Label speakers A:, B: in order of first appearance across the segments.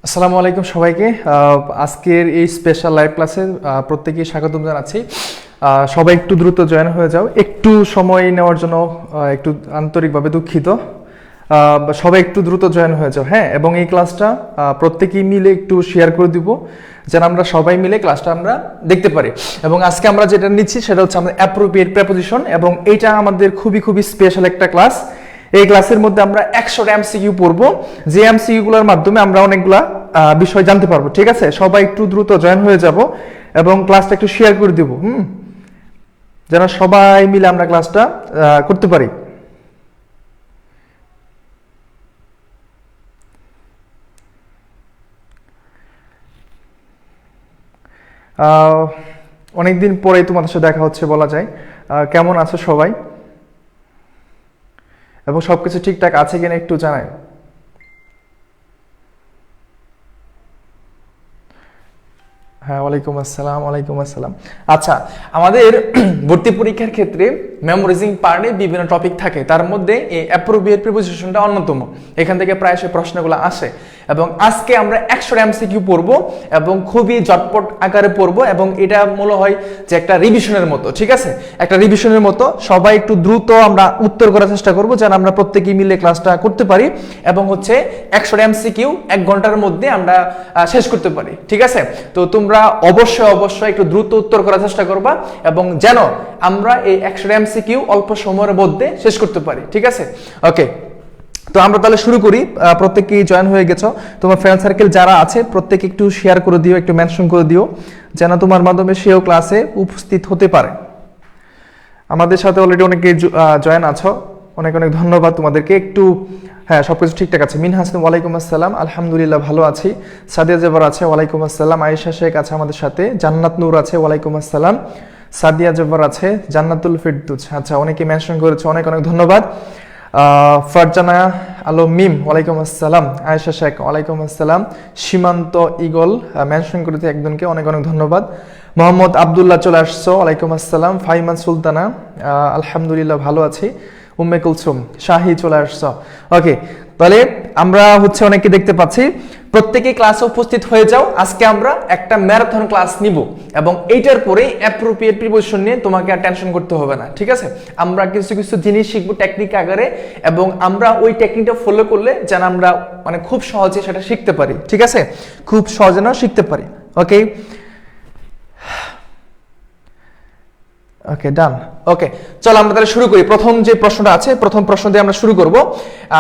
A: আসসালামু আলাইকুম সবাইকে। আজকের এই স্পেশাল লাইভ ক্লাসে প্রত্যেকেই স্বাগতম জানাচ্ছি। সবাই একটু দ্রুত জয়েন হয়ে যাও, একটু সময় নেওয়ার জন্য একটু আন্তরিকভাবে দুঃখিত। সবাই একটু দ্রুত জয়েন হয়ে যাও, হ্যাঁ। এবং এই ক্লাসটা প্রত্যেকেই মিলে একটু শেয়ার করে দিব, যেন আমরা সবাই মিলে ক্লাসটা আমরা দেখতে পারি। এবং আজকে আমরা যেটা নিচ্ছি সেটা হচ্ছে আমাদের অ্যাপ্রোপ্রিয়েট প্রেপোজিশন, এবং এইটা আমাদের খুবই খুবই স্পেশাল একটা ক্লাস। এই ক্লাসের মধ্যে আমরা 100টা এমসিকিউ পড়বো, যে এমসিকিউ গুলোর মাধ্যমে আমরা অনেকগুলা বিষয় জানতে পারবো। ঠিক আছে, সবাই একটু দ্রুত জয়েন হয়ে যাব এবং ক্লাসটা একটু শেয়ার করে দিব, যেন সবাই মিলে আমরা ক্লাসটা করতে পারি। অনেকদিন পরেই তোমাদের সাথে দেখা হচ্ছে বলা যায়। কেমন আছো সবাই, এবং সবকিছু ঠিকঠাক আছে কিনা একটু জানাই। হ্যাঁ, ওয়ালাইকুম আসসালাম, ওয়ালাইকুম আসসালাম। আচ্ছা, আমাদের ভর্তি পরীক্ষার ক্ষেত্রে মেমোরাইজিং পার্টে বিভিন্ন টপিক থাকে, তার মধ্যে এই অ্যাপ্রোপ্রিয়েট প্রিপোজিশনটা অন্যতম। এখান থেকে প্রায় সে প্রশ্নগুলো আসে, এবং আজকে আমরা 100টা এমসিকিউ পড়বো এবং খুবই ঝটপট আকারে পড়বো, এবং এটা মনে হয় যে একটা রিভিশনের মতো। ঠিক আছে, একটা রিভিশনের মতো। সবাই একটু দ্রুত আমরা উত্তর করার চেষ্টা করবো, যেন আমরা প্রত্যেকেই মিলে ক্লাসটা করতে পারি, এবং হচ্ছে 100টা এমসিকিউ 1 ঘন্টার মধ্যে আমরা শেষ করতে পারি। ঠিক আছে, তো তোমরা অবশ্যই একটু দ্রুত উত্তর করার চেষ্টা করবা, এবং যেন আমরা এই 100টা এমসিকিউ অল্প সময়ের মধ্যে শেষ করতে পারি। ঠিক আছে, ওকে। তো আমরা তাহলে শুরু করি। প্রত্যেকেই জয়েন হয়ে গেছো। তোমার ফ্রেন্ড সার্কেল যারা আছে প্রত্যেকে একটু শেয়ার করে দিও, একটু মেনশন করে দিও, যেন তোমার মাধ্যমে সেও ক্লাসে উপস্থিত হতে পারে। আমাদের সাথে অলরেডি অনেকে জয়েন আছো, অনেক অনেক ধন্যবাদ তোমাদেরকে। একটু হ্যাঁ, সবকিছু ঠিকঠাক আছে। মিন হাসান, ওয়ালাইকুম আসসালাম, আলহামদুলিল্লাহ ভালো আছি। সাদিয়া জেবার আছে, ওয়ালাইকুম আসসালাম। আয়েশা শেখ আছে আমাদের সাথে। জান্নাত নূর আছে, ওয়ালাইকুম আসসালাম। সাদিয়া জেবার আছে। জান্নাতুল ফিরদৌস, আচ্ছা, অনেকে মেনশন করেছে, অনেক অনেক ধন্যবাদ। ফারজানা আলম মিম, ওয়ালাইকুম আসসালাম। আয়েশা শেখ, ওয়ালাইকুম আসসালাম। সীমান্ত ইগল মেনশন করেছে একজনকে, অনেক অনেক ধন্যবাদ। মোহাম্মদ আবদুল্লাহ চলে আসছো, ওয়ালাইকুম আসসালাম। ফাইমান সুলতানা, আলহামদুলিল্লাহ ভালো আছি। উম্মে কুলসুম শাহি চলে আসছো, ওকে। তাহলে আমরা হচ্ছে অনেকে দেখতে পাচ্ছি, প্রত্যেকে ক্লাসে উপস্থিত হয়ে যাও। আজকে আমরা একটা ম্যারাথন ক্লাস নিব, এবং এইটার পরে অ্যাপ্রোপ্রিয়েট প্রিপোজিশন নিয়ে তোমাকে আর টেনশন করতে হবে না। ঠিক আছে, আমরা কিছু কিছু জিনিস শিখবো টেকনিক আকারে, এবং আমরা ওই টেকনিকটা ফলো করলে যেন আমরা মানে খুব সহজে সেটা শিখতে পারি। ঠিক আছে, খুব সহজে না শিখতে পারি, ওকে। ওকে, ডান। ওকে, চলো আমরা তাহলে শুরু করি। প্রথম যে প্রশ্নটা আছে, প্রথম প্রশ্ন দিয়ে আমরা শুরু করব।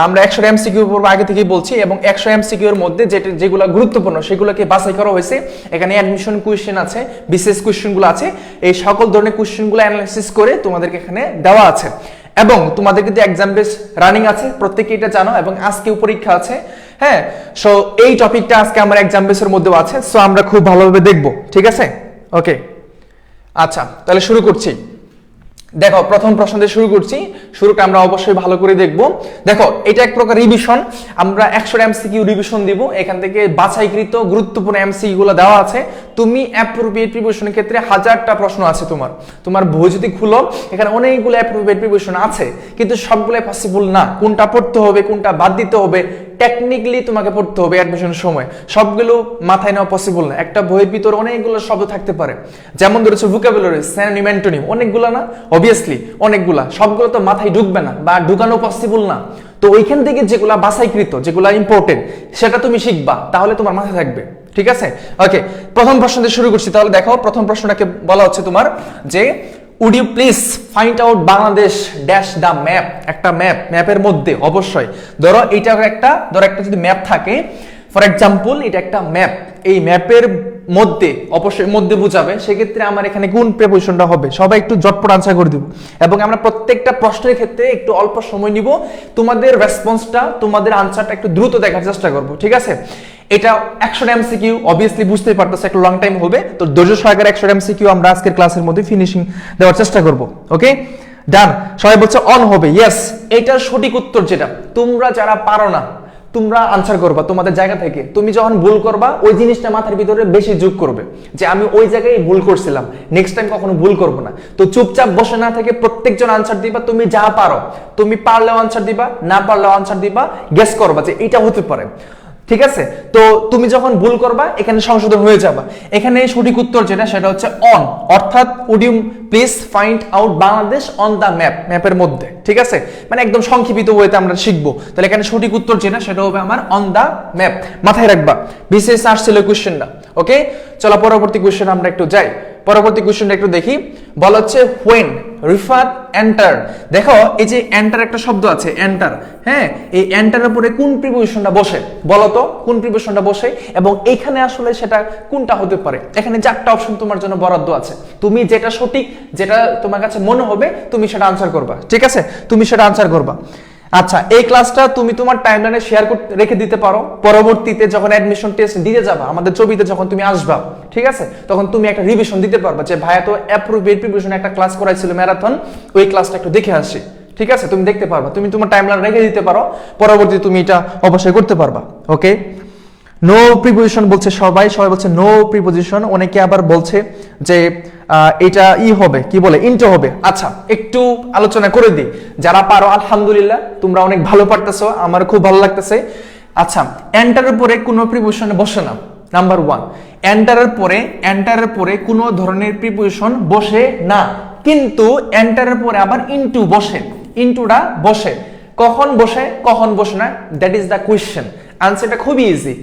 A: আমরা 100 এমসিকিউ পড়ব আগে থেকেই বলছি, এবং 100 এমসিকিউ এর মধ্যে যেগুলো গুরুত্বপূর্ণ সেগুলোকে বাছাই করা হয়েছে। এখানে অ্যাডমিশন কোশ্চেন আছে, বিশেষ কোশ্চেনগুলো আছে, এই সকল ধরনের কোশ্চেনগুলো অ্যানালাইসিস করে তোমাদেরকে এখানে দেওয়া আছে। এবং তোমাদের কিন্তু এক্সাম বেস রানিং আছে, প্রত্যেকে এটা জানো, এবং আজকেও পরীক্ষা আছে। হ্যাঁ, সো এই টপিকটা আজকে আমার এক্সাম বেসের মধ্যেও আছে, সো আমরা খুব ভালোভাবে দেখব। ঠিক আছে, ওকে। আচ্ছা, তাহলে শুরু করছি। দেখো, প্রথম প্রশ্ন দিয়ে শুরু করছি। শুরুটা আমরা অবশ্যই ভালো করে দেখব। দেখো, এটা এক প্রকার রিভিশন। আমরা 100 এমসিকিউ রিভিশন দিব। এখান থেকে বাছাইকৃত গুরুত্বপূর্ণ এমসিকিউ গুলো দেওয়া আছে। তুমি অ্যাপ্রোপ্রিয়েট প্রিপোজিশনের ক্ষেত্রে 1000টা প্রশ্ন আছে তোমার বই যদি খুলো, এখানে অনেকগুলো অ্যাপ্রোপ্রিয়েট প্রিপোজিশন আছে, কিন্তু সবগুলাই পসিবল না। কোনটা পড়তে হবে, কোনটা বাদ দিতে হবে, টেকনিক্যালি তোমাকে পড়তে হবে অ্যাডমিশনের সময়। সবগুলো মাথায় নেওয়া পসিবল না। একটা বইয়ের ভিতর অনেকগুলো শব্দ থাকতে পারে, যেমন ধরেছো ভোকাবুলারি, সিনোনিম, অ্যান্টোনিম, অনেকগুলো না, অবভিয়াসলি অনেকগুলা, সবগুলো তো মাথায় ঢুকবে না বা ঢুকানো পসিবল না। তো ওইখান থেকে যেগুলা বাছাইকৃত, যেগুলা ইম্পর্টেন্ট, সেটা তুমি শিখবা, তাহলে তোমার মাথায় থাকবে। ঠিক আছে, ওকে। প্রথম প্রশ্ন দিয়ে শুরু করছি। তাহলে দেখো, প্রথম প্রশ্নটাকে বলা হচ্ছে তোমার যে, would you please find out Bangladesh dash the map. একটা ম্যাপের মধ্যে অবশ্যই ধরো একটা যদি ম্যাপ থাকে, ফর এক্সাম্পল এটা একটা ম্যাপ, এই ম্যাপের মধ্যে অবশ্যই মধ্যে বোঝাবে, সেক্ষেত্রে আমার এখানে কোন প্রিপোজিশনটা হবে। সবাই একটু ঝটপট আনসার করে দিব, এবং আমরা প্রত্যেকটা প্রশ্নের ক্ষেত্রে একটু অল্প সময় নিব। তোমাদের রেসপন্সটা, তোমাদের আনসারটা একটু দ্রুত দেখার চেষ্টা করব। ঠিক আছে, এটা 100 এমসিকিউ, অবভিয়াসলি বুঝতেই পারতেছো একটা লং টাইম হবে। তো ধৈর্য সহকারে 100 এমসিকিউ আমরা আজকের ক্লাসের মধ্যে ফিনিশিং দেওয়ার চেষ্টা করব। ওকে, ডান। সবাই বলছে অন হবে, ইয়েস। এটার সঠিক উত্তর যেটা, তোমরা যারা পারো না তোমরা আনসার করবা তোমাদের জায়গা থেকে। তুমি যখন ভুল করবা ওই জিনিসটা মাথার ভিতরে বেশি যোগ করবে যে আমি ওই জায়গায় ভুল করছিলাম, নেক্সট টাইম কখনো ভুল করব না। তো চুপচাপ বসে না থেকে প্রত্যেকজন আনসার দিবা, তুমি যা পারো, তুমি পারলেও আনসার দিবা, না পারলেও আনসার দিবা, গেস করবা যে এটা হতে পারে, ঠিক আছে? তো তুমি যখন ভুল করবা এখানে সংশোধন হয়ে যাবা। এখানে সঠিক উত্তর যেটা সেটা হচ্ছে অন, অর্থাৎ would you please find out Bangladesh on the map, ম্যাপের মধ্যে, ঠিক আছে? মানে একদম সংক্ষিপ্ত ওয়েতে আমরা শিখবো। তাহলে এখানে সঠিক উত্তর যেটা সেটা হবে আমার অন দা ম্যাপ, মাথায় রাখবা। বিসিএস আসছিল কোশ্চেনটা, ওকে? চলো পরবর্তী কোশ্চেন আমরা একটু যাই। পরবর্তী কোশ্চেনটা একটু দেখি। বলা হচ্ছে হোয়েন রিফাত এন্টার। দেখো এই যে এন্টার একটা শব্দ আছে, এন্টার, হ্যাঁ, এই এন্টারের উপরে কোন প্রিপোজিশনটা বসে বলো তো, কোন প্রিপোজিশনটা বসে এবং এখানে আসলে সেটা কোনটা হতে পারে? এখানে 4টা অপশন তোমার জন্য বরাদ্দ আছে, তুমি যেটা সঠিক, যেটা তোমার কাছে মনে হবে তুমি সেটা আনসার করবা, ঠিক আছে? তুমি সেটা আনসার করবা। আচ্ছা, এই ক্লাসটা তুমি তোমার টাইমলাইনে শেয়ার রেখে দিতে পারো। পরবর্তীতে যখন অ্যাডমিশন টেস্ট দিতে যাবা আমাদের ছবিতে যখন তুমি আসবা, ঠিক আছে, তখন তুমি একটা রিভিশন দিতে পারবা যে ভাইয়া তো অ্যাপ্রোপ্রিয়েট প্রিপারেশন একটা ক্লাস করাইছিল ম্যারাথন, ওই ক্লাসটা একটু দেখে আসি, ঠিক আছে? তুমি দেখতে পারবা, তুমি তোমার টাইমলাইন রেখে দিতে পারো, পরবর্তীতে তুমি এটা অবশ্যই করতে পারবা, ওকে? নো প্রিপোজিশন বলছে সবাই বলছে নো প্রিপোজিশন। অনেকে আবার বলছে যে এটা হবে, কি বলে, ইনটো হবে। আচ্ছা, একটু আলোচনা করে দিই। যারা পারো আলহামদুলিল্লাহ, তোমরা অনেক ভালো পারতেছো, আমার খুব ভালো লাগতেছে। আচ্ছা, এন্টারের পরে কোনো প্রিপোজিশন বসে না, নাম্বার 1। এন্টারের পরে কোনো ধরনের প্রিপোজিশন বসে না, কিন্তু এন্টারের পরে আবার ইনটু বসে, ইনটুটা বসে। কখন বসে কখন বসে না, দ্যাট ইজ দ্য কোয়েশ্চেন। আনসারটা খুবই ইজি।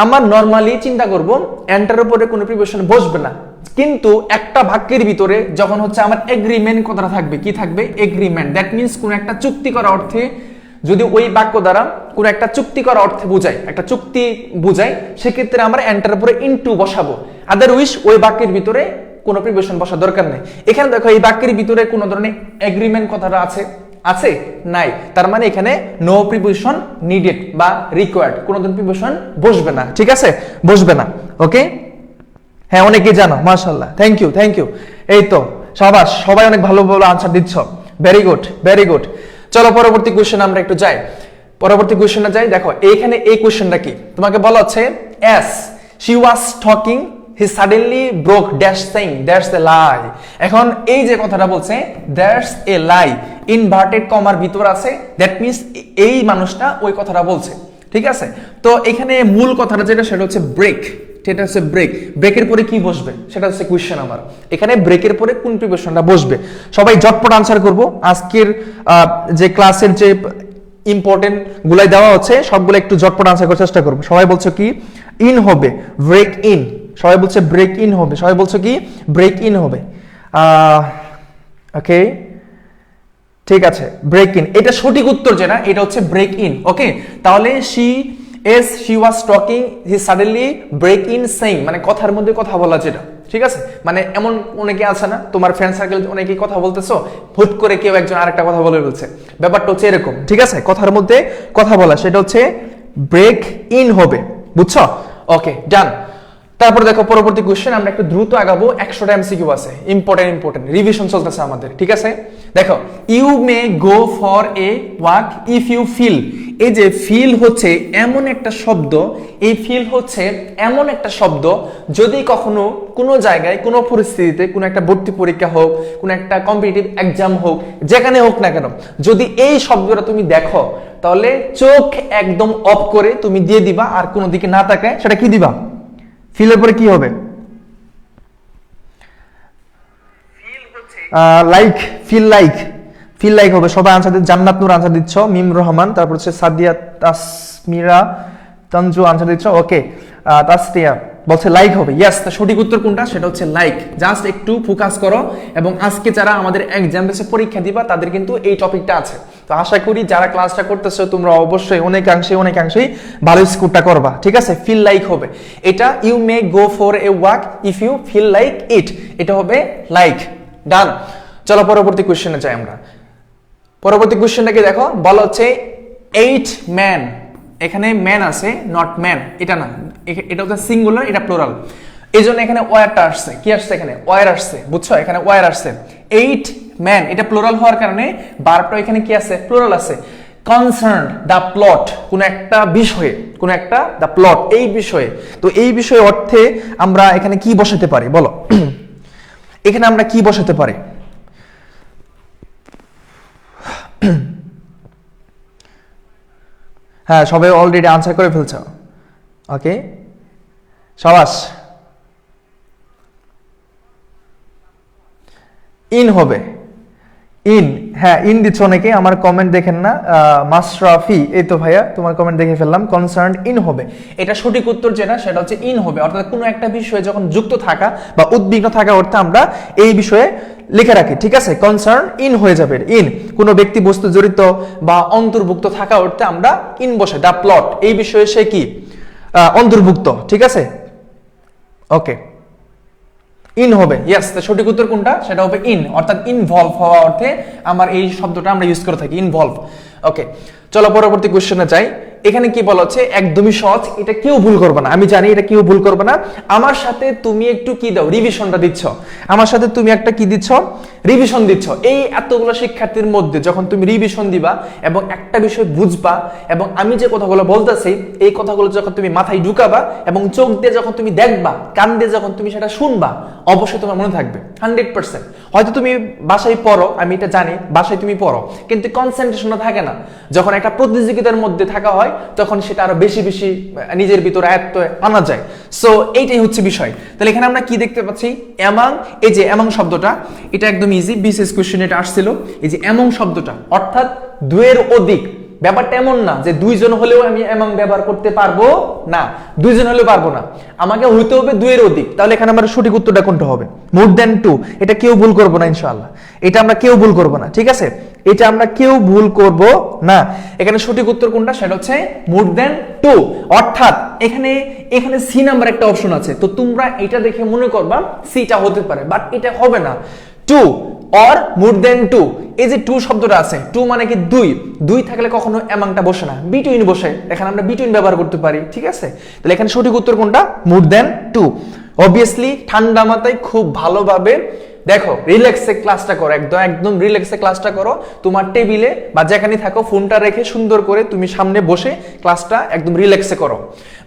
A: আমার নরমালি চিন্তা করব এন্টারের উপরে কোনো প্রিপোজিশন বসবে না, কিন্তু একটা বাক্যের ভিতরে যখন হচ্ছে আমার এগ্রিমেন্ট কথাটা থাকবে, কি থাকবে? এগ্রিমেন্ট। দ্যাট মিন্স কোন একটা চুক্তি করা অর্থে, যদি ওই বাক্য দ্বারা কোন একটা চুক্তি করা অর্থে বোঝায়, একটা চুক্তি বোঝায়, সেক্ষেত্রে আমরা এন্টারের উপরে ইনটু বসাবো। আদারওয়াইজ ওই বাক্যের ভিতরে কোনো প্রিপোজিশন বসার দরকার নেই। এখানে দেখো এই বাক্যের ভিতরে কোনো ধরনের এগ্রিমেন্ট কথাটা আছে আছে নাই, তার মানে এখানে নো প্রিপোজিশন নিডেড বা রিকোয়ার্ড, কোনো ধরনের প্রিপোজিশন বসবে না, ঠিক আছে? বসবে না, ওকে? হ্যাঁ, অনেকেই জানো, মাশাআল্লাহ, থ্যাংক ইউ। এই তো সাবাস, সবাই অনেক ভালো ভালো আনসার দিচ্ছ, ভেরি গুড, ভেরি গুড। চলো পরবর্তী কোশ্চেন আমরা একটু যাই। পরবর্তী কোশ্চেনে যাই। দেখো এইখানে এই কোশ্চেনটা কি, তোমাকে বলা হচ্ছে S she was talking he suddenly broke dash saying that's a lie। এখন এই যে কথাটা বলছে that's a lie, ইনভার্টেড কমার ভিতর আছে, দ্যাট মিন্স এই মানুষটা ওই কথাটা বলছে, ঠিক আছে? তো এখানে মূল কথাটা যেটা সেটা হচ্ছে ব্রেক, সেটা হচ্ছে ব্রেক। ব্রেকের পরে কি বসবে সেটা হচ্ছে কোশ্চেন আমার। এখানে ব্রেকের পরে কোন প্রিপোজিশনটা বসবে? সবাই ঝটপট আনসার করব। আজকের যে ক্লাসের যে ইম্পর্টেন্ট গুলাই দেওয়া হচ্ছে সবগুলো একটু ঝটপট আনসার করার চেষ্টা করব। সবাই বলছো কি ইন হবে, ব্রেক ইন। সবাই বলছে ব্রেক ইন হবে, সবাই বলছো কি ব্রেক ইন হবে। ওকে, ঠিক আছে, ব্রেক ইন, এটা সঠিক উত্তর যেটা এটা হচ্ছে ব্রেক ইন, ওকে? তাহলে she was talking he suddenly break in saying, মানে কথার মধ্যে কথা বলা যেটা, ঠিক আছে? মানে এমন অনেকে আছে না, তোমার ফ্রেন্ড সার্কেল অনেকে কথা বলতেছো, হুট করে কেউ একজন আরেকটা কথা বলে বলছে, ব্যাপারটা হচ্ছে এরকম, ঠিক আছে? কথার মধ্যে কথা বলা, সেটা হচ্ছে ব্রেক ইন হবে, বুঝছো? ওকে, ডান। তারপর দেখো পরবর্তী কোশ্চেন, আমরা একটু দ্রুত আগাবো, 100টা এমসিকিউ আছে, ইম্পর্টেন্ট রিভিশন চলতেছে আমাদের, ঠিক আছে? দেখো you may go for a walk if you feel. এই যে ফিল হচ্ছে এমন একটা শব্দ, এই ফিল হচ্ছে এমন একটা শব্দ যদি কখনো কোনো জায়গায় কোনো পরিস্থিতিতে কোনো একটা ভর্তি পরীক্ষা হোক, কোনো একটা কম্পিটিটিভ এক্সাম হোক, যেখানে হোক না কেন, যদি এই শব্দটা তুমি দেখো তাহলে চোখ একদম অফ করে তুমি দিয়ে দিবা, আর কোনো দিকে না তাকায় সেটা কি দিবা? ফিলের পরে কি হবে? লাইক, ফিল লাইক হবে। সবাই আনসার দিচ্ছ, জান্নাত নূর আনসার দিচ্ছ, মিম রহমান, তারপর হচ্ছে সাদিয়া তাসমিরা তঞ্জু আনসার দিচ্ছ, ওকে? তাসতিয়া বলছে লাইক হবে, ইয়েস। সঠিক উত্তর কোনটা? সেটা হচ্ছে লাইক। জাস্ট একটু ফোকাস করো, এবং আজকে যারা আমাদের এক্সাম বেসে পরীক্ষা দিবা তাদের কিন্তু এই টপিকটা আছে। তো আশা করি যারা ক্লাসটা করতেছো তোমরা অবশ্যই অনেকাংশেই ভালো স্কোরটা করবা, ঠিক আছে? ফিল লাইক হবে এটা। You may go for a walk if you feel like it, এটা হবে লাইক, ডান। চলো পরবর্তী কোশ্চেনে যাই আমরা। পরবর্তী কোশ্চেনটাকে দেখো, বলা হচ্ছে 8 ম্যান। এখানে ম্যান আছে, নট ম্যান, এটা না, এটা হচ্ছে সিঙ্গুলার, এটা প্লুরাল, এই জন্য এখানে ওয়ারটা আসছে। কি আসছে? এখানে ওয়ার আসছে, বুঝছো? এখানে ওয়ার আসছে। 8 ম্যান, এটা প্লুরাল হওয়ার কারণে ভার্বটা এখানে কি আছে? প্লুরাল আছে। কনসার্ন দ্য প্লট, কোন একটা বিষয়ে, কোন একটা দ্য প্লট এই বিষয়ে। তো এই বিষয়ে অর্থে আমরা এখানে কি বসাতে পারি বলো? এখানে আমরা কি বসাতে পারি? হ্যাঁ, সবাই অলরেডি আনসার করে ফেলছো। ওকে, সাবাস। ইন হবে, ইন। হ্যাঁ, ইন দিচ্ছ অনেকে, আমার কমেন্ট দেখেন না। মাশরাফি, এই তো ভাইয়া তোমার কমেন্ট দেখে ফেললাম। কনসার্ন ইন হবে, এটা সঠিক উত্তর যেটা সেটা হচ্ছে ইন হবে। অর্থাৎ কোনো একটা বিষয়ে যখন যুক্ত থাকা বা উদ্বিগ্ন থাকা অর্থে আমরা এই বিষয়ে লিখে রাখি, ঠিক আছে? কনসার্ন ইন হয়ে যাবে। ইন কোনো ব্যক্তি বস্তু জড়িত বা অন্তর্ভুক্ত থাকা অর্থে আমরা ইন বসে, দ্য প্লট এই বিষয়ে সে কি অন্তর্ভুক্ত, ঠিক আছে? ওকে, ইন হবে। ইয়েস, সঠিক উত্তর কোনটা? সেটা হবে ইন, অর্থাৎ ইনভলভ হওয়া অর্থে আমার এই শব্দটা আমরা ইউজ করে থাকি, ইনভলভ। ওকে, চলো পরবর্তী কোশ্চেনে যাই। এখানে কি বলা হচ্ছে? একদমই সহজ, এটা কেউ ভুল করবে না, আমি জানি এটা কেউ ভুল করবে না। আমার সাথে তুমি একটু কি দাও, রিভিশনটা দিচ্ছ। আমার সাথে তুমি একটা কি দিচ্ছ? রিভিশন দিচ্ছ। এই এতগুলো শিক্ষার্থীর মধ্যে যখন তুমি রিভিশন দিবা এবং একটা বিষয় বুঝবা এবং আমি যে কথাগুলো বলতেছি এই কথাগুলো যখন তুমি মাথায় ঢুকাবা এবং চোখ দিয়ে যখন তুমি দেখবা, কান দিয়ে যখন তুমি সেটা শুনবা, অবশ্যই তোমার মনে থাকবে 100%। হয়তো তুমি বাসায় পড়ো, আমি এটা জানি, বাসায় তুমি পড়ো, কিন্তু কনসেন্ট্রেশনটা থাকে না। যখন একটা প্রতিযোগিতার মধ্যে থাকা হয় তখন সেটা আরো বেশি বেশি নিজের ভিতরে আয়ত্ত আনা যায়। সো এইটাই হচ্ছে বিষয়। তাহলে এখানে আমরা কি দেখতে পাচ্ছি? অ্যামাং, এই যে অ্যামাং শব্দটা, এটা একদম ইজি, বিসিএস কোশ্চেন এটা আসছিল। এই যে অ্যামাং শব্দটা অর্থাৎ দুইয়ের অধিক। ব্যাপারটা এমন না যে দুইজন হলেও আমি অ্যামাং ব্যবহার করতে পারবো না, দুইজন হলেও পারবো না, আমাকে হইতে হবে দুইয়ের অধিক। তাহলে এখানে আমার সঠিক উত্তরটা কোনটা হবে? More than two. এটা কেউ ভুল করবো না ইনশাআল্লাহ, এটা আমরা কেউ ভুল করবো না, ঠিক আছে? এটা আমরা কেউ ভুল করব না। এখানে সঠিক উত্তর কোনটা? সেটা হচ্ছে মোর দ্যান টু। অর্থাৎ এখানে এখানে সি নাম্বার একটা অপশন আছে, তো তোমরা এটা দেখে মনে করবা সিটা হতে পারে, বাট এটা হবে না। Two or more than two, এই যে টু শব্দটা আছে, টু মানে কি দুই, দুই থাকলে কখনো অ্যামাংটা বসে না, বিটুইন বসে। এখানে আমরা বিটুইন ব্যবহার করতে পারি, ঠিক আছে? তাহলে এখানে সঠিক উত্তর কোনটা? মোর দ্যান টু। অবভিয়াসলি ঠান্ডা মাথায় খুব ভালোভাবে দেখো, রিল্যাক্সে ক্লাসটা করো, একদম একদম রিল্যাক্সে ক্লাসটা করো। তোমার টেবিলে বা যেখানে থাকো ফোনটা রেখে সুন্দর করে তুমি সামনে বসে ক্লাসটা একদম রিল্যাক্সে করো।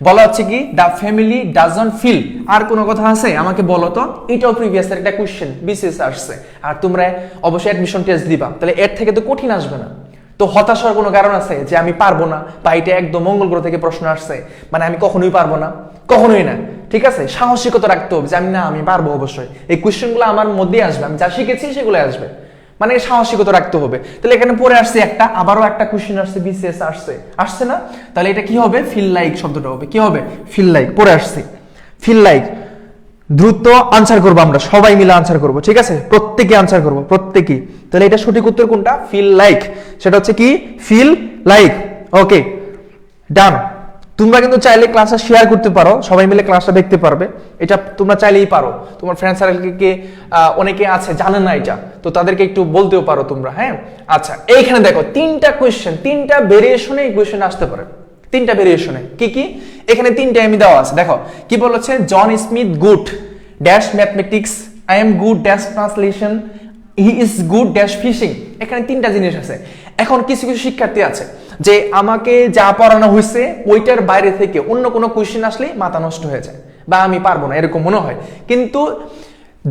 A: বলা হচ্ছে কি, দ্য ফ্যামিলি ডাজন্ট ফিল। আর কোনো কথা আছে আমাকে বলো তো? এটাও প্রিভিয়াস একটা কোশ্চেন বিসিএস আসছে, আর তোমরা অবশ্যই অ্যাডমিশন টেস্ট দিবা, তাহলে এর থেকে তো কঠিন আসবে না। তো হতাশার কোনো কারণ আছে যে আমি পারবো না, বা এটা একদম মঙ্গল গ্রহ থেকে প্রশ্ন আসছে মানে আমি কখনোই পারবো না? কখনোই না, ঠিক আছে? সাহসিকতা রাখতে হবে যে আমি না, আমি পারবো অবশ্যই। এই কোশ্চেনগুলো আমার মধ্যেই আসবে, আমি যা শিখেছি সেগুলো আসবে, মানে সাহসিকতা রাখতে হবে। তাহলে এখানে পরে আসছে একটা, আবারও একটা কোশ্চেন আসছে, বিসিএস আসছে, আসছে না? তাহলে এটা কি হবে? ফিল লাইক শব্দটা হবে, কি হবে? Feel like. পরে আসছে ফিল লাইক। দ্রুত আনসার করবো, আমরা সবাই মিলে আনসার করবো, ঠিক আছে? প্রত্যেকে আনসার করবো, প্রত্যেকেই। তাহলে এটা সঠিক উত্তর কোনটা? Feel like. সেটা হচ্ছে কি? Feel like. Okay, done. তোমরা কিন্তু চাইলে ক্লাসটা শেয়ার করতে পারো, সবাই মিলে ক্লাসটা দেখতে পারবে, এটা তোমরা চাইলেই পারো। তোমার ফ্রেন্ড সার্কেলকে অনেকে আছে জানে না এটা, তো তাদেরকে একটু বলতেও পারো তোমরা, হ্যাঁ? আচ্ছা, এইখানে দেখো তিনটা কোয়েশ্চেন, তিনটা ভেরিয়েশনে এই কোয়েশ্চেন আসতে পারে, তিনটা ভেরিয়েশনে। কি কি? এখানে তিনটা আমি দেওয়া আছে, দেখো কি বলেছে? John Smith good dash mathematics, I am good dash translation, he is good dash fishing. এখানে তিনটা জিনিস আছে। এখন কিছু কিছু শিক্ষার্থী আছে যে আমাকে যা পড়ানো হয়েছে ওইটার বাইরে থেকে অন্য কোনো কোয়েশ্চেন আসলে মাথা নষ্ট হয়ে যায়, বা আমি পারবো না এরকম মনে হয়। কিন্তু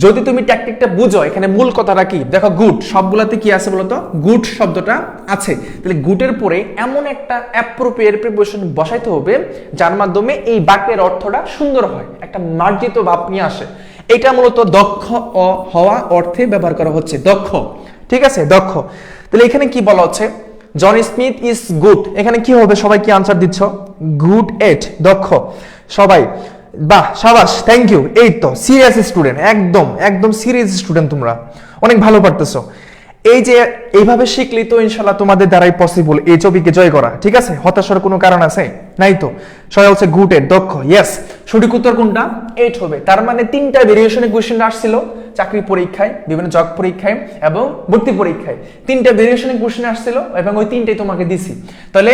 A: যদি তুমি ট্যাকটিকটা বুঝো, এখানে মূল কথাটা কি দেখো, গুড সবগুলাতে কি আছে বলতো? গুড শব্দটা আছে। তাহলে গুডের পরে এমন একটা অ্যাপ্রোপ্রিয়েট প্রিপোজিশন বসাইতে হবে যার মাধ্যমে এই বাক্যের অর্থটা সুন্দর হয়, একটা মার্জিত ভাব নিয়ে আসে। এটা মূলত দক্ষ হওয়া অর্থে ব্যবহার করা হচ্ছে, দক্ষ, ঠিক আছে? দক্ষ। তাহলে এখানে কি বলা হচ্ছে? জন স্মিথ ইজ গুড, এখানে কি হবে? সবাই কি আনসার দিচ্ছ? গুড এট, দক্ষ। সবাই বাহ, সাবাস, থ্যাংক ইউ। এই তো সিরিয়াস স্টুডেন্ট, একদম একদম সিরিয়াস স্টুডেন্ট, তোমরা অনেক ভালো পারতেছো। এই যে এইভাবে শিখলি তো ইনশাল্লাহ তোমাদের দ্বারাই পসিবল এই ছবিকে জয় করা, ঠিক আছে? হতাশার কোনো কারণ আছে নাই তো। সবাই হচ্ছে গুড এট, দক্ষ। ইয়েস, সঠিক উত্তর কোনটা? 8 হবে। তার মানে তিনটা ভেরিয়েশনে কোশ্চেন আসছিল চাকরি পরীক্ষায়, বিভিন্ন জব পরীক্ষায় এবং ভর্তি পরীক্ষায়, তিনটা ভেরিয়েশনে কোশ্চেন আসছিল এবং ওই তিনটাই তোমাকে দিছি। তাহলে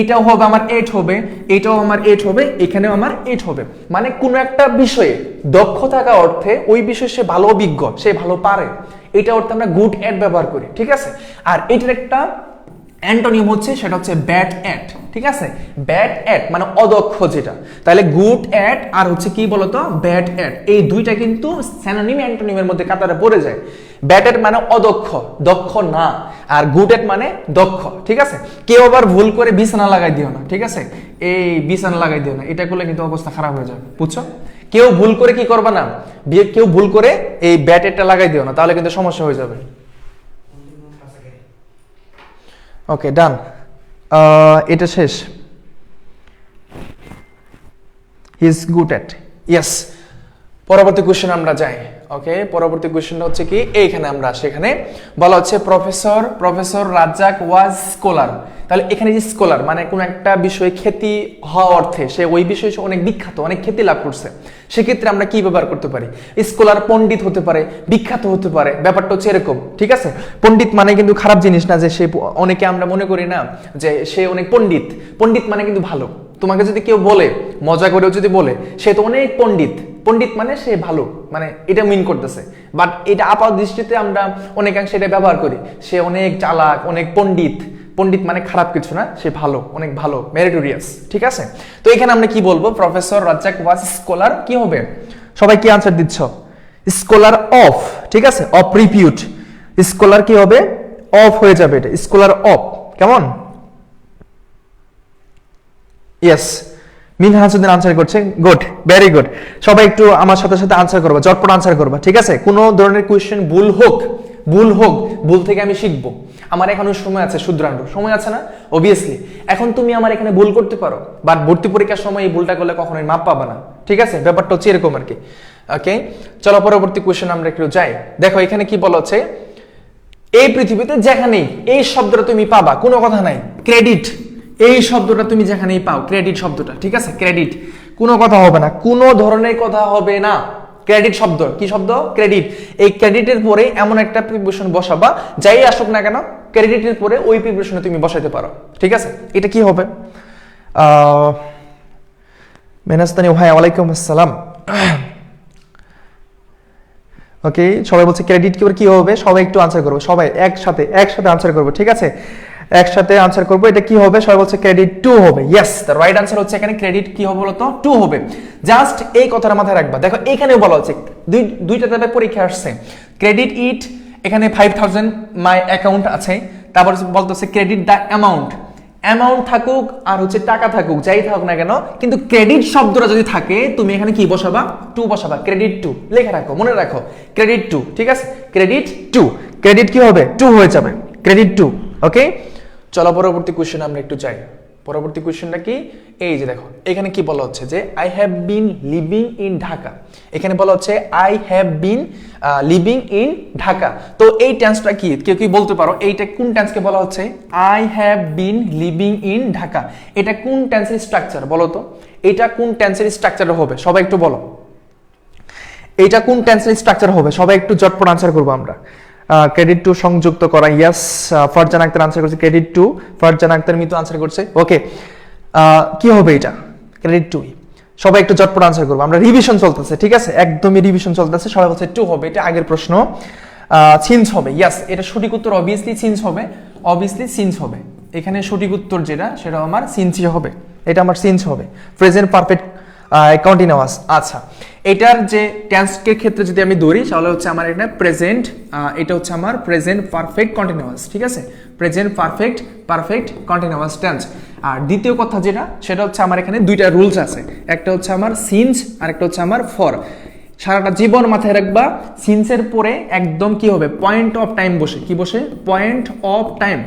A: এটাও হবে আমার 8 হবে, এটাও আমার 8 হবে, এখানেও আমার 8 হবে। মানে কোনো একটা বিষয়ে দক্ষ থাকা অর্থে ওই বিষয়ে সে ভালো অভিজ্ঞ, সে ভালো পারে, এটা অর্থে আমরা গুড এট ব্যবহার করি, ঠিক আছে? আর এটার একটা অ্যান্টোনিম হচ্ছে সেটা হচ্ছে ব্যাড অ্যাট, ঠিক আছে? ব্যাড অ্যাট মানে অদক্ষ যেটা, তাহলে গুড অ্যাট আর হচ্ছে কি বলতো ব্যাড অ্যাট, এই দুইটা কিন্তু সিনোনিম অ্যান্টোনিমের মধ্যে কাতারে পড়ে যায়। ব্যাড অ্যাট মানে অদক্ষ, দক্ষ না, আর গুড অ্যাট মানে দক্ষ, ঠিক আছে? কেউ আবার ভুল করে বিছানা লাগাই দিও না, ঠিক আছে? এই বিছানা লাগাই দিও না, এটা করলে কিন্তু অবস্থা খারাপ হয়ে যাবে, বুঝছো? কেউ ভুল করে কি করবা না, কেউ ভুল করে এই ব্যাড অ্যাটটা লাগাই দিও না, তাহলে কিন্তু সমস্যা হয়ে যাবে। ওকে, ডান, এটা শেষ। হি ইজ গুড অ্যাট, ইয়েস। পরবর্তী কোশ্চেন আমরা যাই। ওকে, পরবর্তী কোশ্চেনটা হচ্ছে কি, এইখানে আমরা সেখানে বলা হচ্ছে প্রফেসর রাজ্জাক ওয়াজ স্কলার। তাহলে এখানে যে স্কলার মানে কোন একটা বিষয়ে খ্যাতি হওয়া অর্থে সে ওই বিষয়ে অনেক বিখ্যাত, অনেক খ্যাতি লাভ করছে, সেক্ষেত্রে আমরা কি ব্যবহার করতে পারি? স্কলার পণ্ডিত হতে পারে, বিখ্যাত হতে পারে, ব্যাপারটা হচ্ছে এরকম, ঠিক আছে? পণ্ডিত মানে কিন্তু খারাপ জিনিস না, যে সে, অনেকে আমরা মনে করি না যে সে অনেক পণ্ডিত, পণ্ডিত মানে কিন্তু ভালো। তোমাকে যদি কেউ বলে, মজা করেও যদি বলে সে তো অনেক পণ্ডিত, পণ্ডিত মানে সে ভালো, মানে এটা মিন করতেছে, বাট এটা আপাত দৃষ্টিতে আমরা অনেকাংশে এটা ব্যবহার করি, সে অনেক চালাক, অনেক পণ্ডিত। পণ্ডিত মানে খারাপ কিছু না, সে ভালো, অনেক ভালো, মেরিটোরিয়াস, ঠিক আছে? তো এখানে আমরা কি বলবো? প্রফেসর রাজ্জাক ওয়াজ স্কলার, কি হবে? সবাই কি আনসার দিচ্ছ? স্কলার অফ, ঠিক আছে? অফ রিপিউট, স্কলার কি হবে? অফ হয়ে যাবে, এটা স্কলার অফ, কেমন? ইয়েস, মিনহা হাসুদ্দিন আনসার করছে, গুড, ভেরি গুড। সবাই একটু আমার সাথে সাথে আনসার করবা, চটপট আনসার করবা, ঠিক আছে? কোনো ধরনের কোয়েশ্চেন ভুল হোক, ভুল থেকে আমি শিখবো। আমার এখনো সময় আছে, শুধরানোর সময় আছে না? অবভিয়াসলি এখন তুমি আমার এখানে ভুল করতে পারো, বাট ভর্তি পরীক্ষার সময় এই ভুলটা করলে কখনোই মাপ পাবা না, ঠিক আছে? ব্যাপারটা হচ্ছে এরকম আর কি। ওকে, চলো পরবর্তী কোয়েশ্চেন আমরা একটু যাই। দেখো এখানে কি বলা হচ্ছে, এই পৃথিবীতে যেখানেই এই শব্দটা তুমি পাবা, কোনো কথা নাই, ক্রেডিট, এই শব্দটা তুমি যেখানেই পাও, ক্রেডিট শব্দটা, ঠিক আছে? ক্রেডিট, কোনো কথা হবে না, কোনো ধরনের কথা হবে না। ক্রেডিট শব্দ, কি শব্দ? ক্রেডিট। এই ক্রেডিটের পরে এমন একটা প্রিপোজিশন বসাবা, যাই আসুক না কেন ক্রেডিটের পরে ওই প্রিপোজিশনে তুমি বসাইতে পারো, ঠিক আছে? এটা কি হবে? মেনাস্তানি ভাই, ওয়ালাইকুম আসসালাম। ওকে, সবাই বলছে ক্রেডিট কি হবে? সবাই একটু আনসার করবো, সবাই একসাথে আনসার করবো, ঠিক আছে? একসাথে আনসার করবো। এটা কি হবে? সবাই বলছে ক্রেডিট 2 হবে। ইয়েস, দ্য রাইট আনসার হচ্ছে এখানে ক্রেডিট কি হবে বলতো? 2 হবে। জাস্ট এই কথাটা মাথায় রাখবা। দেখো এখানে বলা হচ্ছে দুইটা টাইপের পরীক্ষা আসছে, ক্রেডিট ইট, এখানে 5000 মাই অ্যাকাউন্ট আছে, তারপর বলতেছে ক্রেডিট দ্য অ্যামাউন্ট, অ্যামাউন্ট থাকুক আর হচ্ছে টাকা থাকুক, যাই থাকুক না কেন, কিন্তু ক্রেডিট শব্দটা যদি থাকে তুমি এখানে কি বসাবা? 2 বসাবা। ক্রেডিট 2 লিখে রাখো, মনে রাখো, ক্রেডিট 2, ঠিক আছে? ক্রেডিট 2, ক্রেডিট কি হবে? 2 হয়ে যাবে, ক্রেডিট 2। ওকে, চলো পরবর্তী কোশ্চেন আমরা একটু যাই। পরবর্তী কোশ্চেনটা কি? এই যে দেখো এখানে কি বলা হচ্ছে যে I have been living in Dhaka. এখানে বলা হচ্ছে I have been living in Dhaka. তো এই টেন্সটা কি? কেউ কি বলতে পারো এইটা কোন টেন্সকে বলা হচ্ছে? I have been living in Dhaka, এটা কোন টেন্সের স্ট্রাকচার বলো তো? এটা কোন টেন্সের স্ট্রাকচার হবে? সবাই একটু বলো, এটা কোন টেন্সের স্ট্রাকচার হবে? সবাই একটু জটপট আনসার করবো আমরা। ক্রেডিট 2 সংযুক্ত করা, ইয়েস। ফারজান আক্তার আনসার করছে ক্রেডিট 2, ফারজান আক্তার মিতু আনসার করছে। ওকে, কি হবে এটা? ক্রেডিট 2। সবাই একটু জটপট আনসার করবো, আমরা রিভিশন চলতেছে, ঠিক আছে? একদমই রিভিশন চলতেছে। সবাই বলছে 2 হবে, এটা আগের প্রশ্ন। সিন্স হবে, ইয়েস, এটা সঠিক উত্তর। অবভিয়াসলি সিন্স হবে, অবভিয়াসলি সিন্স হবে। এখানে সঠিক উত্তর যেটা সেটা আমার সিন্সই হবে, এটা আমার সিন্স হবে। Present perfect continuous. আচ্ছা, এটার যে টেন্সের ক্ষেত্রে যদি আমি ধরি তাহলে হচ্ছে আমার এটা প্রেজেন্ট, এটা হচ্ছে আমার প্রেজেন্ট পারফেক্ট কন্টিনিউয়াস, ঠিক আছে? Present perfect continuous tense. আর দ্বিতীয় কথা যেটা সেটা হচ্ছে আমার এখানে দুইটা রুলস আছে, একটা হচ্ছে আমার সিন্স আর একটা হচ্ছে আমার ফর। সারাটা জীবন মাথায় রাখবা, সিন্সের পরে একদম কি হবে? পয়েন্ট অফ টাইম বসে, কি বসে? Point of time,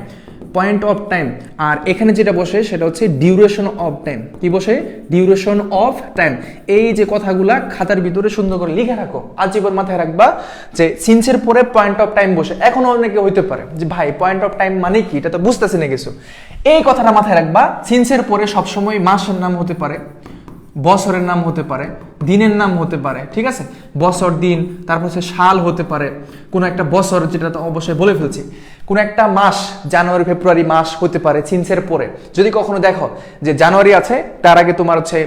A: point of time. আর এখানে যেটা বসে সেটা হচ্ছে ডিউরেশন অফ টাইম, কি বসে? Duration of time. এই যে কথাগুলা খাতার ভিতরে সুন্দর করে লিখে রাখো, আজীবন মাথায় রাখবা যে সিন্সের পরে পয়েন্ট অফ টাইম বসে। এখন অনেকে হইতে পারে যে ভাই পয়েন্ট অফ টাইম মানে কি, এটা তো বুঝতেছি না কিছু। এই কথাটা মাথায় রাখবা, সিন্সের পরে সবসময় মাসের নাম হতে পারে, বছরের নাম হতে পারে, দিনের নাম হতে পারে, ঠিক আছে? বছর, দিন, তারপর হচ্ছে সাল হতে পারে, কোনো একটা বছর, যেটা তো অবশ্যই বলে ফেলছি। কোন একটা মাস জানুয়ারি ফেব্রুয়ারি মাস হতে পারে সিন্সের পরে। যদি কখনো দেখো যে জানুয়ারি আছে তার আগে তোমার হচ্ছে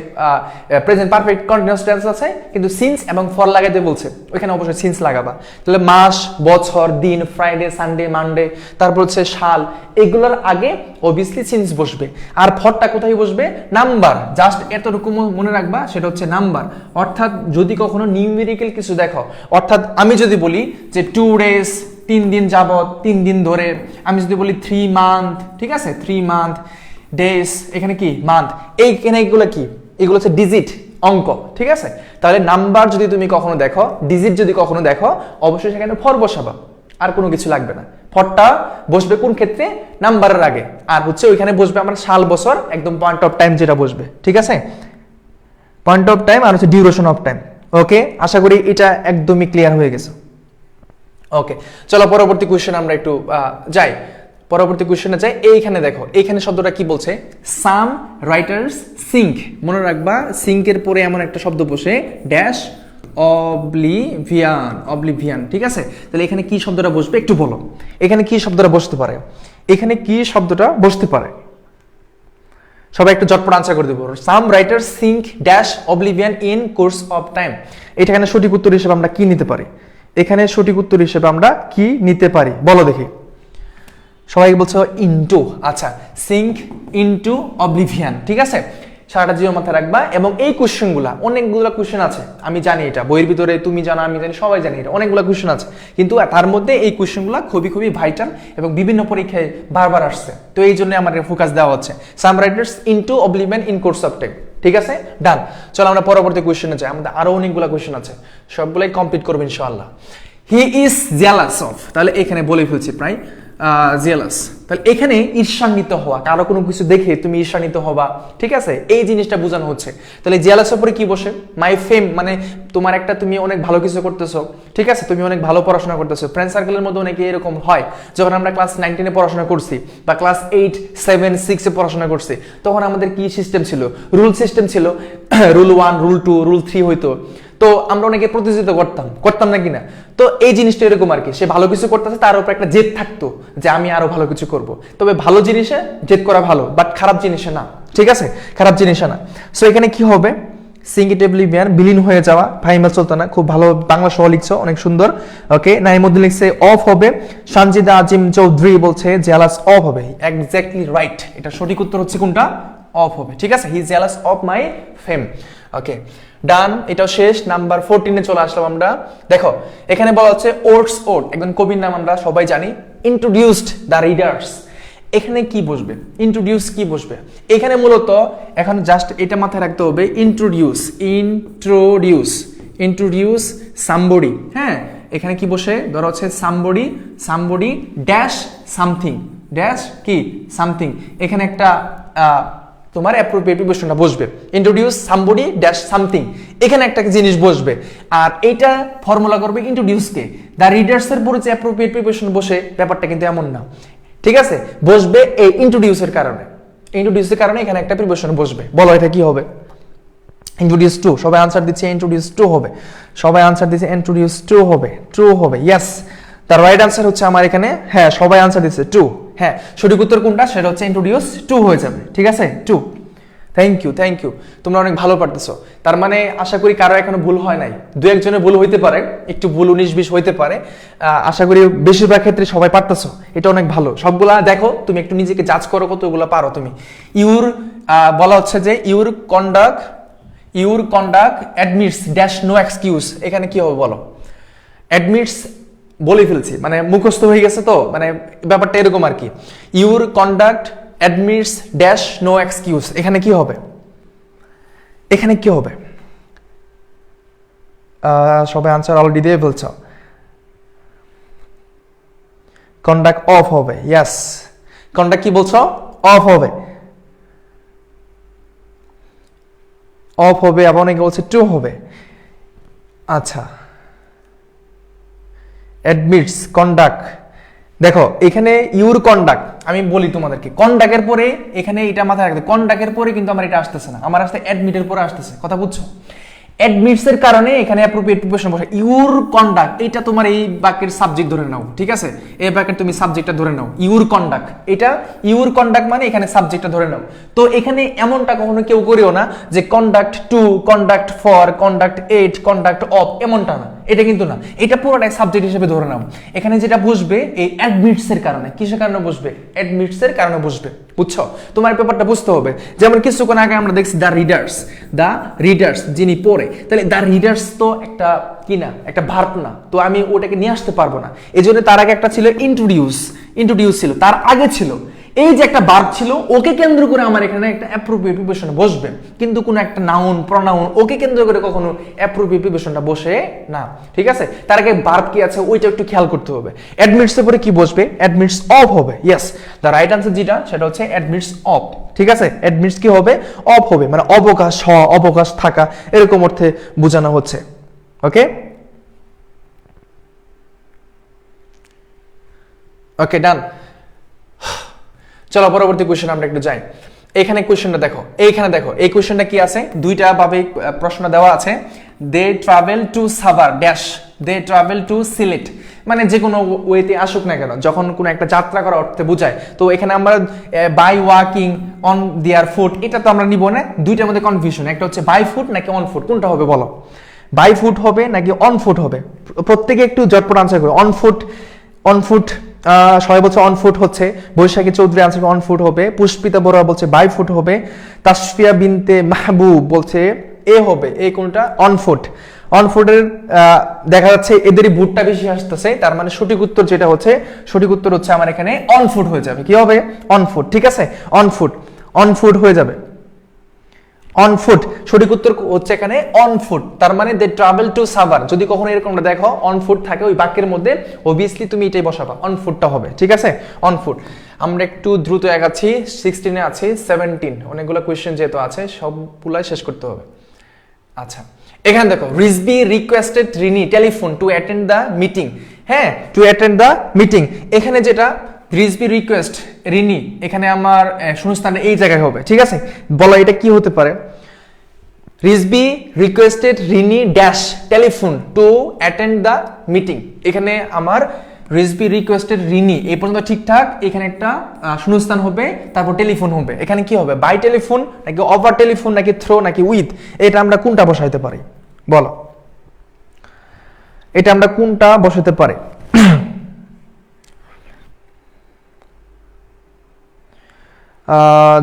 A: প্রেজেন্ট পারফেক্ট কন্টিনিউয়াস টেন্স আছে কিন্তু সিন্স এবং ফর লাগাতে বলছে, ওইখানে অবশ্যই সিন্স লাগাবা। তাহলে মাস, বছর, দিন, ফ্রাইডে, সানডে, মানডে, তারপর হচ্ছে সাল, এগুলোর আগে অবভিয়াসলি সিন্স বসবে। আর ফরটা কোথায় বসবে? নাম্বার। জাস্ট এতটুকু মনে রাখবা, সেটা হচ্ছে নাম্বার। অর্থাৎ যদি কখনো নিউমেরিক্যাল কিছু দেখো, অর্থাৎ আমি যদি বলি যে 2 days 3 দিন যাবত, 3 দিন ধরে, আমি যদি বলি 3 month, ঠিক আছে, 3 month, ডেজ, এখানে কি মান্থ, এইখানে এগুলো কি, এগুলো হচ্ছে ডিজিট, অঙ্ক, ঠিক আছে। তাহলে নাম্বার যদি তুমি কখনো দেখো, ডিজিট যদি কখনো দেখো, অবশ্যই সেখানে ফর বসাবা, আর কোনো কিছু লাগবে না। ফরটা বসবে কোন ক্ষেত্রে? নাম্বারের আগে। আর হচ্ছে ওইখানে বসবে আমার সাল, বছর, একদম পয়েন্ট অফ টাইম যেটা বসবে, ঠিক আছে, পয়েন্ট অফ টাইম আর হচ্ছে ডিউরেশন অফ টাইম। ওকে, আশা করি এটা একদমই ক্লিয়ার হয়ে গেছে। ওকে, চলো পরবর্তী কোশ্চেন আমরা একটু যাই, পরবর্তী কোশ্চেনে যাই। এইখানে দেখো, এইখানে শব্দটা কি বলছে? সাম রাইটার্স সিঙ্ক। মনে রাখবা, সিঙ্কের পরে এমন একটা শব্দ বসে, ড্যাশ অবলিভিয়ান, অবলিভিয়ান, ঠিক আছে। তাহলে এখানে কি শব্দটা বসবে একটু বলো, এখানে কি শব্দটা বসতে পারে? এখানে কি শব্দটা বসতে পারে? সবাই একটু ঝটপট আনসার করে দেবো। Some writers sink dash oblivion in course of time. এটা এখানে সঠিক উত্তর হিসেবে আমরা কি নিতে পারি? এখানে সঠিক উত্তর হিসেবে আমরা কি নিতে পারি বলো দেখি। সবাই বলছো ইনটু। আচ্ছা, সিঙ্ক ইনটু অবলিভিয়ান, ঠিক আছে, সারাটা জীবন মাথায় রাখবা। এবং এই কোশ্চেনগুলো, অনেকগুলো কোশ্চেন আছে, আমি জানি এটা বইয়ের ভিতরে, তুমি জানো, আমি জানি, সবাই জানি, এটা অনেকগুলো কোশ্চেন আছে, কিন্তু তার মধ্যে এই কোশ্চেনগুলো খুবই খুবই ভাইটাল এবং বিভিন্ন পরীক্ষায় বারবার আসছে, তো এই জন্য আমার ফোকাস দেওয়া হচ্ছে। Some writers into oblivion in course of time, ঠিক আছে, ডান। চলো আমরা পরবর্তী কোশ্চেনে যাই, আমাদের আরো অনেকগুলো কোশ্চেন আছে, সবগুলাই কমপ্লিট করবো ইনশাআল্লাহ। হি ইজ জেলাস অফ, তাহলে এখানে বলে ফেলছি প্রায়, জেলাস, তাহলে এখানে ঈর্ষান্বিত হওয়া, কারো কোনো কিছু দেখে তুমি ঈর্ষান্বিত হবা, ঠিক আছে, এই জিনিসটা বোঝানো হচ্ছে। তাহলে জেলাসের পরে কি বসে? মাই ফেম, মানে তোমার একটা, তুমি অনেক ভালো কিছু করতেছো, ঠিক আছে, তুমি অনেক ভালো পড়াশোনা করতেছো, ফ্রেন্ড সার্কেলের মধ্যে অনেকে এরকম হয়, যখন আমরা ক্লাস 9-10 পড়াশোনা করছি বা ক্লাস 8, 7, 6 পড়াশোনা করছি, তখন আমাদের কি সিস্টেম ছিল? রুল সিস্টেম ছিল, রুল 1, রুল 2, রুল 3 হইতো, তো আমরা অনেকে প্রতিযোগিতা করতাম না কিনা। তো এই জিনিসটা এরকম আর কি, সে ভালো কিছু করতেছে, তার উপর একটা জেদ থাকতো যে আমি আরো ভালো কিছু করব। তবে ভালো জিনিসে জেদ করা ভালো, বাট খারাপ জিনিসে না, ঠিক আছে, খারাপ জিনিসে না। সো এখানে কি হবে? সিঙ্গিটেবলি বিয়ান, বিলীন হয়ে যাওয়া, ফাহিমা সুলতানা, খুব ভালো বাংলা সহ লিখছো, অনেক সুন্দর। ওকে, নাইমুদ্দিন লিখছে অফ হবে, সানজিদা আজিম চৌধুরী বলছে জেলাস অফ হবে, এক্স্যাক্টলি রাইট, এটা সঠিক উত্তর হচ্ছে কোনটা? অফ হবে, ঠিক আছে, he is jealous of my fame. Okay, done, এটাও শেষ। নাম্বার 14-এ চলে আসলাম আমরা। দেখো এখানে বলা হচ্ছে ওটস ওট, একজন কবির নাম আমরা সবাই জানি, ইন্ট্রোডিউসড দ্য রিডার্স। এখানে কি বসবে? ইন্ট্রোডিউস কি বসবে? এখানে মূলত এখন জাস্ট এটা মাথায় রাখতে হবে, ইন্ট্রোডিউস, ইন্ট্রোডিউস, ইন্ট্রোডিউস সামবডি। হ্যাঁ, এখানে কি বসে? ধরো হচ্ছে somebody, somebody dash something, dash কি সামথিং, এখানে একটা তোমার অ্যাপ্রোপ্রিয়েট প্রিপোজিশনটা বসবে, ইন্ট্রোডিউস সামবডি ড্যাশ সামথিং, এখানে একটা জিনিস বসবে। আর এইটা ফর্মুলা করবে ইন্ট্রোডিউসকে, দ্য রিডার্স এর পরে যে অ্যাপ্রোপ্রিয়েট প্রিপোজিশন বসে, ব্যাপারটা কিন্তু এমন না, ঠিক আছে, বসবে এই ইন্ট্রোডিউসের কারণে, ইন্ট্রোডিউসের কারণে এখানে একটা প্রিপোজিশন বসবে। বলো এটা কি হবে? Introduce two. সবাই আনসার দিচ্ছে ইন্ট্রোডিউস টু হবে, সবাই আনসার দিচ্ছে ইন্ট্রোডিউস টু হবে, ট্রু হবে, ইয়েস, তার রাইট আনসার হচ্ছে আমার এখানে, হ্যাঁ সবাই আনসার দিচ্ছে টু। হ্যাঁ, সঠিক উত্তর কোনটা? সেটা হচ্ছে ইন্ট্রোডিউস টু হয়ে যাবে, ঠিক আছে, to. Thank you, thank you, তোমরা অনেক ভালো পারতেছো। তার মানে আশা করি কারো এখনো ভুল হয় নাই, দু একজনের ভুল হইতে পারে, একটু ভুল 19-20 হইতে পারে, আশা করি বেশিরভাগ ক্ষেত্রে সবাই পারতেছো, এটা অনেক ভালো। সবগুলা দেখো, তুমি একটু নিজেকে জাজ করো কতগুলো পারো তুমি। ইউর বলা হচ্ছে যে your conduct admits dash no excuse, এখানে কি হবে বলো? অ্যাডমিটস বলে ফেলছি, মানে মুখস্থ হয়ে গেছে, তো মানে ব্যাপারটা এরকম আর কি। Your conduct admits dash no excuse, এখানে কি হবে? এখানে কি হবে? সবাই আনসার অলরেডি দিয়ে ফেলছ। কন্ডাক্ট অফ হবে, ইয়েস, কন্ডাক্ট কি বলছো? অফ হবে, অফ হবে, আবার অনেকে বলছে টু হবে। আচ্ছা, অ্যাডমিটস কন্ডাক্ট, দেখো এখানে ইউর কন্ডাক্ট, আমি বলি তোমাদেরকে, কন্ডাক্টের পরে এখানে এটা মাথায় রাখতে, কন্ডাক্টের পরে কিন্তু আমার এটা আসতেছে না, আমার আসতে অ্যাডমিটের পরে আসতেছে, কথা বুঝছো? অ্যাডমিটস এর কারণে এখানে অ্যাপ্রোপ্রিয়েট প্রিপোজিশন বসে। ইউর কন্ডাক্ট, এটা তোমার এই বাক্যের সাবজেক্ট ধরে নাও, ঠিক আছে, এই বাক্যের তুমি সাবজেক্টটা ধরে নাও, ইউর কন্ডাক্ট, এটা ইউর কন্ডাক্ট মানে এখানে সাবজেক্টটা ধরে নাও। তো এখানে এমনটা কখনো কেউ করিও না যে conduct to, conduct for, conduct at, conduct of, এমনটা না, এটা কিন্তু না, এটা পুরোটাই সাবজেক্ট হিসেবে ধরে নাও। এখানে যেটা বসবে এই অ্যাডমিটস এর কারণে, কিসের কারণে বসবে, অ্যাডমিটস এর কারণে বসবে, বুঝছো? তোমার পেপারটা বুঝতে হবে। যেমন কিছুক্ষণ আগে আমরা দেখছি দ্য রিডার্স যিনি পড়ে, তাহলে দ্য রিডার্স তো একটা কি না, একটা ভার্ব না, তো আমি ওটাকে নিয়ে আসতে পারবো না। এই জন্য তার আগে একটা ছিল ইন্ট্রোডিউস ছিল, তার আগে ছিল এই যে একটা ভার্ব ছিল, ওকে কেন্দ্র করে আমার এখানে একটা অ্যাপ্রোপ্রিয়েট প্রিপোজিশন বসবে, কিন্তু কোনো একটা নাউন প্রনাউন ওকে কেন্দ্র করে কখনো অ্যাপ্রোপ্রিয়েট প্রিপোজিশনটা বসে না, ঠিক আছে? তার আগে ভার্ব কি আছে ওইটা একটু খেয়াল করতে হবে। অ্যাডমিটস এর পরে কি বসবে, অ্যাডমিটস অফ হবে। ইয়েস, দ্য রাইট আনসার যেটা সেটা হচ্ছে অ্যাডমিটস অফ, ঠিক আছে? অ্যাডমিটস কি হবে, অফ হবে, মানে অবকাশ হওয়া, অবকাশ থাকা, এরকম অর্থে বোঝানো হচ্ছে। ওকে ওকে, ডান। চলো পরবর্তী কোশ্চেন আমরা একটু যাই। এখানে কোশ্চেনটা দেখো, এইখানে দেখো এই কোশ্চেনটা কি আছে, দুইটা ভাবে প্রশ্ন দেওয়া আছে। They travel to Savar dash, they travel to Sylhet, মানে যে কোনো ওয়েতে আসুক না কেন, যখন কোনো একটা যাত্রা করা অর্থে বোঝায়, তো এখানে আমরা by walking, on their foot, এটা তো আমরা নিব না। দুইটার মধ্যে কনফিউশন, একটা হচ্ছে বাই ফুট নাকি অন ফুট, কোনটা হবে বলো? বাই ফুট হবে নাকি অন ফুট হবে? প্রত্যেকে একটু জটপট আনসার করবে। অন ফুট সবাই বলছে অন ফুট হচ্ছে, বৈশাখী চৌধুরী আনসার অন ফুট হবে, পুষ্পিতা বড়ুয়া বলছে বাই ফুট হবে, তাসফিয়া বিনতে মাহবুব বলছে এ হবে, এই কোনটা, অন ফুট। অন ফুটের দেখা যাচ্ছে এদেরই বুটটা বেশি আসতেছে, তার মানে সঠিক উত্তর যেটা হচ্ছে, সঠিক উত্তর হচ্ছে আমার এখানে অন ফুট হয়ে যাবে। কি হবে, অন ফুট, ঠিক আছে, অন ফুট হয়ে যাবে, অন ফুট, সঠিক উত্তর হচ্ছে এখানে অন ফুট। তার মানে দে ট্রাভেল টু সাভার, যদি কখনো এরকমটা দেখো অন ফুট থাকে ওই বাক্যের মধ্যে, অবভিয়াসলি তুমি এটাই বসাবা, অন ফুটটা হবে, ঠিক আছে, অন ফুট। আমরা একটু দ্রুত এগাচ্ছি, 16 এ আছি, 17 অনেকগুলো কোয়েশ্চেন যেহেতু আছে সবগুলাই শেষ করতে হবে। আচ্ছা, এখানে দেখো, Rizvi requested Rini telephone to attend the meeting, হ্যাঁ, টু অ্যাটেন্ড দ্য মিটিং। এখানে যেটা রিজবি রিকোয়েস্ট রিনি, এখানে আমার শূন্যস্থানে এই জায়গায় হবে, ঠিক আছে? বলো এটা কি হতে পারে, Rizvi requested Rini dash telephone to attend the meeting. এখানে আমার রিজবি রিকোয়েস্টেড রিনি এই পর্যন্ত ঠিকঠাক, এখানে একটা শূন্যস্থান হবে, তারপর টেলিফোন হবে। এখানে কি হবে, বাই টেলিফোন নাকি ওভার টেলিফোন নাকি থ্রো নাকি উইথ, এটা আমরা কোনটা বসাইতে পারি বলো? এটা আমরা কোনটা বসাতে পারি?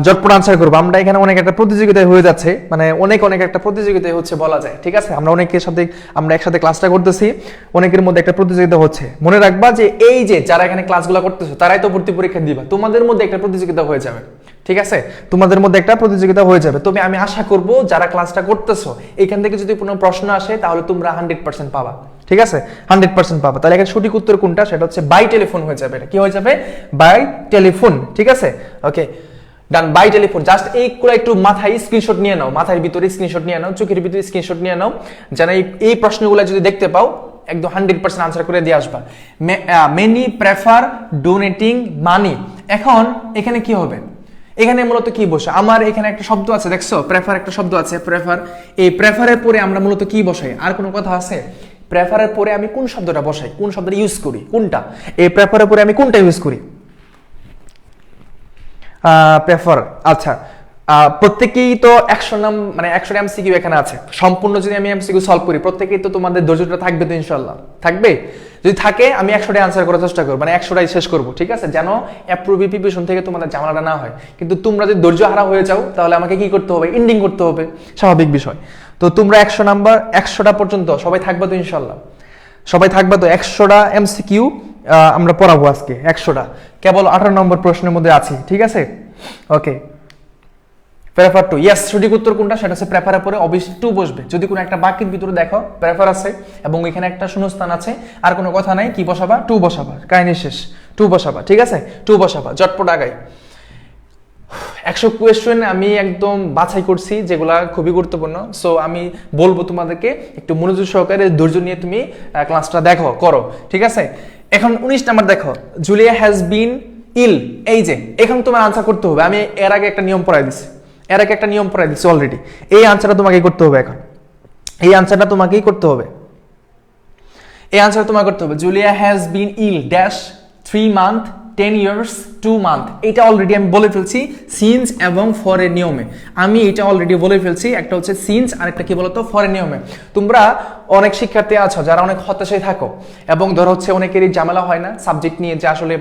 A: জটপট আনসার করবো। আমরা এখানে অনেক একটা প্রতিযোগিতায় হয়ে যাচ্ছে, মানে অনেক একটা প্রতিযোগিতায় হচ্ছে বলা যায়, ঠিক আছে? আমরা অনেকের সাথে আমরা একসাথে ক্লাসটা করতেছি, অনেকের মধ্যে একটা প্রতিযোগিতা হচ্ছে। মনে রাখবা যে এই যে যারা এখানে ক্লাসগুলো করতেছো তারাই তো ভর্তি পরীক্ষা দিবা, তোমাদের মধ্যে একটা প্রতিযোগিতা হয়ে যাবে, ঠিক আছে? তোমাদের মধ্যে একটা প্রতিযোগিতা হয়ে যাবে। তবে আমি আশা করব যারা ক্লাসটা করতেছো এখান থেকে যদি কোনো প্রশ্ন আসে তাহলে তোমরা 100% পাবা, ঠিক আছে, 100% পাবা। তাহলে এখানে সঠিক উত্তর কোনটা, সেটা হচ্ছে বাই টেলিফোন হয়ে যাবে। এটা কি হয়ে যাবে, বাই টেলিফোন, ঠিক আছে? ওকে ডান, বাই টেলিফোন। জাস্ট এইগুলো একটু মাথায় স্ক্রিনশট নিয়ে নাও, মাথার ভিতরে স্ক্রিনশট নিয়ে নাও, চোখের ভিতরে স্ক্রিনশট নিয়ে নাও, যেন এই প্রশ্নগুলো যদি দেখতে পাও একদম 100% আনসার করে দিয়ে আসবা। মেনি প্রেফার ডোনেটিং মানি, এখন এখানে কি হবে, এখানে মূলত কি বসে, আমার এখানে একটা শব্দ আছে দেখছো, প্রেফার একটা শব্দ আছে, প্রেফার। এই প্রেফারের পরে আমরা মূলত কি বসাই, আর কোনো কথা আছে? প্রেফারের পরে আমি কোন শব্দটা বসাই, কোন শব্দটা ইউজ করি, কোনটা? এই প্রেফারের পরে আমি কোনটা ইউজ করি, প্রেফার। আচ্ছা, প্রত্যেকেই তো 100 নাম মানে 100 এমসিকিউ এখানে আছে, সম্পূর্ণ যদি আমি এমসিকিউ সলভ করি প্রত্যেকেই তো তোমাদের ধৈর্যটা থাকবে তো ইনশাআল্লাহ, থাকবে? যদি থাকে আমি 100টা আনসার করার চেষ্টা করব, মানে 100টাই শেষ করব, ঠিক আছে? যেন অ্যাপ্রুভ প্রিপারেশন থেকে তোমাদের ঝামেলাটা না হয়। কিন্তু তোমরা যদি ধৈর্য হারা হয়ে যাও তাহলে আমাকে কি করতে হবে, এন্ডিং করতে হবে, স্বাভাবিক বিষয়। তো তোমরা 100 নাম্বার 100টা পর্যন্ত সবাই থাকবে তো ইনশাআল্লাহ, সবাই থাকবে তো? 100টা এমসিকিউ আমরা পড়াবো আজকে, 100টা, কেবল 18 নম্বর প্রশ্নের মধ্যে আছি, ঠিক আছে? ওকে, প্রেফার টু, ইয়েস, সঠিক উত্তর কোনটা, সেটা হচ্ছে প্রেফারের পরে অবশ্যই টু বসবে। যদি কোনো একটা বাক্যের ভিতরে দেখো প্রেফার আছে এবং এখানে একটা শূন্যস্থান আছে, আর কোনো কথা নাই, কি বসাবা, টু বসাবা, কাহিনী শেষ, টু বসাবা, ঠিক আছে? টু বসাবা, জটপট আগাই। 100 কোয়েশ্চেন আমি একদম বাছাই করছি যেগুলা খুবই গুরুত্বপূর্ণ, সো আমি বলবো তোমাদেরকে একটু মনোযোগ সহকারে ধৈর্য নিয়ে তুমি ক্লাসটা দেখো, করো, ঠিক আছে? এখন 19 নাম্বার দেখো, জুলিয়া হ্যাজ বিন ইল, এই যে এখন তোমার আনসার করতে হবে। আমি এর আগে একটা নিয়ম পড়াই দিছি অলরেডি, এই আনসারটা তোমাকে করতে হবে এখন। এই আনসারটা তোমাকেই করতে হবে। এই আনসার তোমার করতে হবে, Julia has been ill dash 3 month 10 years 2 month. এটা অলরেডি আমি বলে ফেলছি সিন্স এবং ফর এর নিয়মে, আমি এটা অলরেডি বলে ফেলছি। একটা হচ্ছে সিন্স আর একটা কি বলতো ফর এর নিয়মে। তোমরা অনেক শিক্ষার্থী আছো যারা অনেক হতাশায় থাকো, এবং ধরো হচ্ছে অনেকেরই ঝামেলা হয় না সাবজেক্ট নিয়ে যে আসলে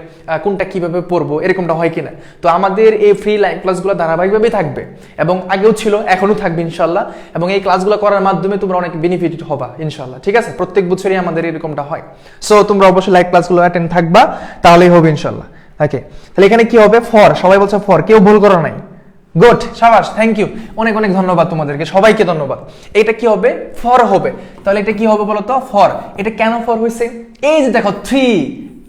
A: কোনটা কিভাবে পড়বো, এরকমটা হয় কিনা। তো আমাদের এই ফ্রি লাইভ ক্লাসগুলো ধারাবাহিকভাবেই থাকবে, এবং আগেও ছিল এখনো থাকবে ইনশাল্লাহ। এবং এই ক্লাসগুলো করার মাধ্যমে তোমরা অনেক বেনিফিটেড হবা ইনশাল্লাহ, ঠিক আছে? প্রত্যেক বছরই আমাদের এরকমটা হয়। সো তোমরা অবশ্যই লাইভ ক্লাসগুলো অ্যাটেন্ড থাকবা, তাহলেই হবে ইনশাল্লাহ। ওকে, তাহলে এখানে কি হবে? ফর। সবাই বলছে ফর, কেউ ভুল করো নাই। গুড, সাবাস, থ্যাংক ইউ, অনেক অনেক ধন্যবাদ তোমাদেরকে, সবাইকে ধন্যবাদ। এটা কি হবে? ফর হবে। তাহলে এটা কি হবে বলো তো? ফর। এটা কেন ফর হয়েছে? এই যে দেখো 3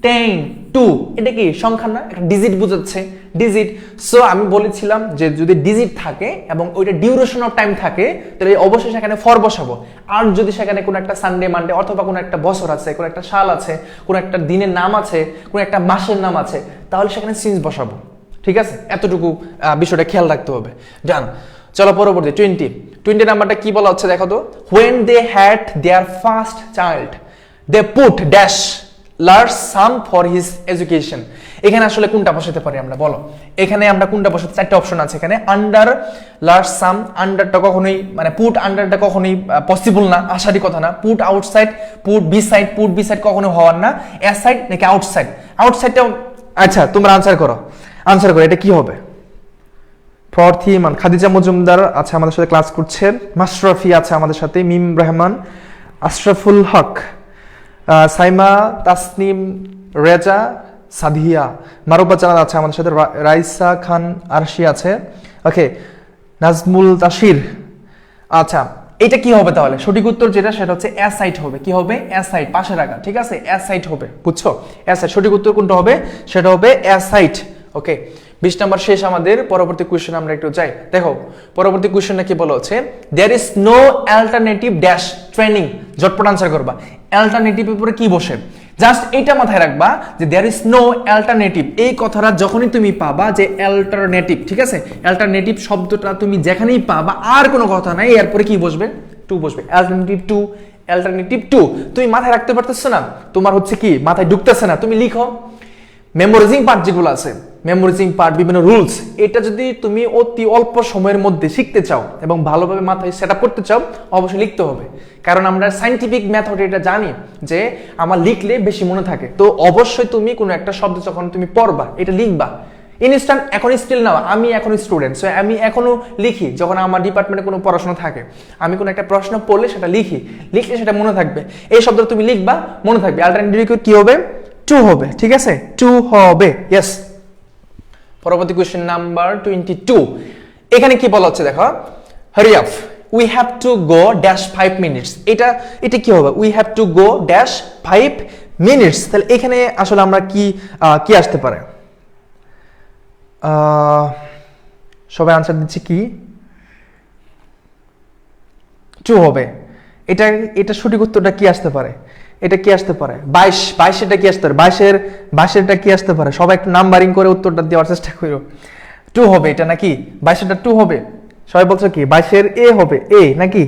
A: 10 2, এটা কি সংখ্যা না? একটা ডিজিট বোঝাচ্ছে, ডিজিট। সো আমি বলেছিলাম যে যদি ডিজিট থাকে এবং ওইটা ডিউরেশন অফ টাইম থাকে, তাহলে অবশ্যই সেখানে ফর বসাবো। আর যদি সেখানে কোনো একটা সানডে মানডে অথবা কোনো একটা বছর আছে, কোনো একটা সাল আছে, কোনো একটা দিনের নাম আছে, কোনো একটা মাসের নাম আছে, তাহলে সেখানে সিন্স বসাবো, ঠিক আছে? এতটুকু বিষয়টা খেয়াল রাখতে হবে। জান, চলো পরবর্তী 20 নাম্বারটা কি বলা হচ্ছে দেখো তো। when they had their first child they put dash large sum for his education। এখানে আসলে কোনটা বসাতে পারি আমরা বলো? এখানে আমরা কোনটা বসাতে, চারটা অপশন আছে এখানে। আন্ডার, লার্জ সাম, আন্ডারটা কখনোই মানে পুট আন্ডারটা কখনোই পসিবল না, আশারই কথা না। Put outside, put beside কখনো হওয়ার না। এ সাইড নাকি আউটসাইড? আউটসাইডটা। আচ্ছা তোমরা আনসার করো, এটা কি হবে? খাদিজা মজুমদার আছে আমাদের সাথে ক্লাস করছেন, মাশরাফি আছে আমাদের সাথে, মিম রহমান, আশরাফুল হক, সাইমা, তাসনিম, রেজা, সাদিয়া, মারুবা জানাত আছে আমাদের সাথে, রাইসা খান আরশি আছে, ওকে, নাজমুল তাসির। আচ্ছা এটা কি হবে তাহলে? সঠিক উত্তর যেটা সেটা হচ্ছে এ সাইড হবে। কি হবে? এ সাইড, পাশে রাখা, ঠিক আছে? এ সাইড হবে, বুঝছো? এ সাইড সঠিক উত্তর কোনটা হবে? সেটা হবে এ সাইড। ওকে, 20 নাম্বার শেষ আমাদের। পরবর্তী কোশ্চেন আমরা একটু যাই। দেখো পরবর্তী কোশ্চেনটা কি বলা হচ্ছে, there is no alternative dash training. ঝটপট আনসার করবা। অ্যালটারনেটিভের উপরে কি বসে? জাস্ট এইটা মাথায় রাখবা যে দেয়ার ইজ নো অ্যালটারনেটিভ। এই কথাটা যখনই তুমি পাবা যে অ্যালটারনেটিভ, ঠিক আছে? অ্যালটারনেটিভ শব্দটা তুমি যেখানেই পাবা আর কোনো কথা নাই, এরপরে কি বসবে? টু বসবে। অ্যালটারনেটিভ টু। তুমি মাথায় রাখতে পারতেছো না, তোমার হচ্ছে কি মাথায় ঢুকতেছে না, তুমি লিখো। মেমোরাইজিং পার্ট যেগুলো আছে, মেমোরাইজিং পার্ট, বিভিন্ন রুলস, এটা যদি তুমি অতি অল্প সময়ের মধ্যে শিখতে চাও এবং ভালোভাবে মাথায় সেট আপ করতে চাও, অবশ্যই লিখতে হবে। কারণ আমরা সায়েন্টিফিক মেথডে এটা জানি যে আমার লিখলে বেশি মনে থাকে। তো অবশ্যই তুমি কোনো একটা শব্দ যখন তুমি পড়বা, এটা লিখবা ইনস্ট্যান্ট। এখন স্টিল নাও, আমি এখন স্টুডেন্ট, সো আমি এখনো লিখি। যখন আমার ডিপার্টমেন্টে কোনো পড়াশোনা থাকে, আমি কোনো একটা প্রশ্ন পড়লে সেটা লিখলে সেটা মনে থাকবে। এই শব্দটা তুমি লিখবা, মনে থাকবে। অল্টারনেটিভ কি হবে? টু হবে, ঠিক আছে? টু হবে, ইয়েস। পরবর্তী কোশ্চেন নাম্বার 22। এখানে কি বলা হচ্ছে দেখো, hurry up, we have to go dash 5 minutes. এটা কি হবে? We have to go dash 5 minutes. তাহলে এখানে আসলে আমরা কি আসতে পারে? সবাই আনসার দিচ্ছে কি? টু হবে। এটা সঠিক উত্তরটা কি আসতে পারে? এটা কি আসতে পারে? 22 এটা কি আসতে পারে? 22 কি আসতে পারে? সবাই একটু নাম্বারিং করে উত্তরটা দেওয়ার চেষ্টা করো। টু হবে এটা নাকি? 22 টু হবে? সবাই বলছো কি 22 এ হবে? এ নাকি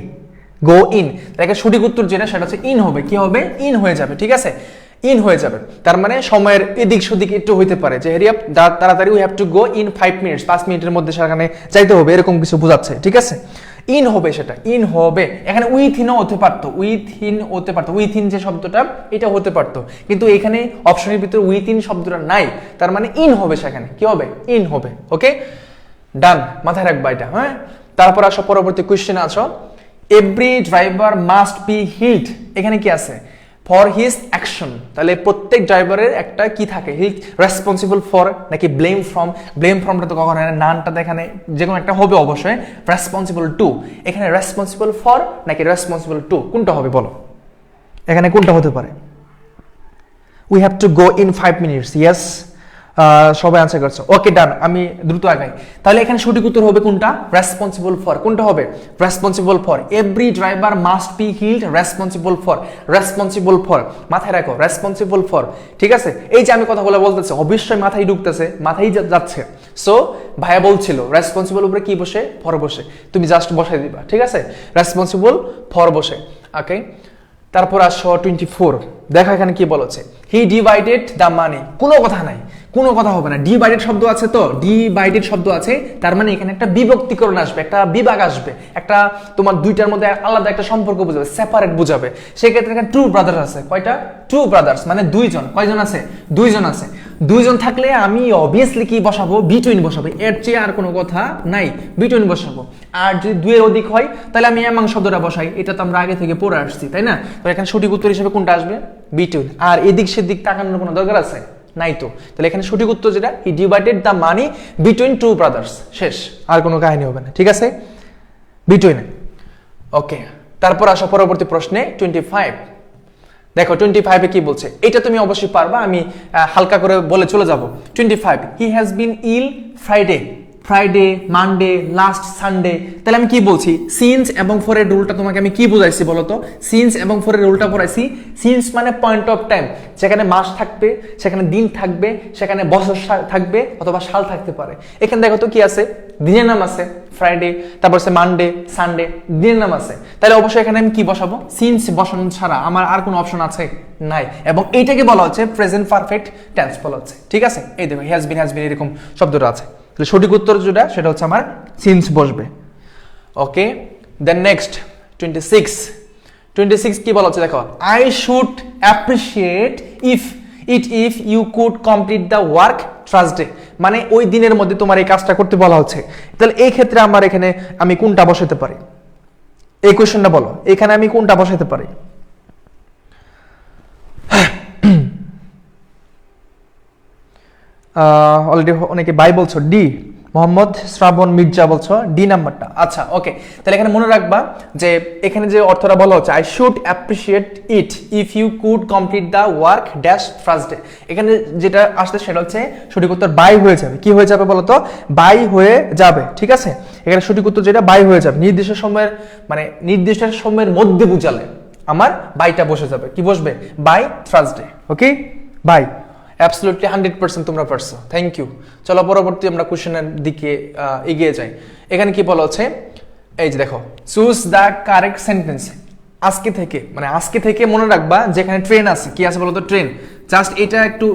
A: গো ইন? তাহলে সঠিক উত্তর যেটা সেটা হচ্ছে ইন হবে। কি হবে? ইন হয়ে যাবে, ঠিক আছে? ইন হয়ে যাবে। তার মানে সময়ের এদিক সেদিক একটু হইতে পারে যে হেরি আপ, তাড়াতাড়ি, we have to go in 5 minutes, 5 মিনিটের মধ্যে সেখানে যাইতে হবে, এরকম কিছু বোঝাচ্ছে, ঠিক আছে? ইন হবে, সেটা ইন হবে। এখানে উইথিনও হতে পারতো, উইথিন যে শব্দটা এটা হতে পারতো, কিন্তু এখানে অপশনের ভিতরে উইথিন শব্দটা নাই, তার মানে ইন হবে। সেখানে কি হবে? ইন হবে। ওকে, ডান, মাথায় রাখবা এটা। হ্যাঁ, তারপর আসো পরবর্তী কোশ্চেন আসো। Every driver must be healed. এখানে কি আছে? For his action. তাহলে প্রত্যেক ড্রাইভারের একটা কি থাকে? হিল্ড। রেসপন্সিবল ফর নাকি ব্লেম ফ্রম? ব্লেম ফ্রমটা তো কখনো নানটা এখানে যে কোনো একটা হবে অবশ্যই। রেসপন্সিবল টু, এখানে রেসপন্সিবল ফর নাকি রেসপন্সিবল টু, কোনটা হবে বলো? এখানে কোনটা হতে পারে? We have to go in 5 minutes, yes. সবাই আনসার করছো, ওকে ডান, আমি দ্রুত আগাই। তাহলে এখানে সঠিক উত্তর হবে কোনটা? Responsible for. কোনটা হবে? Responsible for. Every driver must be healed responsible for. Responsible for মাথায় রাখো, রেসপন্সিবল ফর। ঠিক আছে, এই যে আমি কথাগুলো বলতেছি অবশ্যই মাথায় ঢুকতেছে, মাথায় যাচ্ছে। সো ভাইয়া বলছিল রেসপন্সিবল উপরে কি বসে? ফর বসে। তুমি জাস্ট বসাই দিবা, ঠিক আছে, রেসপন্সিবল ফর বসে। ওকে, তারপর আসো 24। দেখো এখানে কি বলেছে, হি ডিভাইডেড দ্য মানি। কোনো কথা নাই, কোনো কথা হবে না। ডিভাইডেড শব্দ আছে তো, ডিভাইডেড শব্দ আছে, তার মানে এখানে একটা বিভক্তিকরণ আসবে, একটা বিভাগ আসবে, একটা তোমার দুইটার মধ্যে আলাদা একটা সম্পর্ক বোঝাবে, সেপারেট বোঝাবে। সেক্ষেত্রে এখানে টু ব্রাদার্স আছে। কয়টা? টু ব্রাদার্স, মানে দুইজন। কয়জন আছে? দুইজন আছে। দুইজন থাকলে আমি অবভিয়াসলি কি বসাবো? বিটুইন বসাবো, এর চেয়ে আর কোনো কথা নাই, বিটুইন বসাবো। আর যদি দুইয়ের অধিক হয় তাহলে আমি এমাং শব্দটা বসাই, এটা তো আমরা আগে থেকে পড়ে আসছি, তাই না? তো এখানে সঠিক উত্তর হিসেবে কোনটা আসবে? বিটুইন। আর এদিক সেদিক তাকানোর কোনো দরকার আছে? নাই তো। তাহলে এখানে সঠিক উত্তর যেটা, he divided the money between two brothers. শেষ, আর কোনো কাহিনী হবে না, ঠিক আছে, বিটুইন। ওকে, তারপর আসো পরবর্তী প্রশ্নে 25। দেখো 25-এ কি বলছে, এটা তুমি অবশ্যই পারবা, আমি হালকা করে বলে চলে যাব। 25, he has been ill Friday. Friday, Monday, last Sunday. তাহলে আমি কি বলছি? সিন্স এবং ফরের রুলটা তোমাকে আমি কি বুঝাইছি বলো তো? সিন্স এবং ফরের রুলটা পড়াইছি। সিন্স মানে পয়েন্ট অফ টাইম, সেখানে মাস থাকবে, সেখানে দিন থাকবে, সেখানে বছর থাকবে, অথবা সাল থাকতে পারে। এখানে দেখো তো কি আছে? দিনের নাম আছে ফ্রাইডে, তারপর আছে মানডে, সানডে, দিনের নাম আছে। তাহলে অবশ্যই এখানে আমি কি বসাবো? সিন্স বসানো ছাড়া আমার আর কোনো অপশন আছে? নাই। এবং এইটাকে বলা হচ্ছে প্রেজেন্ট পারফেক্ট টেন্স বলা হচ্ছে, ঠিক আছে? এই দেখো হ্যাজ বিন এরকম শব্দটা আছে। তাহলে সঠিক উত্তর যেটা, সেটা হচ্ছে আমার সিন্স বসবে। ওকে, দেন নেক্সট 26 কি বলা হচ্ছে দেখো, I should appreciate if you could complete the work Thursday. মানে ওই দিনের মধ্যে তোমার এই কাজটা করতে বলা হচ্ছে। তাহলে এই ক্ষেত্রে আমার এখানে আমি কোনটা বসাতে পারি? এই কোয়েশ্চনটা বলো, এখানে আমি কোনটা বসাতে পারি? অলরেডি অনেকে বাই বলছো, ডি। মোহাম্মদ শ্রাবণ মির্জা বলছো ডি নাম্বারটা। আচ্ছা, ওকে, তাহলে এখানে মনে রাখবা যে এখানে যে অর্থটা বলা হচ্ছে, I should appreciate it if you could complete the work dash Thursday. এখানে যেটা আসছে সেটা হচ্ছে সঠিক উত্তর বাই হয়ে যাবে। কি হয়ে যাবে বলতো? বাই হয়ে যাবে, ঠিক আছে? এখানে সঠিক উত্তর যেটা, বাই হয়ে যাবে। নির্দিষ্ট সময়ের, মানে নির্দিষ্ট সময়ের মধ্যে বুঝালে আমার বাইটা বসে যাবে। কি বসবে? By Thursday. Okay, by. Absolutely 100% তোমরা পারছো, থ্যাংক ইউ। চলো পরবর্তী আমরা কোশ্চেনের দিকে এগিয়ে যাই। এখানে কি বলা হচ্ছে, এই যে দেখো, চুজ দ্য কারেক্ট সেন্টেন্স। আজকে থেকে মনে রাখবা যেখানে ট্রেন আছে, কি আছে বলতো? ট্রেন। জাস্ট এটা একটু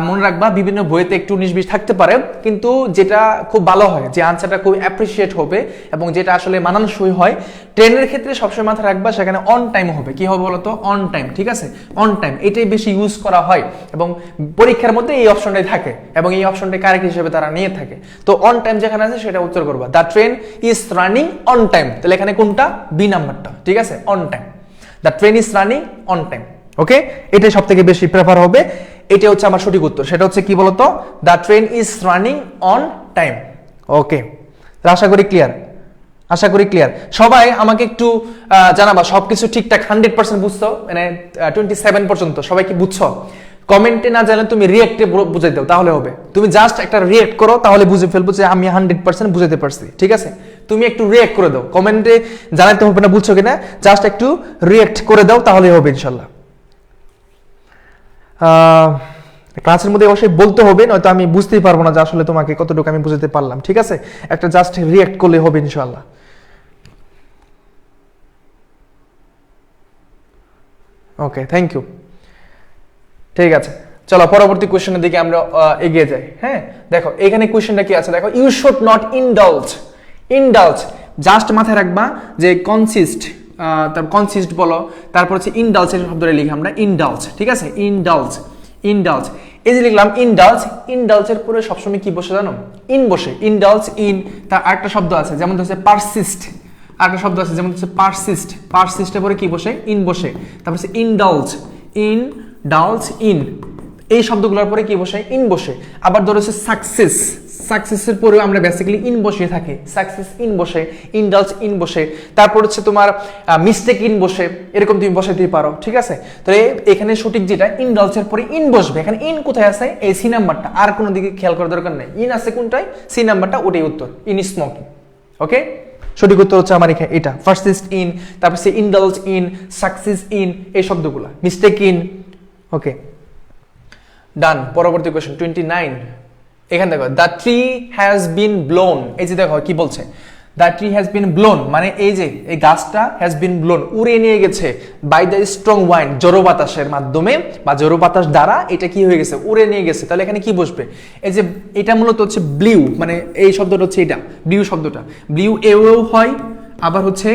A: মনে রাখবা, বিভিন্ন বইতে একটু 19-20 থাকতে পারে, কিন্তু যেটা খুব ভালো হয়, যে আনসারটা খুব অ্যাপ্রিসিয়েট হবে এবং যেটা আসলে মানানসই হয়, ট্রেনের ক্ষেত্রে সবসময় মাথায় রাখবা সেখানে অন টাইম হবে। কি হবে বলতো? অন টাইম, ঠিক আছে? অন টাইম, এটাই বেশি ইউজ করা হয় এবং পরীক্ষার মধ্যে এই অপশনটাই থাকে এবং এই অপশনটাই কারেক্ট হিসেবে তারা নিয়ে থাকে। তো অন টাইম যেখানে আছে সেটা উত্তর করবা, the train is running on time. তাহলে এখানে কোনটা? বি নাম্বারটা, ঠিক আছে? On time, the train is running on time. Okay, এটাই সব থেকে বেশি প্রেফার হবে। এটা হচ্ছে আমার সঠিক উত্তর। সেটা হচ্ছে কি বলতো? The train is running on time. Okay, আশা করি ক্লিয়ার। সবাই আমাকে একটু জানাবা সবকিছু ঠিকঠাক 100% বুঝছো? মানে 27 পর্যন্ত সবাই কি বুঝছো? কমেন্টে না জানলে তুমি রিয়েক্টে বুঝাই দাও, তাহলে হবে। তুমি জাস্ট একটা রিয়েক্ট করো, তাহলে বুঝে ফেলবো যে আমি 100% বুঝাতে পারছি, ঠিক আছে? তুমি একটু রিয়েক্ট করে দাও, কমেন্টে জানাতে হবে না বুঝছো কিনা, জাস্ট একটু রিয়েক্ট করে দাও, তাহলেই হবে ইনশাল্লাহ। ক্লাসের মধ্যে অবশ্যই বলতে হবে, নয়তো আমি বুঝতেই পারবো না যে আসলে তোমাকে কতটুকু আমি বুঝাতে পারলাম, ঠিক আছে? একটা জাস্ট রিয়েক্ট করলে হবে ইনশাল্লাহ। ওকে, থ্যাংক ইউ। ঠিক আছে, চলো পরবর্তী কোশ্চেনের দিকে আমরা এগিয়ে যাই। হ্যাঁ, দেখো এখানে কোশ্চেনটা কি আছে দেখো, you should not indulge. Just মাথায় রাখবা যে কনসিস্ট, তারপর কনসিস্ট বলো, তারপর হচ্ছে ইনডালজ এর শব্দটা লিখি আমরা ইনডালজ, ঠিক আছে? ইনডালজ। এই যে লিখলাম ইনডালজের পরে সবসময় কি বসে জানো? ইন বসে। Indulge, in. তার আরেকটা শব্দ আছে যেমন হচ্ছে পারসিস্ট, আরেকটা শব্দ আছে যেমন হচ্ছে পারসিস্টের পরে কি বসে? ইন বসে। তারপর হচ্ছে ইনডালজ, ইন। এই শব্দগুলোর পরে কি বসে? ইন বসে। আবার ধরো হচ্ছে সাকসেসের পরেও আমরা বেসিক্যালি ইন বসিয়ে থাকি, সাকসেস ইন বসে, ইনডালজ ইন বসে, তারপর হচ্ছে তোমার মিস্টেক ইন বসে, এরকম তুমি বসাইতেই পারো, ঠিক আছে। তো এখানে সঠিক যেটা ইনডালজের পরে ইন বসবে, এখানে ইন কোথায় আছে, এই সি নাম্বারটা, আর কোনো দিকে খেয়াল করার দরকার নেই, ইন আছে কোনটায়, সি নাম্বারটা, ওটাই উত্তর, ইন স্মোকিং। ওকে, সঠিক উত্তর হচ্ছে আমার এখানে এটা, ফার্স্ট ইন, তারপর সে ইনডালজ ইন, সাকসেস ইন, এই শব্দগুলো, মিস্টেক ইন। ওকে, ডান। পরবর্তী কোয়েশ্চেন 29, এখানে দেখো the tree has been blown, এই যে দেখো কি বলছে, the tree has been blown, মানে এই যে এই গাছটা হ্যাজ বিন ব্লোন, উড়ে নিয়ে গেছে বাই দ্য স্ট্রং ওয়াইন্ড, জড়ো বাতাসের মাধ্যমে বা জড়ো বাতাস দ্বারা এটা কি হয়ে গেছে, উড়ে নিয়ে গেছে। তাহলে এখানে কি বসবে, এই যে এটা মূলত হচ্ছে ব্লিউ, মানে এই শব্দটা হচ্ছে এটা ব্লিউ শব্দটা, ব্লিউ এও হয়, আবার হচ্ছে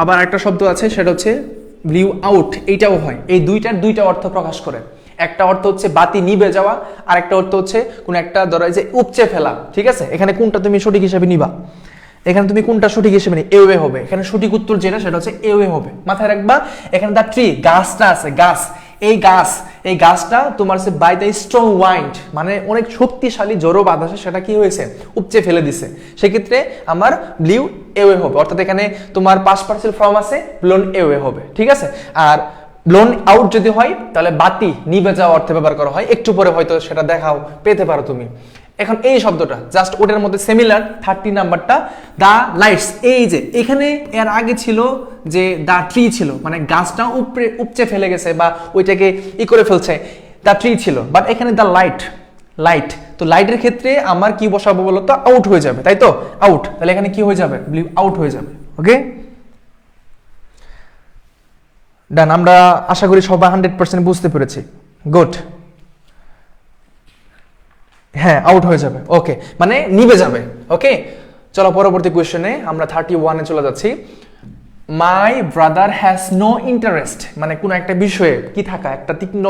A: আবার একটা শব্দ আছে সেটা হচ্ছে ব্লিউ আউট, এইটাও হয়। এই দুইটা অর্থ প্রকাশ করে, একটা অর্থ হচ্ছে বাতি নিভে যাওয়া, আর একটা অর্থ হচ্ছে কোন একটা ধরো যে উপচে ফেলা, ঠিক আছে। এখানে কোনটা তুমি সঠিক হিসেবে নিবা, এখানে তুমি কোনটা সঠিক হিসেবে নিবে, এওয়ে হবে, এখানে সঠিক উত্তর যেটা সেটা হচ্ছে এওয়ে হবে। মাথায় রাখবা এখানে দা ট্রি, গাছটা আছে, গাছ, এই গাছটা তোমার হচ্ছে বাই দ্য স্ট্রং ওয়াইন্ড, মানে অনেক শক্তিশালী জড়ো বাতাসে সেটা কি হয়েছে, উপচে ফেলে দিছে। সেক্ষেত্রে আমার ব্লিউ এওয়ে হবে, অর্থাৎ এখানে তোমার পাস্ট পার্টিসিপল ফর্ম আছে, ব্লোন এওয়ে হবে, ঠিক আছে। আর ব্লোন আউট যদি হয় তাহলে বাতি নিভে যাওয়া অর্থে ব্যবহার করা হয়, একটু পরে হয়তো সেটা দেখাও পেতে পারো তুমি। এখন এই শব্দটা জাস্ট ওটার মধ্যে সিমিলার, 30 নাম্বারটা দা লাইটস, এই যে এখানে এর আগে ছিল যে দা ট্রি ছিল, মানে গাছটা উপচে ফেলে গেছে বা ওইটাকে করে ফেলছে, দা ট্রি ছিল, বাট এখানে দা লাইট, তো লাইটের ক্ষেত্রে আমার কি বসাবো বলো তো, আউট হয়ে যাবে, তাই তো, আউট, তাহলে এখানে কি হয়ে যাবে, ব্লিউ আউট হয়ে যাবে। ওকে, ডান। আমরা আশা করি সবাই 100% বুঝতে পেরেছি, গুড। হ্যাঁ, আউট হয়ে যাবে, ওকে, মানে নিভে যাবে। ওকে, চলো পরবর্তী কোয়েশ্চেনে আমরা 31-এ চলে যাচ্ছি। My brother has no interest, মানে কোনো একটা বিষয়ে কি থাকা, একটা তীক্ষ্ণ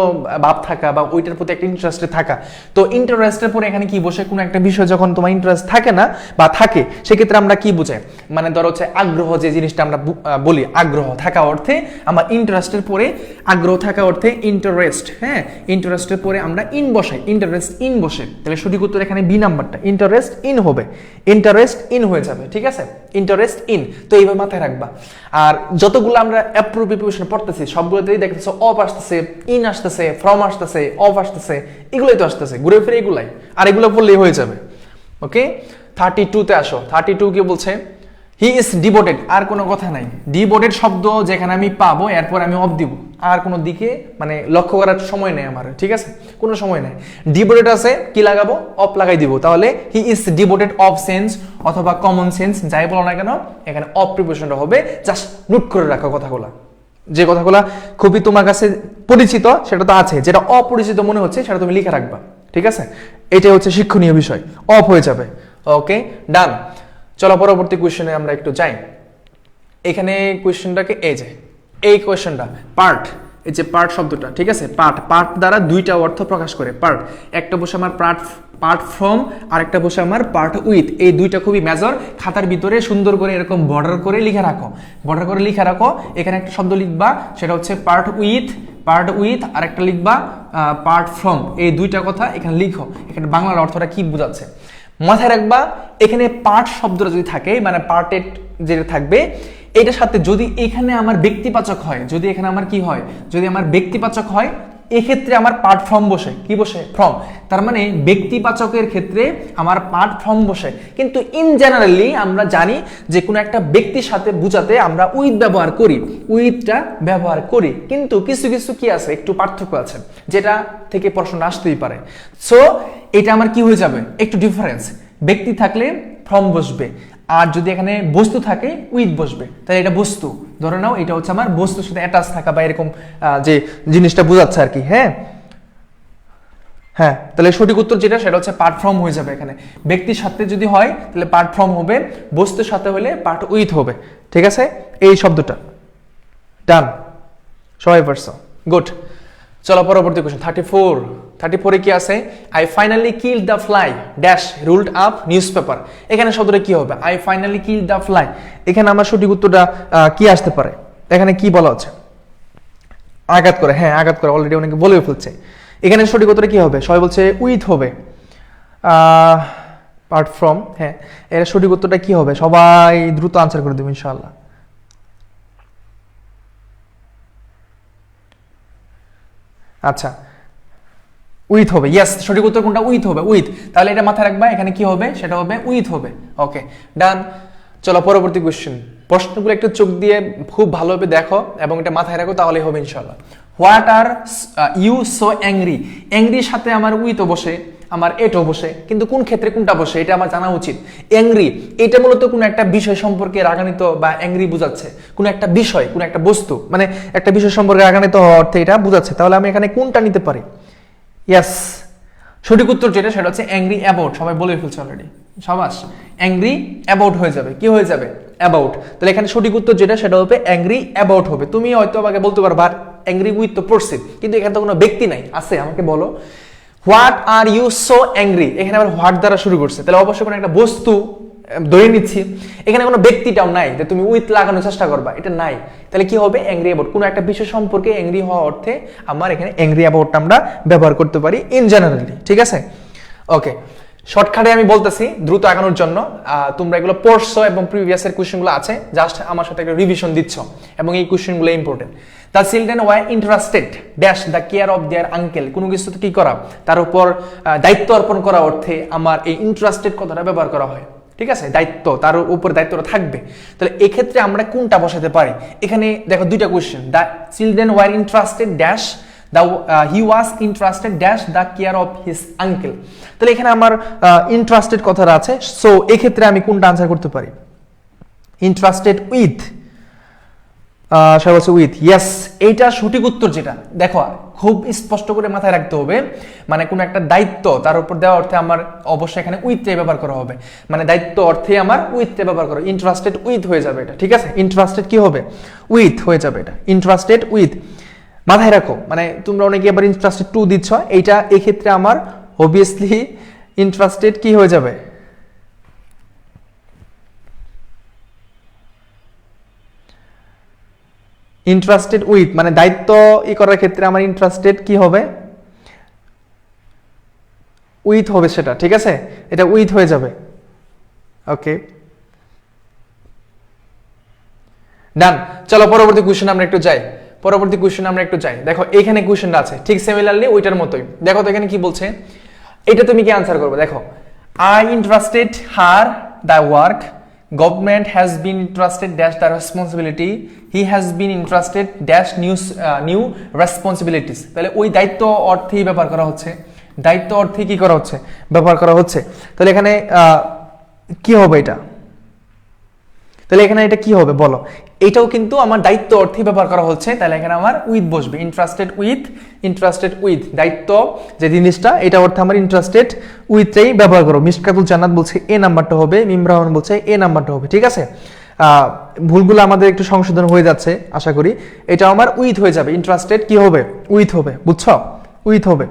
A: ভাব থাকা বা ওইটার প্রতি একটা ইন্টারেস্টে থাকা। তো ইন্টারেস্টের পরে এখানে কি বসে, কোনো একটা বিষয় যখন তোমার ইন্টারেস্ট থাকে না বা থাকে, সেক্ষেত্রে আমরা কি বুঝাই, মানে ধরো হচ্ছে আগ্রহ, যে জিনিসটা আমরা বলি আগ্রহ থাকা অর্থে, আমার ইন্টারেস্টের পরে আগ্রহ থাকা অর্থে ইন্টারেস্ট, হ্যাঁ, ইন্টারেস্টের পরে আমরা ইন বসাই, ইন্টারেস্ট ইন বসে, তাহলে সঠিক উত্তর এখানে বি নাম্বারটা, ইন্টারেস্ট ইন হবে, ইন্টারেস্ট ইন হয়ে যাবে, ঠিক আছে, ইন্টারেস্ট ইন। তো এইভাবে মাথায় রাখবা। আর যতগুলো আমরা অ্যাপ্রুভ প্রিপোজিশন পড়তেছি সবগুলোতেই দেখতেছো অফ আসতেছে, ইন আসতেছে, ফ্রম আসতেছে, অফ আসতেছে, এগুলোই তো আসতেছে, ঘুরে ফিরে এগুলাই, আর এগুলো পড়লেই হয়ে যাবে। ওকে, 32-তে আসো। 32 কি বলছে, হি ইজ ডিভোটেড, আর কোনো কথা নাই, ডিভোটেড শব্দ যেখানে আমি পাবো এরপর আমি অফ দিব, আর কোনো দিকে মানে লক্ষ্য করার সময় নেই আমার, ঠিক আছে, কোনো সময় নেই। ডিভোটেড আছে, কি লাগাবো, অফ লাগাই দিব, তাহলে he is devoted of sense অথবা কমন সেন্স, যাই বলো না কেন এখানে অফ প্রিপোজিশনটা হবে। জাস্ট নোট করে রাখো কথাগুলা, যে কথাগুলা খুবই তোমার কাছে পরিচিত সেটা তো আছে, যেটা অপরিচিত মনে হচ্ছে সেটা তুমি লিখে রাখবা, ঠিক আছে, এটাই হচ্ছে শিক্ষণীয় বিষয়, অফ হয়ে যাবে। ওকে, ডান। চলো পরবর্তী কোয়েশ্চেনে আমরা একটু যাই। এখানে কোয়েশ্চেনটাকে এই কোয়েশ্চেনটা পার্ট, এই যে পার্ট শব্দটা, ঠিক আছে, পার্ট দ্বারা দুইটা অর্থ প্রকাশ করে। পার্ট, একটা বসে আমার পার্ট ফ্রম, আর একটা বসে আমার পার্ট উইথ, এই দুইটা খুবই মেজর। খাতার ভিতরে সুন্দর করে এরকম বর্ডার করে লিখে রাখো, এখানে একটা শব্দ লিখবা, সেটা হচ্ছে পার্ট উইথ, আর একটা লিখবা পার্ট ফ্রম, এই দুইটা কথা এখানে লিখো। এখানে বাংলার অর্থটা কি বোঝাচ্ছে মাথায় রাখবা। এখানে পার্ট শব্দটা যদি থাকে, মানে পার্টেড যেটা থাকবে, এটার সাথে যদি এখানে আমার ব্যক্তিবাচক হয়, যদি এখানে আমার কি হয়, যদি আমার ব্যক্তিবাচক হয়, এক্ষেত্রে আমার পার্ট ফর্ম বসে, কি বসে, ফর্ম। তার মানে ব্যক্তিবাচকের ক্ষেত্রে আমার পার্ট ফর্ম বসে। কিন্তু ইন জেনারেলি আমরা জানি যে কোনো একটা ব্যক্তির সাথে বোঝাতে আমরা উইথ ব্যবহার করি, কিন্তু কিছু কিছু কি আছে, একটু পার্থক্য আছে, যেটা থেকে প্রশ্ন আসতেই পারে। সো এটা আমার কি হয়ে যাবে, একটু ডিফারেন্স। ব্যক্তি থাকলে ফর্ম বসবে, আর যদি এখানে বস্তু থাকে উইথ বসবে, তাহলে এটা বস্তু ধরে নাও, এটা হচ্ছে আমার বস্তুর সাথে অ্যাটাচ থাকা বা এরকম যে জিনিসটা বোঝাচ্ছে আর কি। হ্যাঁ, তাহলে সঠিক উত্তর যেটা সেটা হচ্ছে পার্ট ফ্রম হয়ে যাবে। এখানে ব্যক্তির সাথে যদি হয় তাহলে পার্ট ফ্রম হবে, বস্তুর সাথে হলে পার্ট উইথ হবে, ঠিক আছে, এই শব্দটা। ডান, সবাই পারছো, গুড। চলো পরবর্তী কোশ্চেন 34-এ কি আছে, I finally kill the fly dash ruled up news paper. এখানে শব্দটা কি হবে, I finally kill the fly. এখানে আমার সঠিক উত্তরটা কি আসতে পারে, এখানে কি বলা হচ্ছে, আঘাত করে, হ্যাঁ আঘাত করে, অলরেডি অনেকে বলেও ফেলছে। এখানে সঠিক উত্তরটা কি হবে, সবাই বলছে উইথ হবে। পার্ট ফ্রম, হ্যাঁ, এর সঠিক উত্তরটা কি হবে? সবাই দ্রুত আনসার করে দেবে ইনশাআল্লাহ। আচ্ছা, উইথ হবে, ইয়েস, সঠিক উত্তর কোনটা? উইথ হবে, উইথ। তাহলে এটা মাথায় রাখবা, এখানে কি হবে? সেটা হবে উইথ হবে। ওকে, ডান। চলো পরবর্তী কোশ্চেন। প্রশ্নগুলো একটু চোখ দিয়ে খুব ভালোভাবে দেখো এবং এটা মাথায় রাখো, তাহলেই হবে ইনশাআল্লাহ। What are you so angry? অ্যাংরির সাথে আমার উইথও বসে, আমার এটও বসে, কিন্তু কোন ক্ষেত্রে কোনটা বসে এটা আমার জানা উচিত। অ্যাংরি এটা মূলত কোনো একটা বিষয় সম্পর্কে রাগান্বিত বা অ্যাংরি বোঝাচ্ছে, কোনো একটা বিষয়, কোনো একটা বস্তু, মানে একটা বিষয় সম্পর্কে রাগান্বিত হওয়ার অর্থে এটা বোঝাচ্ছে। তাহলে আমি এখানে কোনটা নিতে পারি? ইয়েস, সঠিক উত্তর যেটা সেটা হচ্ছে অ্যাংরি অ্যাবাউট। সবাই বলে ফেলছে অলরেডি, সাবাস। অ্যাংরি অ্যাবাউট হয়ে যাবে, কি হয়ে যাবে? অ্যাবাউট। তাহলে এখানে সঠিক উত্তর যেটা সেটা হবে অ্যাংরি অ্যাবাউট হবে। তুমি হয়তো আমাকে বলতে পারো বাট অ্যাংরি উইথ তো পড়ছি, কিন্তু এখানে তো কোনো ব্যক্তি নাই, আছে? আমাকে বলো, what are you so angry, এখানে আবার হোয়াট দ্বারা শুরু করছে, তাহলে অবশ্যই কোনো একটা বস্তু ধরে নিচ্ছি। এখানে কোনো ব্যক্তিটাও নাই যে তুমি উইথ লাগানোর চেষ্টা করবা, এটা নাই। তাহলে কি হবে? Angry about. কোনো একটা বিষয় সম্পর্কে অ্যাংরি হওয়া অর্থে আমার এখানে অ্যাংরি অ্যাবাউটটা আমরা ব্যবহার করতে পারি ইন জেনারেলি, ঠিক আছে? ওকে, শর্টকাটে আমি বলতেছি দ্রুত আগানোর জন্য। তোমরা এগুলো পড়ছো এবং প্রিভিয়াসের কোশ্চেনগুলো আছে, জাস্ট আমার সাথে একটা রিভিশন দিচ্ছ, এবং এই কোশ্চেনগুলো important. The children were interested dash the care of their uncle. কোনো কিছুতে কি করা, তার উপর দায়িত্ব অর্পণ করা অর্থে আমার এই ইন্টারেস্টেড কথাটা ব্যবহার করা হয়, ঠিক আছে? দায়িত্ব, তার উপর দায়িত্বটা থাকবে। তাহলে এক্ষেত্রে আমরা কোনটা বসাতে পারি? এখানে দেখো দুইটা question. The children were interested dash he was interested dash the care of his uncle. তাহলে এখানে আমার ইন্টারেস্টেড কথাটা আছে, সো এক্ষেত্রে আমি কোনটা আনসার করতে পারি? ইন্টারেস্টেড উইথ, সবাই বলছে উইথ, ইয়েস। এইটা সঠিক উত্তর যেটা, দেখো খুব স্পষ্ট করে মাথায় রাখতে হবে, মানে কোনো একটা দায়িত্ব তার উপর দেওয়া অর্থে আমার অবশ্যই এখানে উইথে ব্যবহার করা হবে, মানে দায়িত্ব অর্থে আমার উইথে ব্যবহার করা, ইন্টারেস্টেড উইথ হয়ে যাবে এটা, ঠিক আছে? ইন্টারেস্টেড কি হবে? উইথ হয়ে যাবে এটা, ইন্টারেস্টেড উইথ। মাথায় রাখো, মানে তোমরা অনেকে এবার ইন্টারেস্টেড টু দিচ্ছ, এইটা এক্ষেত্রে আমার অবভিয়াসলি ইন্টারেস্টেড কি হয়ে যাবে? ইন্টারেস্টেড উইথ, মানে দায়িত্ব করার ক্ষেত্রে আমার ইন্টারেস্টেড কি হবে? উইথ হবে সেটা, ঠিক আছে? এটা উইথ হয়ে যাবে। ওকে, ডান। চলো পরবর্তী কোশ্চেন আমরা একটু যাই। দেখো এখানে কোশ্চেনটা আছে ঠিক সিমিলারলি ওইটার মতোই। দেখো তো এখানে কি বলছে, এটা তুমি কি আনসার করবে? দেখো, I interested her the work, government has been interested dash the responsibility, he has been interested dash new responsibilities. তাহলে ওই দায়িত্ব অর্থেই ব্যবহার করা হচ্ছে, দায়িত্ব অর্থে কি করা হচ্ছে? ব্যবহার করা হচ্ছে। তাহলে এখানে কি হবে এটা? তাহলে এখানে এটা কি হবে বলো? এটাও কিন্তু আমার দায়িত্ব অর্থে ব্যবহার করা হচ্ছে, তাহলে এখানে আমার উইথ বসবে, ইন্টারেস্টেড উইথ দায়িত্ব যে জিনিসটা, এটা অর্থে আমার ইন্টারেস্টেড উইথটাই ব্যবহার করো। মিশকাতুল জান্নাত বলছে এ নাম্বারটা হবে, মিমরাহমান বলছে এ নাম্বারটা হবে, ঠিক আছে? ভুলগুলো আমাদের একটু সংশোধন হয়ে যাচ্ছে আশা করি। এটা আমার উইথ হয়ে যাবে, ইন্টারেস্টেড কি হবে? উইথ হবে, বুঝছো? উইথ হবে,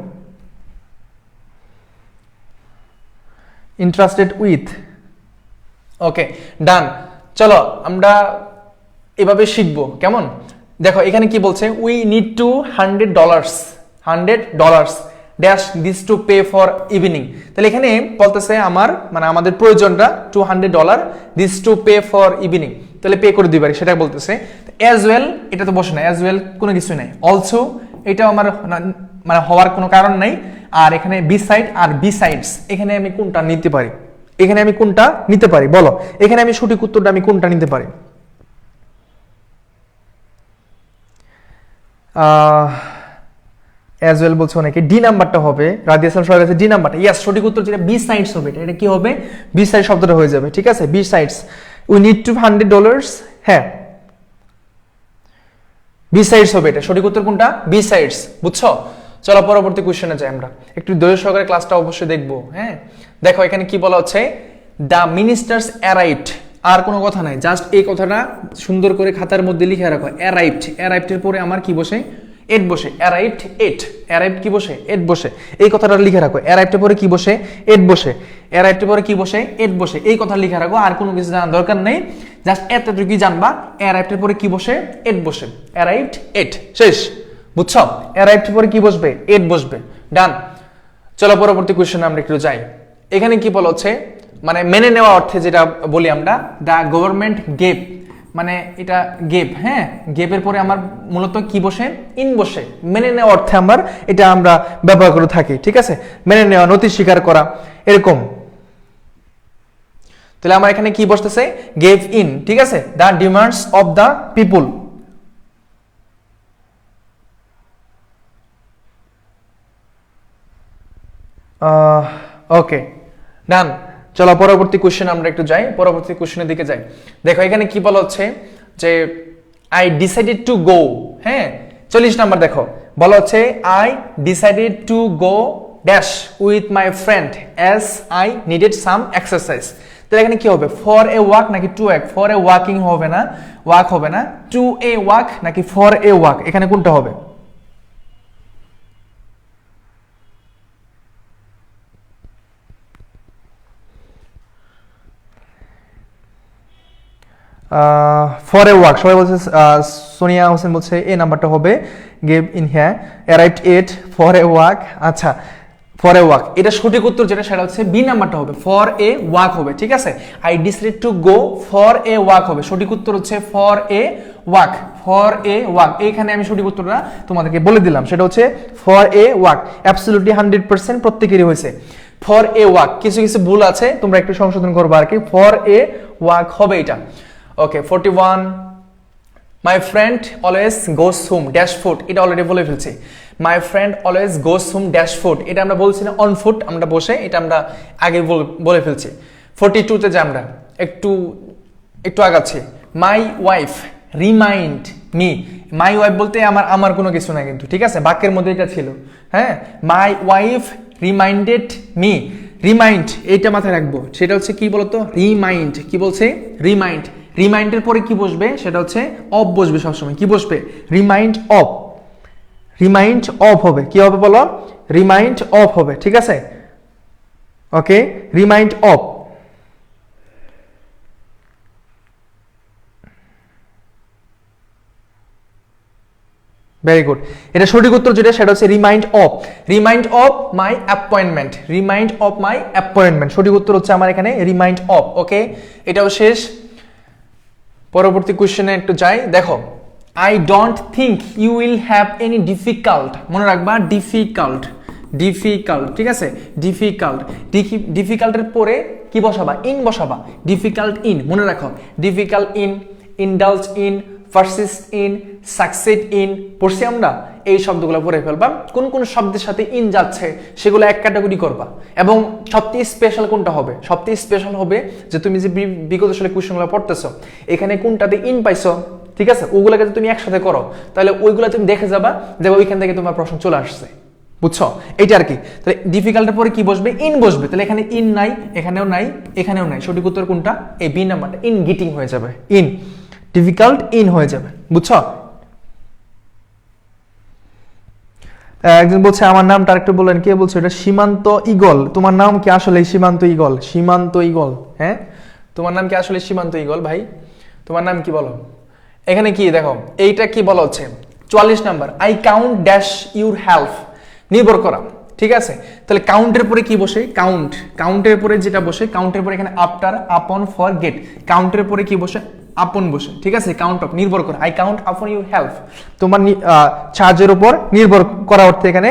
A: ইন্টারেস্টেড উইথ। Okay, done. চলো আমরা এভাবে শিখবো, কেমন? দেখো এখানে কি বলছে, we need to $100 dash this to pay for evening. তাহলে এখানে বলতেছে আমার, মানে আমাদের প্রয়োজনটা $200 this to pay for evening, তাহলে পে করে দিবার সেটা বলতেছে। অ্যাজ ওয়েল এটা তো বসে না, অ্যাজ ওয়েল কোনো কিছু নাই। অলসো এটাও আমার মানে হওয়ার কোনো কারণ নাই। আর এখানে বিসাইড আর বিসাইডস, এখানে আমি কোনটা নিতে পারি? এখানে আমি কোনটা নিতে পারি বলো? এখানে আমি সঠিক উত্তরটা আমি কোনটা নিতে পারি? অ্যাজ ওয়েল বলছে অনেকে, ডি নাম্বারটা হবে। রাদিয়া সাহেব সবাই কাছে ডি নাম্বারটা, ইয়েস সঠিক উত্তর যেটা বি সাইডস হবে, এটা কি হবে? বি সাইড শব্দটা হয়ে যাবে, ঠিক আছে? Besides, we need to $100, হ্যাঁ বি সাইডস হবে এটা, সঠিক উত্তর কোনটা? বি সাইডস, বুঝছো? চলো পরবর্তী কোশ্চেনে যাই আমরা, একটু ধৈর্য সহকারে ক্লাসটা অবশ্যই দেখবো, হ্যাঁ? দেখো এখানে কি বলা হচ্ছে, দ্য মিনিস্টার্স অ্যারাইভড, আর কোনো কথা নাই, জাস্ট এই কথাটা সুন্দর করে খাতার মধ্যে লিখে রাখো। অ্যারাইভড, অ্যারাইভডের পরে আমার কি বসে? এট বসে। অ্যারাইভড এট, অ্যারাইভড কি বসে? এট বসে। এই কথাটা লিখে রাখো। অ্যারাইভডের পরে কি বসে? এট বসে। অ্যারাইভডের পরে কি বসে? এট বসে। এই কথা লিখে রাখো, আর কোনো কিছু জানার দরকার নেই, জাস্ট এতটুকুই জানবা অ্যারাইভডের পরে কি বসে? এট বসে। অ্যারাইভড এট, শেষ, বুঝছো? অ্যারাইভডের পরে কি বসবে? এট বসবে, ডান। চলো পরবর্তী কোশ্চেনে আমরা একটু যাই। এখানে কি বলা হচ্ছে, মানে মেনে নেওয়া অর্থে যেটা বলি আমরা, দ্য গভর্নমেন্ট গেভ, মানে এটা গেভ, হ্যাঁ, গেভের পরে আমার মূলত কি বসে, ইন বসে, মেনে নেওয়া অর্থে আমার এটা আমরা ব্যবহার করে থাকি, ঠিক আছে, মেনে নেওয়া, নথি স্বীকার করা, এরকম। তাহলে আমার এখানে কি বসতেছে, গেভ ইন, ঠিক আছে, the demands of the people. Okay, done. চলো পরবর্তী কোশ্চেন আমরা একটু যাই, পরবর্তী কোশ্চেনের দিকে যাই। দেখো এখানে কি বলা হচ্ছে যে আই ডিসাইডেড টু গো, হ্যাঁ 40 নাম্বার দেখো বলা হচ্ছে I decided to go dash with my friend as I needed some exercise. তাহলে এখানে কি হবে, ফর এ ওয়াক নাকি to walk, for a walking হবে না, ওয়াক হবে না, টু এ ওয়াক নাকি ফর এ ওয়াক, এখানে কোনটা হবে? ফর এ ওয়াক, সবাই বলছে, সোনিয়া হোসেন বলছে এ নাম্বারটা হবে, গেভ ইন হ্যাঁ arrived at for a walk. আচ্ছা ফর এ ওয়াক, এটা সঠিক উত্তর যেটা সেটা হচ্ছে বি নাম্বারটা হবে, ফর এ ওয়াক হবে, ঠিক আছে। I decided to go for a walk হবে, সঠিক উত্তর হচ্ছে for a walk, for a walk. এইখানে আমি সঠিক উত্তরটা তোমাদেরকে বলে দিলাম, সেটা হচ্ছে ফর এ ওয়াক, অ্যাবসলিউটলি 100% প্রত্যেকেরই হয়েছে ফর এ ওয়াক। কিছু কিছু ভুল আছে, তোমরা একটু সংশোধন করবে আর কি, ফর এ ওয়াক হবে এটা। ওকে 41, my friend always goes home dash foot, এটা অলরেডি বলে ফেলছি, my friend always goes home dash foot, এটা আমরা বলছি না অন ফুট, আমরা বসে, এটা আমরা আগে বলে ফেলছি। 42-তে যে আমরা একটু আগাচ্ছি, my wife remind me, my wife বলতে আমার কোনো কিছু না কিন্তু, ঠিক আছে, বাক্যের মধ্যে এটা ছিল, হ্যাঁ, my wife reminded me, remind এইটা মাথায় রাখবো, সেটা হচ্ছে কি বলতো, রিমাইন্ড, কি বলছে, রিমাইন্ড, রিমাইন্ডের পরে কি বসবে, সেটা হচ্ছে অফ বসবে সবসময়, কি বসবে, রিমাইন্ড অফ, রিমাইন্ড অফ হবে, কি হবে বলো, রিমাইন্ড অফ হবে, ঠিক আছে, ওকে, রিমাইন্ড অফ। ভেরি গুড, এটা সঠিক উত্তর যেটা সেটা হচ্ছে remind of, remind of my appointment, remind of my appointment, সঠিক উত্তর হচ্ছে আমার এখানে রিমাইন্ড অফ। ওকে, এটাও শেষ। পরবর্তী কোশ্চেনে একটু যাই, দেখো I don't think you will have any difficult, মনে রাখবা ডিফিকাল্ট, ডিফিকাল্ট, ঠিক আছে, ডিফিকাল্ট, ডিফিকাল্টের পরে কি বসাবা, ইন বসাবা, ডিফিকাল্ট ইন, মনে রাখো, difficult in, indulge in, persist in, succeed in, পড়ছি আমরা, এই শব্দগুলো পড়ে ফেলবা, কোন কোন শব্দের সাথে ইন যাচ্ছে সেগুলো এক ক্যাটাগরি করবা, এবং সবথেকে স্পেশাল কোনটা হবে, সবথেকে স্পেশাল হবে যে তুমি যে বিগত সালে কোশ্চেনগুলো পড়তেছো এখানে কোনটাতে ইন পাইছো, ঠিক আছে, ওগুলোকে যদি তুমি একসাথে করো তাহলে ওইগুলো তুমি দেখে যাবা যে ওইখান থেকে তোমার প্রশ্ন চলে আসছে, বুঝছো, এইটা আর কি। তাহলে ডিফিকাল্টের পরে কি বসবে, ইন বসবে, তাহলে এখানে ইন নাই, এখানেও নাই, এখানেও নাই, সঠিক উত্তর কোনটা, এই বি নাম্বারটা, ইন গিটিং হয়ে যাবে, ইন, ডিফিকাল্ট ইন হয়ে যাবে, বুঝছো। একজন বলছে আমার নামটা আরেকটু বলেন, কে বলছো, এটা সীমান্ত ইগল, তোমার নাম কি আসলে সীমান্ত ইগল, সীমান্ত ইগল, হ্যাঁ তোমার নাম কি আসলে সীমান্ত ইগল ভাই, তোমার নাম কি বলো। এখানে কি দেখো, এইটা কি বলা হচ্ছে 44 number, I count dash your help, নির্ভর করা, ঠিক আছে, তাহলে কাউন্টের পরে কি বসে, কাউন্ট, কাউন্টের পরে যেটা বসে, কাউন্টের পরে এখানে আফটার, আপন, ফর, গেট, কাউন্টের পরে কি বসে, আপন বসে, ঠিক আছে, কাউন্ট অফ, নির্ভর করা, I count upon your help, তোমার সাহায্যের উপর নির্ভর করা অর্থে এখানে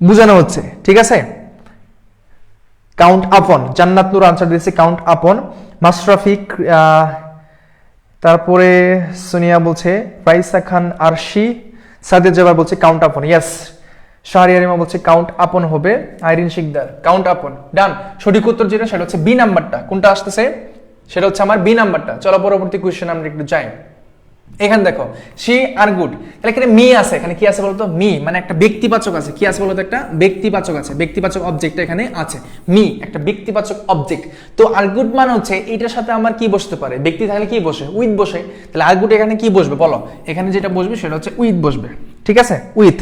A: বোঝানো হচ্ছে, ঠিক আছে, কাউন্ট আপন। জান্নাত নূর আনসার দিয়েছে কাউন্ট আপন। মাশরাফিক, তারপরে সোনিয়া বলছে, ফাইসা খান আরশি, সাদেদ জাবার বলছে কাউন্ট আপন, ইয়েস। শাহরিয়ারিমা বলছে কাউন্ট আপন হবে, আইরিন শিকদার কাউন্ট আপন, ডান। সঠিক উত্তর যেটা সেটা হচ্ছে বি নাম্বারটা, কোনটা আসতেছে, সেটা হচ্ছে আমার বি নাম্বারটা। চলো পরবর্তী কোশ্চেন আমরা একটু যাই। এখানে দেখো শি আর গুড, তাহলে এখানে মি আছে, এখানে কি আছে বলতো, মি মানে একটা ব্যক্তিবাচক আছে, কি আছে বলতো, একটা ব্যক্তিবাচক আছে, ব্যক্তিবাচক অবজেক্ট এখানে আছে, মি একটা ব্যক্তিবাচক অবজেক্ট। তো আর গুড মানে হচ্ছে এটার সাথে আমার কি বসতে পারে, ব্যক্তি থাকলে কি বসে, উইথ বসে, তাহলে আর গুড এখানে কি বসবে বলো, এখানে যেটা বসবে সেটা হচ্ছে উইথ বসবে, ঠিক আছে, উইথ,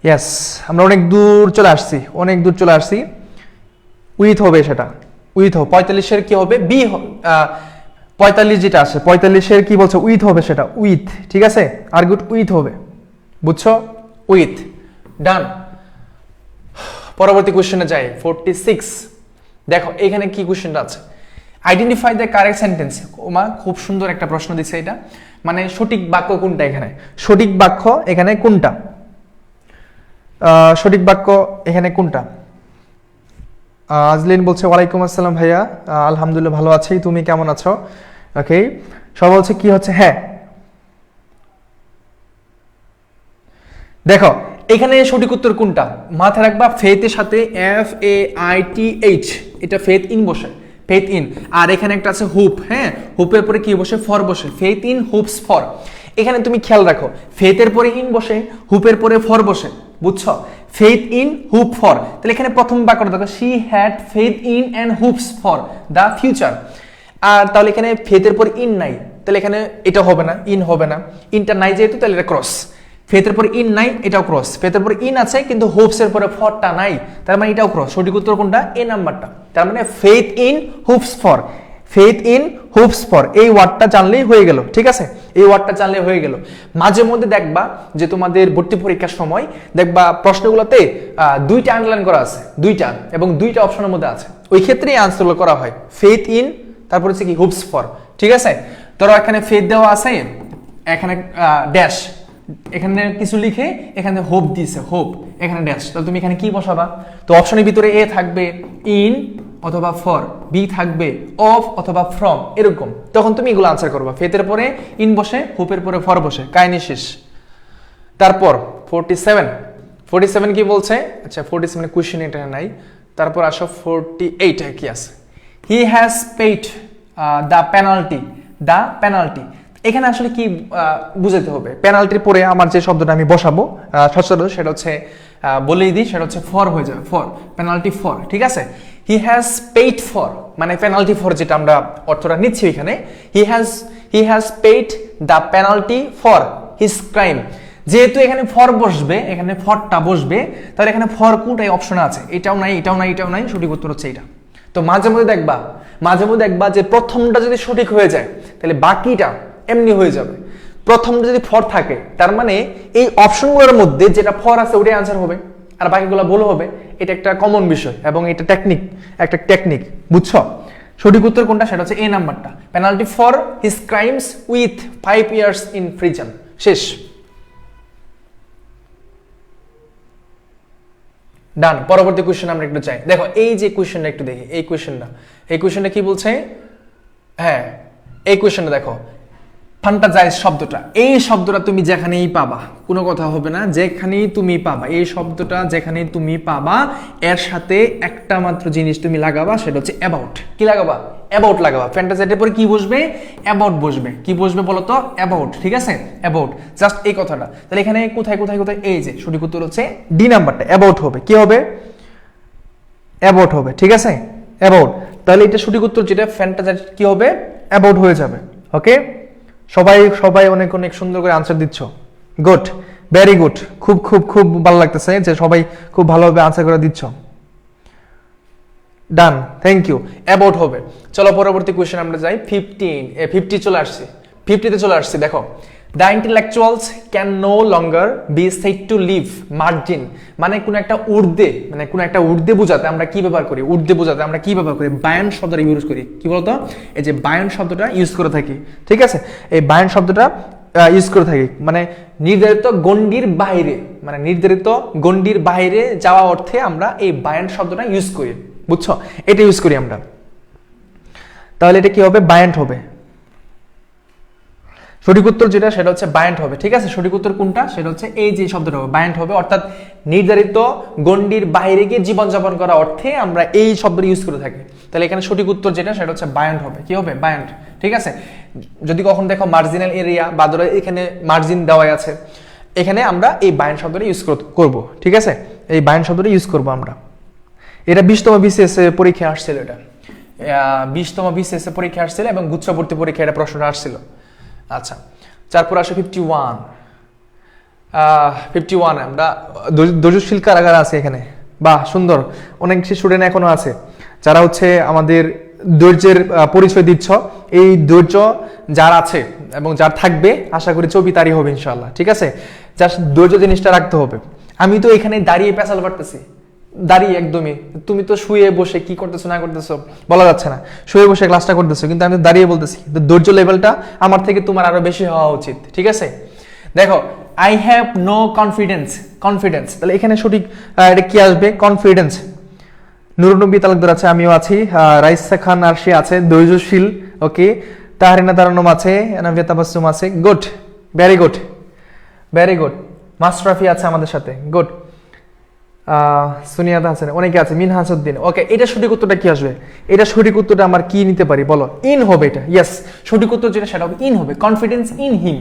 A: ইয়েস। আমরা অনেক দূর চলে আসছি, অনেক দূর চলে আসছি, উইথ হবে সেটা, উইথ হবে। 45-এর কি হবে, বি, 45 যেটা আছে 45-এর কি বলছে, উইথ হবে সেটা, উইথ, ঠিক আছে, আর গুড উইথ হবে, বুঝছো, উইথ, ডান। পরবর্তী কোশ্চেনে যাই, 46, দেখো এখানে কি কোশ্চেনটা আছে, আইডেন্টিফাই দ্য কারেক্ট সেন্টেন্স। ওমা খুব সুন্দর একটা প্রশ্ন দিচ্ছে এটা, মানে সঠিক বাক্য কোনটা এখানে, সঠিক বাক্য এখানে কোনটা, সঠিক বাক্য এখানে কোনটা। আজলিন বলছে ওয়ালাইকুম আসসালাম ভাইয়া, আলহামদুলিল্লাহ ভালো আছি, তুমি কেমন আছো? ওকে, সব বলছে কি হচ্ছে, হ্যাঁ দেখো এখানে সঠিক উত্তর কোনটা মাথায় রাখবা, ফেথের সাথে FAITH, এটা ফেথ ইন বসে, ফেথ ইন। আর এখানে একটা আছে হুপ, হ্যাঁ হুপের পরে কি বসে, ফর বসে, ফেথ ইন হুপস ফর। এখানে তুমি খেয়াল রাখো, ফেথের পরে ইন বসে, হুপের পরে ফর বসে, বুঝছো, ফেথ ইন হুপ ফর। তাহলে এখানে প্রথম বাক্যটা দেখো, she had faith in and hopes for the future. আর তাহলে এখানে ফেথের পর ইন নাই, তাহলে এখানে এটা হবে না, ইন হবে না, ইনটা নাই যেহেতু তাহলে এটা ক্রস। ফেথের পরে ইন নাই, এটাও ক্রস। ফেথের পরে ইন আছে কিন্তু হোপস এর পরে ফরটা নাই, তার মানে এটাও ক্রস। সঠিক উত্তর কোনটা, এ নাম্বারটা। তার মানে faith in hoops for, faith in hoops for, এই ওয়ার্ডটা জানলেই হয়ে গেল, ঠিক আছে, এই ওয়ার্ডটা জানলে হয়ে গেল। মাঝে মধ্যে দেখবা যে তোমাদের ভর্তি পরীক্ষার সময় দেখবা প্রশ্নগুলোতে দুইটা আন্ডারলাইন করা আছে, দুইটা, এবং দুইটা অপশনের মধ্যে আছে, ওই ক্ষেত্রে এই আনসারগুলো করা হয়, ফেথ ইন তারপর হচ্ছে কি হুপস ফর, ঠিক আছে। ধরো এখানে ফেথ দেওয়া আছে, এখানে ড্যাশ, এখানে কিছু লিখে এখানে হোপ দিয়েছে, হোপ, এখানে ড্যাশ, তাহলে তুমি এখানে কি বসাবা? তো অপশনের ভিতরে এ থাকবে ইন অথবা ফর, বি থাকবে অফ অথবা ফ্রম, এরকম, তখন তুমি এগুলো আনসার করবা। ফেথের পরে ইন বসে, হোপের পরে ফর বসে, কাহিনী শেষ। তারপর 47 কি বলছে, আচ্ছা 47 কোশ্চেন এটা নাই। তারপর আসো 48 কি আছে, he has paid the penalty. এখানে আসলে কি বুঝাতে হবে, পেনাল্টির পরে আমার যে শব্দটা আমি বসাবো সচরাচর সেটা হচ্ছে বলেই দিই, সেটা হচ্ছে ফর হয়ে যাবে, ফর, পেনাল্টি ফর, ঠিক আছে। হি হ্যাজ পেইড ফর, মানে পেনাল্টি ফর যেটা আমরা অর্থটা নিচ্ছি এখানে, he has paid the penalty for his crime. যেহেতু এখানে ফর বসবে, এখানে ফরটা বসবে, তাহলে এখানে ফর কোনটাই অপশন আছে, এটাও নাই, এটাও নাই, এটাও নাই, সঠিক উত্তর হচ্ছে এটা। তো মাঝে মধ্যে দেখবা যে প্রথমটা যদি সঠিক হয়ে যায় তাহলে বাকিটা এমনি হয়ে যাবে। প্রথমটা যদি ফর থাকে তার মানে এই অপশনগুলোর মধ্যে যেটা ফর আছে ওটাই আনসার হবে, আর বাকিগুলো ভুল হবে। এটা একটা কমন বিষয় এবং এটা একটা টেকনিক, বুঝছো। সঠিক উত্তর কোনটা, সেটা হচ্ছে এ নাম্বারটা, penalty for his crimes with 5 years in prison. শেষ, ডান। পরবর্তী কোশ্চেন আমরা একটু চাই, দেখো এই যে কোশ্চেনটা একটু দেখি, এই কোশ্চেনটা কি বলছে, হ্যাঁ এই কোশ্চেনটা দেখো, ফান্টাজাইজ শব্দটা, এই শব্দটা তুমি যেখানেই পাবা, কোনো কথা হবে না, যেখানেই তুমি পাবা এই শব্দটা, যেখানেই তুমি পাবা এর সাথে একটা মাত্র জিনিস তুমি লাগাবা, সেটা হচ্ছে অ্যাবাউট। কি লাগাবা, অ্যাবাউট লাগাবা। ফ্যান্টাজাইটের পরে কি বসবে, অ্যাবাউট বসবে। কি বসবে বলো তো, অ্যাবাউট, ঠিক আছে, অ্যাবাউট, জাস্ট এই কথাটা। তাহলে এখানে কোথায়, এই যে সঠিক উত্তর হচ্ছে ডি নাম্বারটা, অ্যাবাউট হবে। কি হবে, অ্যাবাউট হবে, ঠিক আছে, অ্যাবাউট। তাহলে এটা সঠিক উত্তর যেটা ফ্যান্টাজাইট কি হবে, অ্যাবাউট হয়ে যাবে। ওকে, সবাই অনেক সুন্দর করে আনসার দিচ্ছ, গুড, ভেরি গুড, খুব ভালো লাগতেছে যে সবাই খুব ভালোভাবে আনসার করে দিচ্ছ, ডান, থ্যাংক ইউ, অ্যাবাউট হবে। চলো পরবর্তী কোশ্চেন আমরা যাই। 50 চলে আসছে, 50তে চলে আসছে। দেখো, the intellectuals can no longer be said to live margin, মানে কোন একটা ঊর্ধ্বে বোঝাতে আমরা কি ব্যবহার করি, বায়ান শব্দটা ইউজ করি। কি বলতো, এই যে বায়ান শব্দটা ইউজ করে থাকি, ঠিক আছে, এই বায়ান শব্দটা ইউজ করে থাকি, মানে নির্ধারিত গণ্ডির বাইরে যাওয়া অর্থে আমরা এই বায়ান শব্দটা ইউজ করি, বুঝছো, এটা ইউজ করি আমরা। তাহলে এটা কি হবে, বায়ান্ট হবে। সঠিক উত্তর যেটা সেটা হচ্ছে বায়ান্ট হবে, ঠিক আছে। সঠিক উত্তর কোনটা, সেটা হচ্ছে এই যে শব্দটা হবে, বায়ান্ট হবে, অর্থাৎ নির্ধারিত গণ্ডির বাইরে গিয়ে জীবনযাপন করা অর্থে আমরা এই শব্দটা ইউজ করে থাকি। তাহলে এখানে সঠিক উত্তর যেটা সেটা হচ্ছে বায়ান্ট হবে। কি হবে, বায়ান্ট, ঠিক আছে। যদি কখন দেখো মার্জিনাল এরিয়া বা ধরো এখানে মার্জিন দেওয়া আছে, এখানে আমরা এই বায়ান্ট শব্দটা ইউজ করব, ঠিক আছে, এই বায়ান্ট শব্দটা ইউজ করব আমরা। এটা 20তম বিসিএস পরীক্ষা আসছিল, এটা 20তম বিসিএস পরীক্ষা আসছিল এবং গুচ্ছবর্তী পরীক্ষা এটা প্রশ্নটা আসছিল। আচ্ছা, তারপর আসে 51 আমরা ধৈর্যশীল কারাগার আছে এখানে, বাহ সুন্দর, অনেক স্টুডেন্ট এখনো আছে যারা হচ্ছে আমাদের ধৈর্যের পরিচয় দিচ্ছ। এই ধৈর্য যার আছে এবং যার থাকবে আশা করি ছবি তারই হবে ইনশাআল্লাহ, ঠিক আছে। জাস্ট ধৈর্য জিনিসটা রাখতে হবে। আমি তো এখানে দাঁড়িয়ে পেঁচাল পারতেছি, দাঁড়িয়ে একদমই, তুমি তো শুয়ে বসে কি করতেছো না করতেছো বলা যাচ্ছে না, শুয়ে বসে ক্লাসটা করতেছো, কিন্তু আমি দাঁড়িয়ে বলতেছি, ধৈর্য লেভেলটা আমার থেকে তোমার আরো বেশি হওয়া উচিত, ঠিক আছে? দেখো, I have no confidence, confidence, তাহলে এখানে সঠিক এটা কি আসবে? কনফিডেন্স। নুরুন্নবী তালুকদার আছে, আমিও আছি, রাইসা খান আরশি আছে, ধৈর্যশীল, ওকে, তাহরিনা তারান্নম আছে, এনাভিয়া তাবাসসুম আছে, good, very good, very good. Mashrafe আছে আমাদের সাথে, গুড। সুনিয়াদা হাসান, অনেকে আছে, মিনহাসউদ্দিন, ওকে। এটা সঠিক উত্তরটা কি আসবে? এটা সঠিক উত্তরটা আমার কি নিতে পারি বলো? ইন হবে এটা, ইয়েস, সঠিক উত্তর যেটা সেটা হবে ইন হবে। Confidence in him,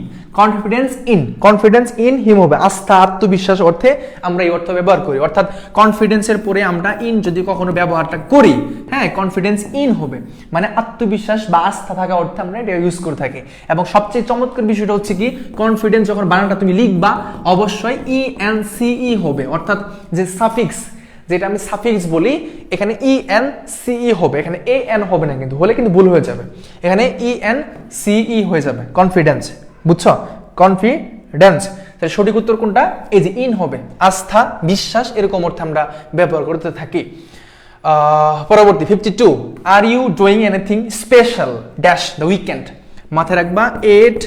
A: confidence in him হবে। আস্থা, আত্মবিশ্বাস অর্থে আমরা এই অর্থ ব্যবহার করি, অর্থাৎ কনফিডেন্সের পরে আমরা ইন যদি কখনো ব্যবহারটা করি, হ্যাঁ, কনফিডেন্স ইন হবে, মানে আত্মবিশ্বাস বা আস্থা থাকা অর্থে আমরা এটা ইউজ করে থাকি। এবং সবচেয়ে চমৎকার বিষয়টা হচ্ছে কি, কনফিডেন্স যখন বানানটা তুমি লিখবা অবশ্যই ই এন সি ই হবে, অর্থাৎ যে সাফিক্স, যেটা আমি সাফিক্স বলি, এখানে ই এন সি ই হবে, এখানে এ এন হবে না, কিন্তু হলে কিন্তু ভুল হয়ে যাবে, এখানে ই এন সি ই হয়ে যাবে, কনফিডেন্স, বুঝছো? কনফিডেন্স। তাহলে সঠিক উত্তর কোনটা? এই যে ইন হবে, আস্থা, বিশ্বাস, এরকম অর্থে আমরা ব্যবহার করতে থাকি। পরবর্তী 52, are you doing anything special dash the weekend? মাথায় রাখবা এট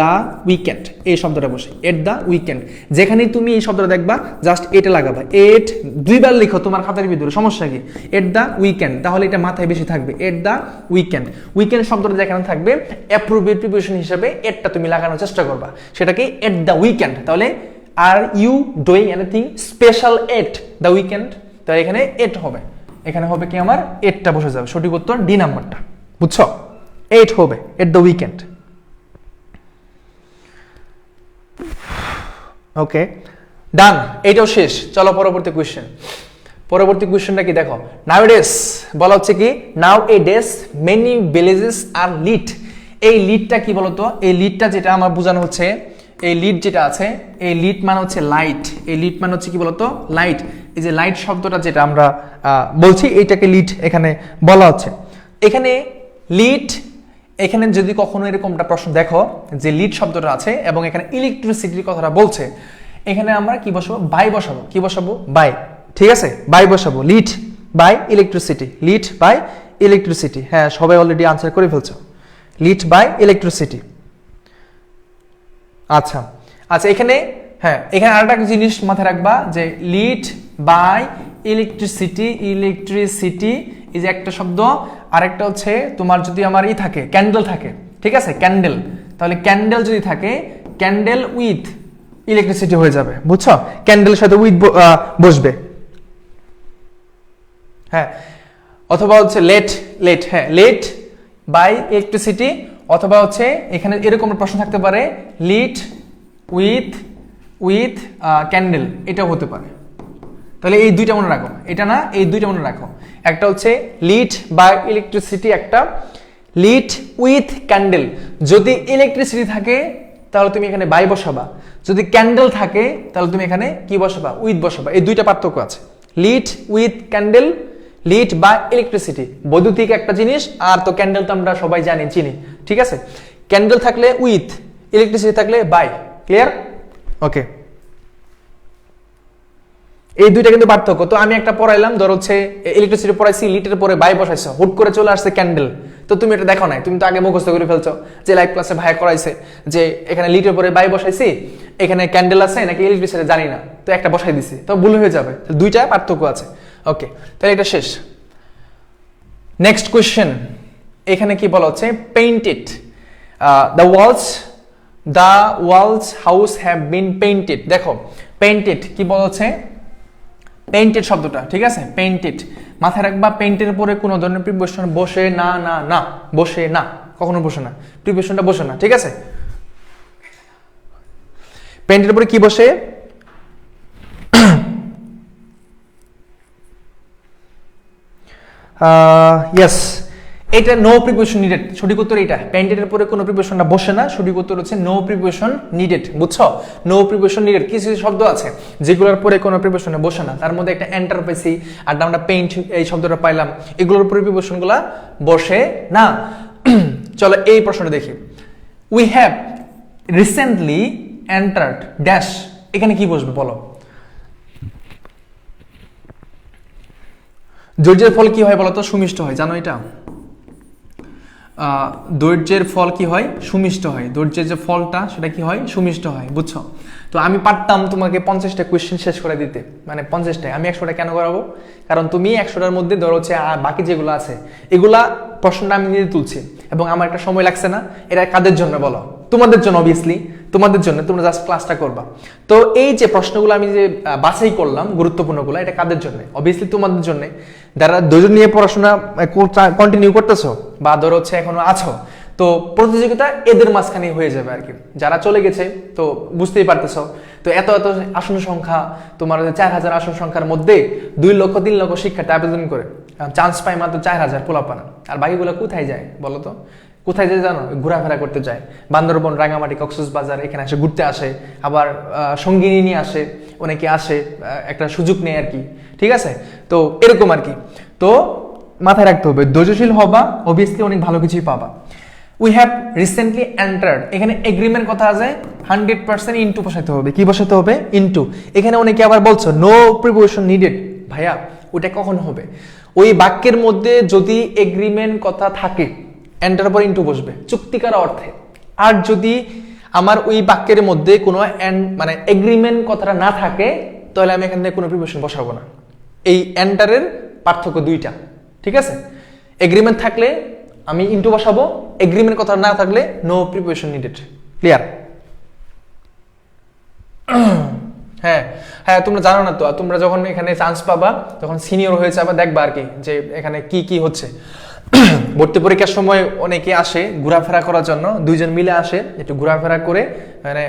A: দ্য উইকেন্ড, এই শব্দটা বসে, এট দ্য উইকেন্ড, যেখানেই তুমি এই শব্দটা দেখবা জাস্ট এটা লাগাবা, এট দুইবার লিখো তোমার খাতার ভিতরে, সমস্যা কি? এট দ্য উইকেন্ড, তাহলে এটা মাথায় বেশি থাকবে, এট দ্য উইকেন্ড। উইকেন্ড শব্দটা যেখানে থাকবে অ্যাপ্রোপ্রিয়েট প্রিপোজিশন হিসেবে এটটা তুমি লাগানোর চেষ্টা করবা, সেটা কি? At the weekend. তাহলে are you doing anything special at the weekend, তাহলে এখানে এট হবে, এখানে হবে কি আমার এটটা বসে যাবে, সঠিক উত্তর ডি নাম্বারটা, বুঝছো? এট হবে, এট দ্য উইকেন্ড। ওকে, ডান, এইটাও শেষ। চলো পরবর্তী কোয়েশ্চেন। পরবর্তী কোয়েশ্চেনটা কি দেখো, নাউডেস বলা হচ্ছে কি, নাও এ ডেস মেনি ভিলেজেস আর লিট। এই লিটটা কি বলতো? এই লিটটা যেটা আমার বোঝানো হচ্ছে, এই লিট যেটা আছে, এই লিট মানে হচ্ছে লাইট, এই লিট মানে হচ্ছে কি বলতো? লাইট। এই যে লাইট শব্দটা যেটা আমরা বলছি, এইটাকে লিট এখানে বলা হচ্ছে। এখানে লিট, এখানে যদি কখনো এরকমটা প্রশ্ন দেখো যে লিড শব্দটা আছে এবং এখানে ইলেকট্রিসিটির কথাটা বলছে, এখানে আমরা কি বসাবো? বাই বসাবো। কি বসাবো? বাই, ঠিক আছে, বাই বসাবো, lit by electricity, lit by electricity. হ্যাঁ, সবাই অলরেডি আনসার করে ফেলছো, লিড বাই ইলেকট্রিসিটি। আচ্ছা আচ্ছা, এখানে হ্যাঁ, এখানে আরেকটা জিনিস মাথায় রাখবা যে লিড বাই ইলেকট্রিসিটি, ইলেকট্রিসিটি এই যে একটা শব্দ, আরেকটা হচ্ছে তোমার যদি আমার ই থাকে, ক্যান্ডেল থাকে, ঠিক আছে, ক্যান্ডেল, তাহলে ক্যান্ডেল যদি থাকে, ক্যান্ডেল উইথ ইলেকট্রিসিটি হয়ে যাবে, বুঝছো? ক্যান্ডেলের সাথে উইথ বসবে, হ্যাঁ, অথবা হচ্ছে লেট, লেট, হ্যাঁ, লেট বাই ইলেকট্রিসিটি, অথবা হচ্ছে এখানে এরকম প্রশ্ন থাকতে পারে লিড উইথ উইথ ক্যান্ডেল, এটাও হতে পারে। তাহলে এই দুইটা মনে রাখো, এটা না, এই দুইটা মনে রাখো, একটা হচ্ছে লিড বাই ইলেকট্রিসিটি, একটা লিড উইথ ক্যান্ডেল। যদি ইলেকট্রিসিটি থাকে তাহলে তুমি এখানে বাই বসাবা, যদি ক্যান্ডেল থাকে তাহলে তুমি এখানে কি বসাবা? উইথ বসাবা। এই দুইটা পার্থক্য আছে, lit with candle, lit by electricity, বৈদ্যুতিক একটা জিনিস, আর তো ক্যান্ডেল তো আমরা সবাই জানি, চিনি, ঠিক আছে? ক্যান্ডেল থাকলে উইথ, ইলেকট্রিসিটি থাকলে বাই, ক্লিয়ার? ওকে, এই দুইটা কিন্তু পার্থক্য। তো আমি একটা পড়াইলাম, ধর হচ্ছে ইলেকট্রিসিটি পড়াইছি, লিটের পরে বাই বসাইছো, হুট করে চলে আসছে ক্যান্ডেল, তো তুমি এটা দেখো নাই, তুমি তো আগে মুখস্থ করে ফেলছো যে লাইভ ক্লাসে ভাই করাইছে যে এখানে লিটের পরে বাই বসাইছি, এখানে ক্যান্ডেল আছে নাকি ইলেকট্রিসিটি জানি না, তো একটা বসাই দিছি, তো ভুল হয়ে যাবে। দুইটা পার্থক্য আছে। ওকে, তাহলে এটা শেষ। নেক্সট কোয়েশ্চেন, এখানে কি বলা হচ্ছে? Painted, the walls house have been painted. দেখো পেইন্টেড কি বলা হচ্ছে? পেইন্টেড শব্দটা, ঠিক আছে, পেইন্টেড মাথায় রাখবা, পেইন্টের পরে কোনো ধরনের প্রিপোজিশন বসে না, না না, বসে না, কখনো বসে না, প্রিপোজিশনটা বসে না, ঠিক আছে? পেইন্টের পরে কি বসে? ইয়েস, এটা নো প্রিপোজিশন নিডেড, সঠিক উত্তর এটা। পেইন্টেডের পরে কোনো প্রিপোজিশনটা বসে না, সঠিক উত্তর হচ্ছে নো প্রিপোজিশন নিডেড, বুঝছো? No preposition needed. কিছু শব্দ আছে যেগুলোর পরে কোনো প্রিপোজিশনে বসে না, তার মধ্যে একটা এন্টার পাইছি, আর আমরা পেইন্ট এই শব্দটা পাইলাম, এগুলোর পরে প্রিপোজিশনগুলো বসে না। চলো এই প্রশ্নটা দেখি, we have recently entered dash, এখানে কি বসবে বলো? ধৈর্যের ফল কি হয় বলতো? সুমিষ্ট হয়। জানো এটা? ধৈর্যের ফল কি হয়? সুমিষ্ট হয়। ধৈর্যের যে ফলটা সেটা কি হয়? সুমিষ্ট হয়। বুঝছো? তো আমি পারতাম তোমাকে 50টা কোয়েশ্চেন শেষ করে দিতে, মানে 50টায়। আমি 100টা কেন করাবো? কারণ তুমি 100টার মধ্যে ধরো হচ্ছে আর বাকি যেগুলো আছে এগুলা প্রশ্নটা আমি নিজে তুলছি এবং আমার একটা সময় লাগছে না। এটা কাদের জন্য বলো? তোমাদের জন্য, অবভিয়াসলি তোমাদের জন্য। তোমরা জাস্ট ক্লাসটা করবা। তো এই যে প্রশ্নগুলো আমি যে বাছাই করলাম গুরুত্বপূর্ণগুলো, এটা কাদের জন্য? অবভিয়াসলি তোমাদের জন্য, যারা ধৈর্য নিয়ে পড়াশোনা কন্টিনিউ করতেছো বা ধরো হচ্ছে এখনো আছো। তো প্রতিযোগিতা এদের মাঝখানে হয়ে যাবে আর কি। যারা চলে গেছে তো বুঝতেই পারতেছো। তো এত এত আসন সংখ্যা, তোমার 4000 আসন সংখ্যার মধ্যে 2 লক্ষ 3 লক্ষ শিক্ষার্থী আবেদন করে, চান্স পায় মাত্র 4000 পোলাপানা। আর বাকিগুলো কোথায় যায় বলো তো? কোথায় যায় জানো? ঘোরাফেরা করতে যায়। বান্দরবন, রাঙামাটি, কক্সবাজার এখানে আসে, ঘুরতে আসে, আবার সঙ্গিনী নিয়ে আসে, অনেকে আসে, একটা সুযোগ নেয় আর কি। ঠিক আছে? তো এরকম আর কি। তো মাথায় রাখতে হবে, ধৈর্যশীল হবা, অবভিয়াসলি অনেক ভালো কিছুই পাবা। উই হ্যাভ রিসেন্টলি এন্টার্ড, এখানে এগ্রিমেন্ট কথা আছে, 100% ইনটু বসাতে হবে। কি বসাতে হবে? ইনটু। এখানে অনেকে আবার বলছো নো প্রিপারেশন নিডেড। ভাইয়া ওটা কখন হবে? ওই বাক্যের মধ্যে যদি এগ্রিমেন্ট কথা থাকে, এন্টার পর ইনটু বসবে চুক্তিকার অর্থে। আর যদি আমার ওই বাক্যের মধ্যে কোনো মানে এগ্রিমেন্ট কথাটা না থাকে, তাহলে আমি এখান থেকে কোনো প্রিপারেশন বসাবো না। এই এন্টারের পার্থক্য দুইটা। ঠিক আছে? এগ্রিমেন্ট থাকলে আমি ইনটু বসাবো, এগ্রিমেন্ট কথা না থাকলে নো প্রিপারেশন নিডেড। ক্লিয়ার? হ্যাঁ হ্যাঁ, তোমরা জানো না তো, তোমরা যখন এখানে চান্স পাবা তখন সিনিয়র হয়ে যাবে, দেখবা আর কি যে এখানে কি কি হচ্ছে। ভর্তি পরীক্ষার সময় অনেকে আসে ঘোরাফেরা করার জন্য, 2 জন মিলে আসে, একটু ঘোরাফেরা করে, মানে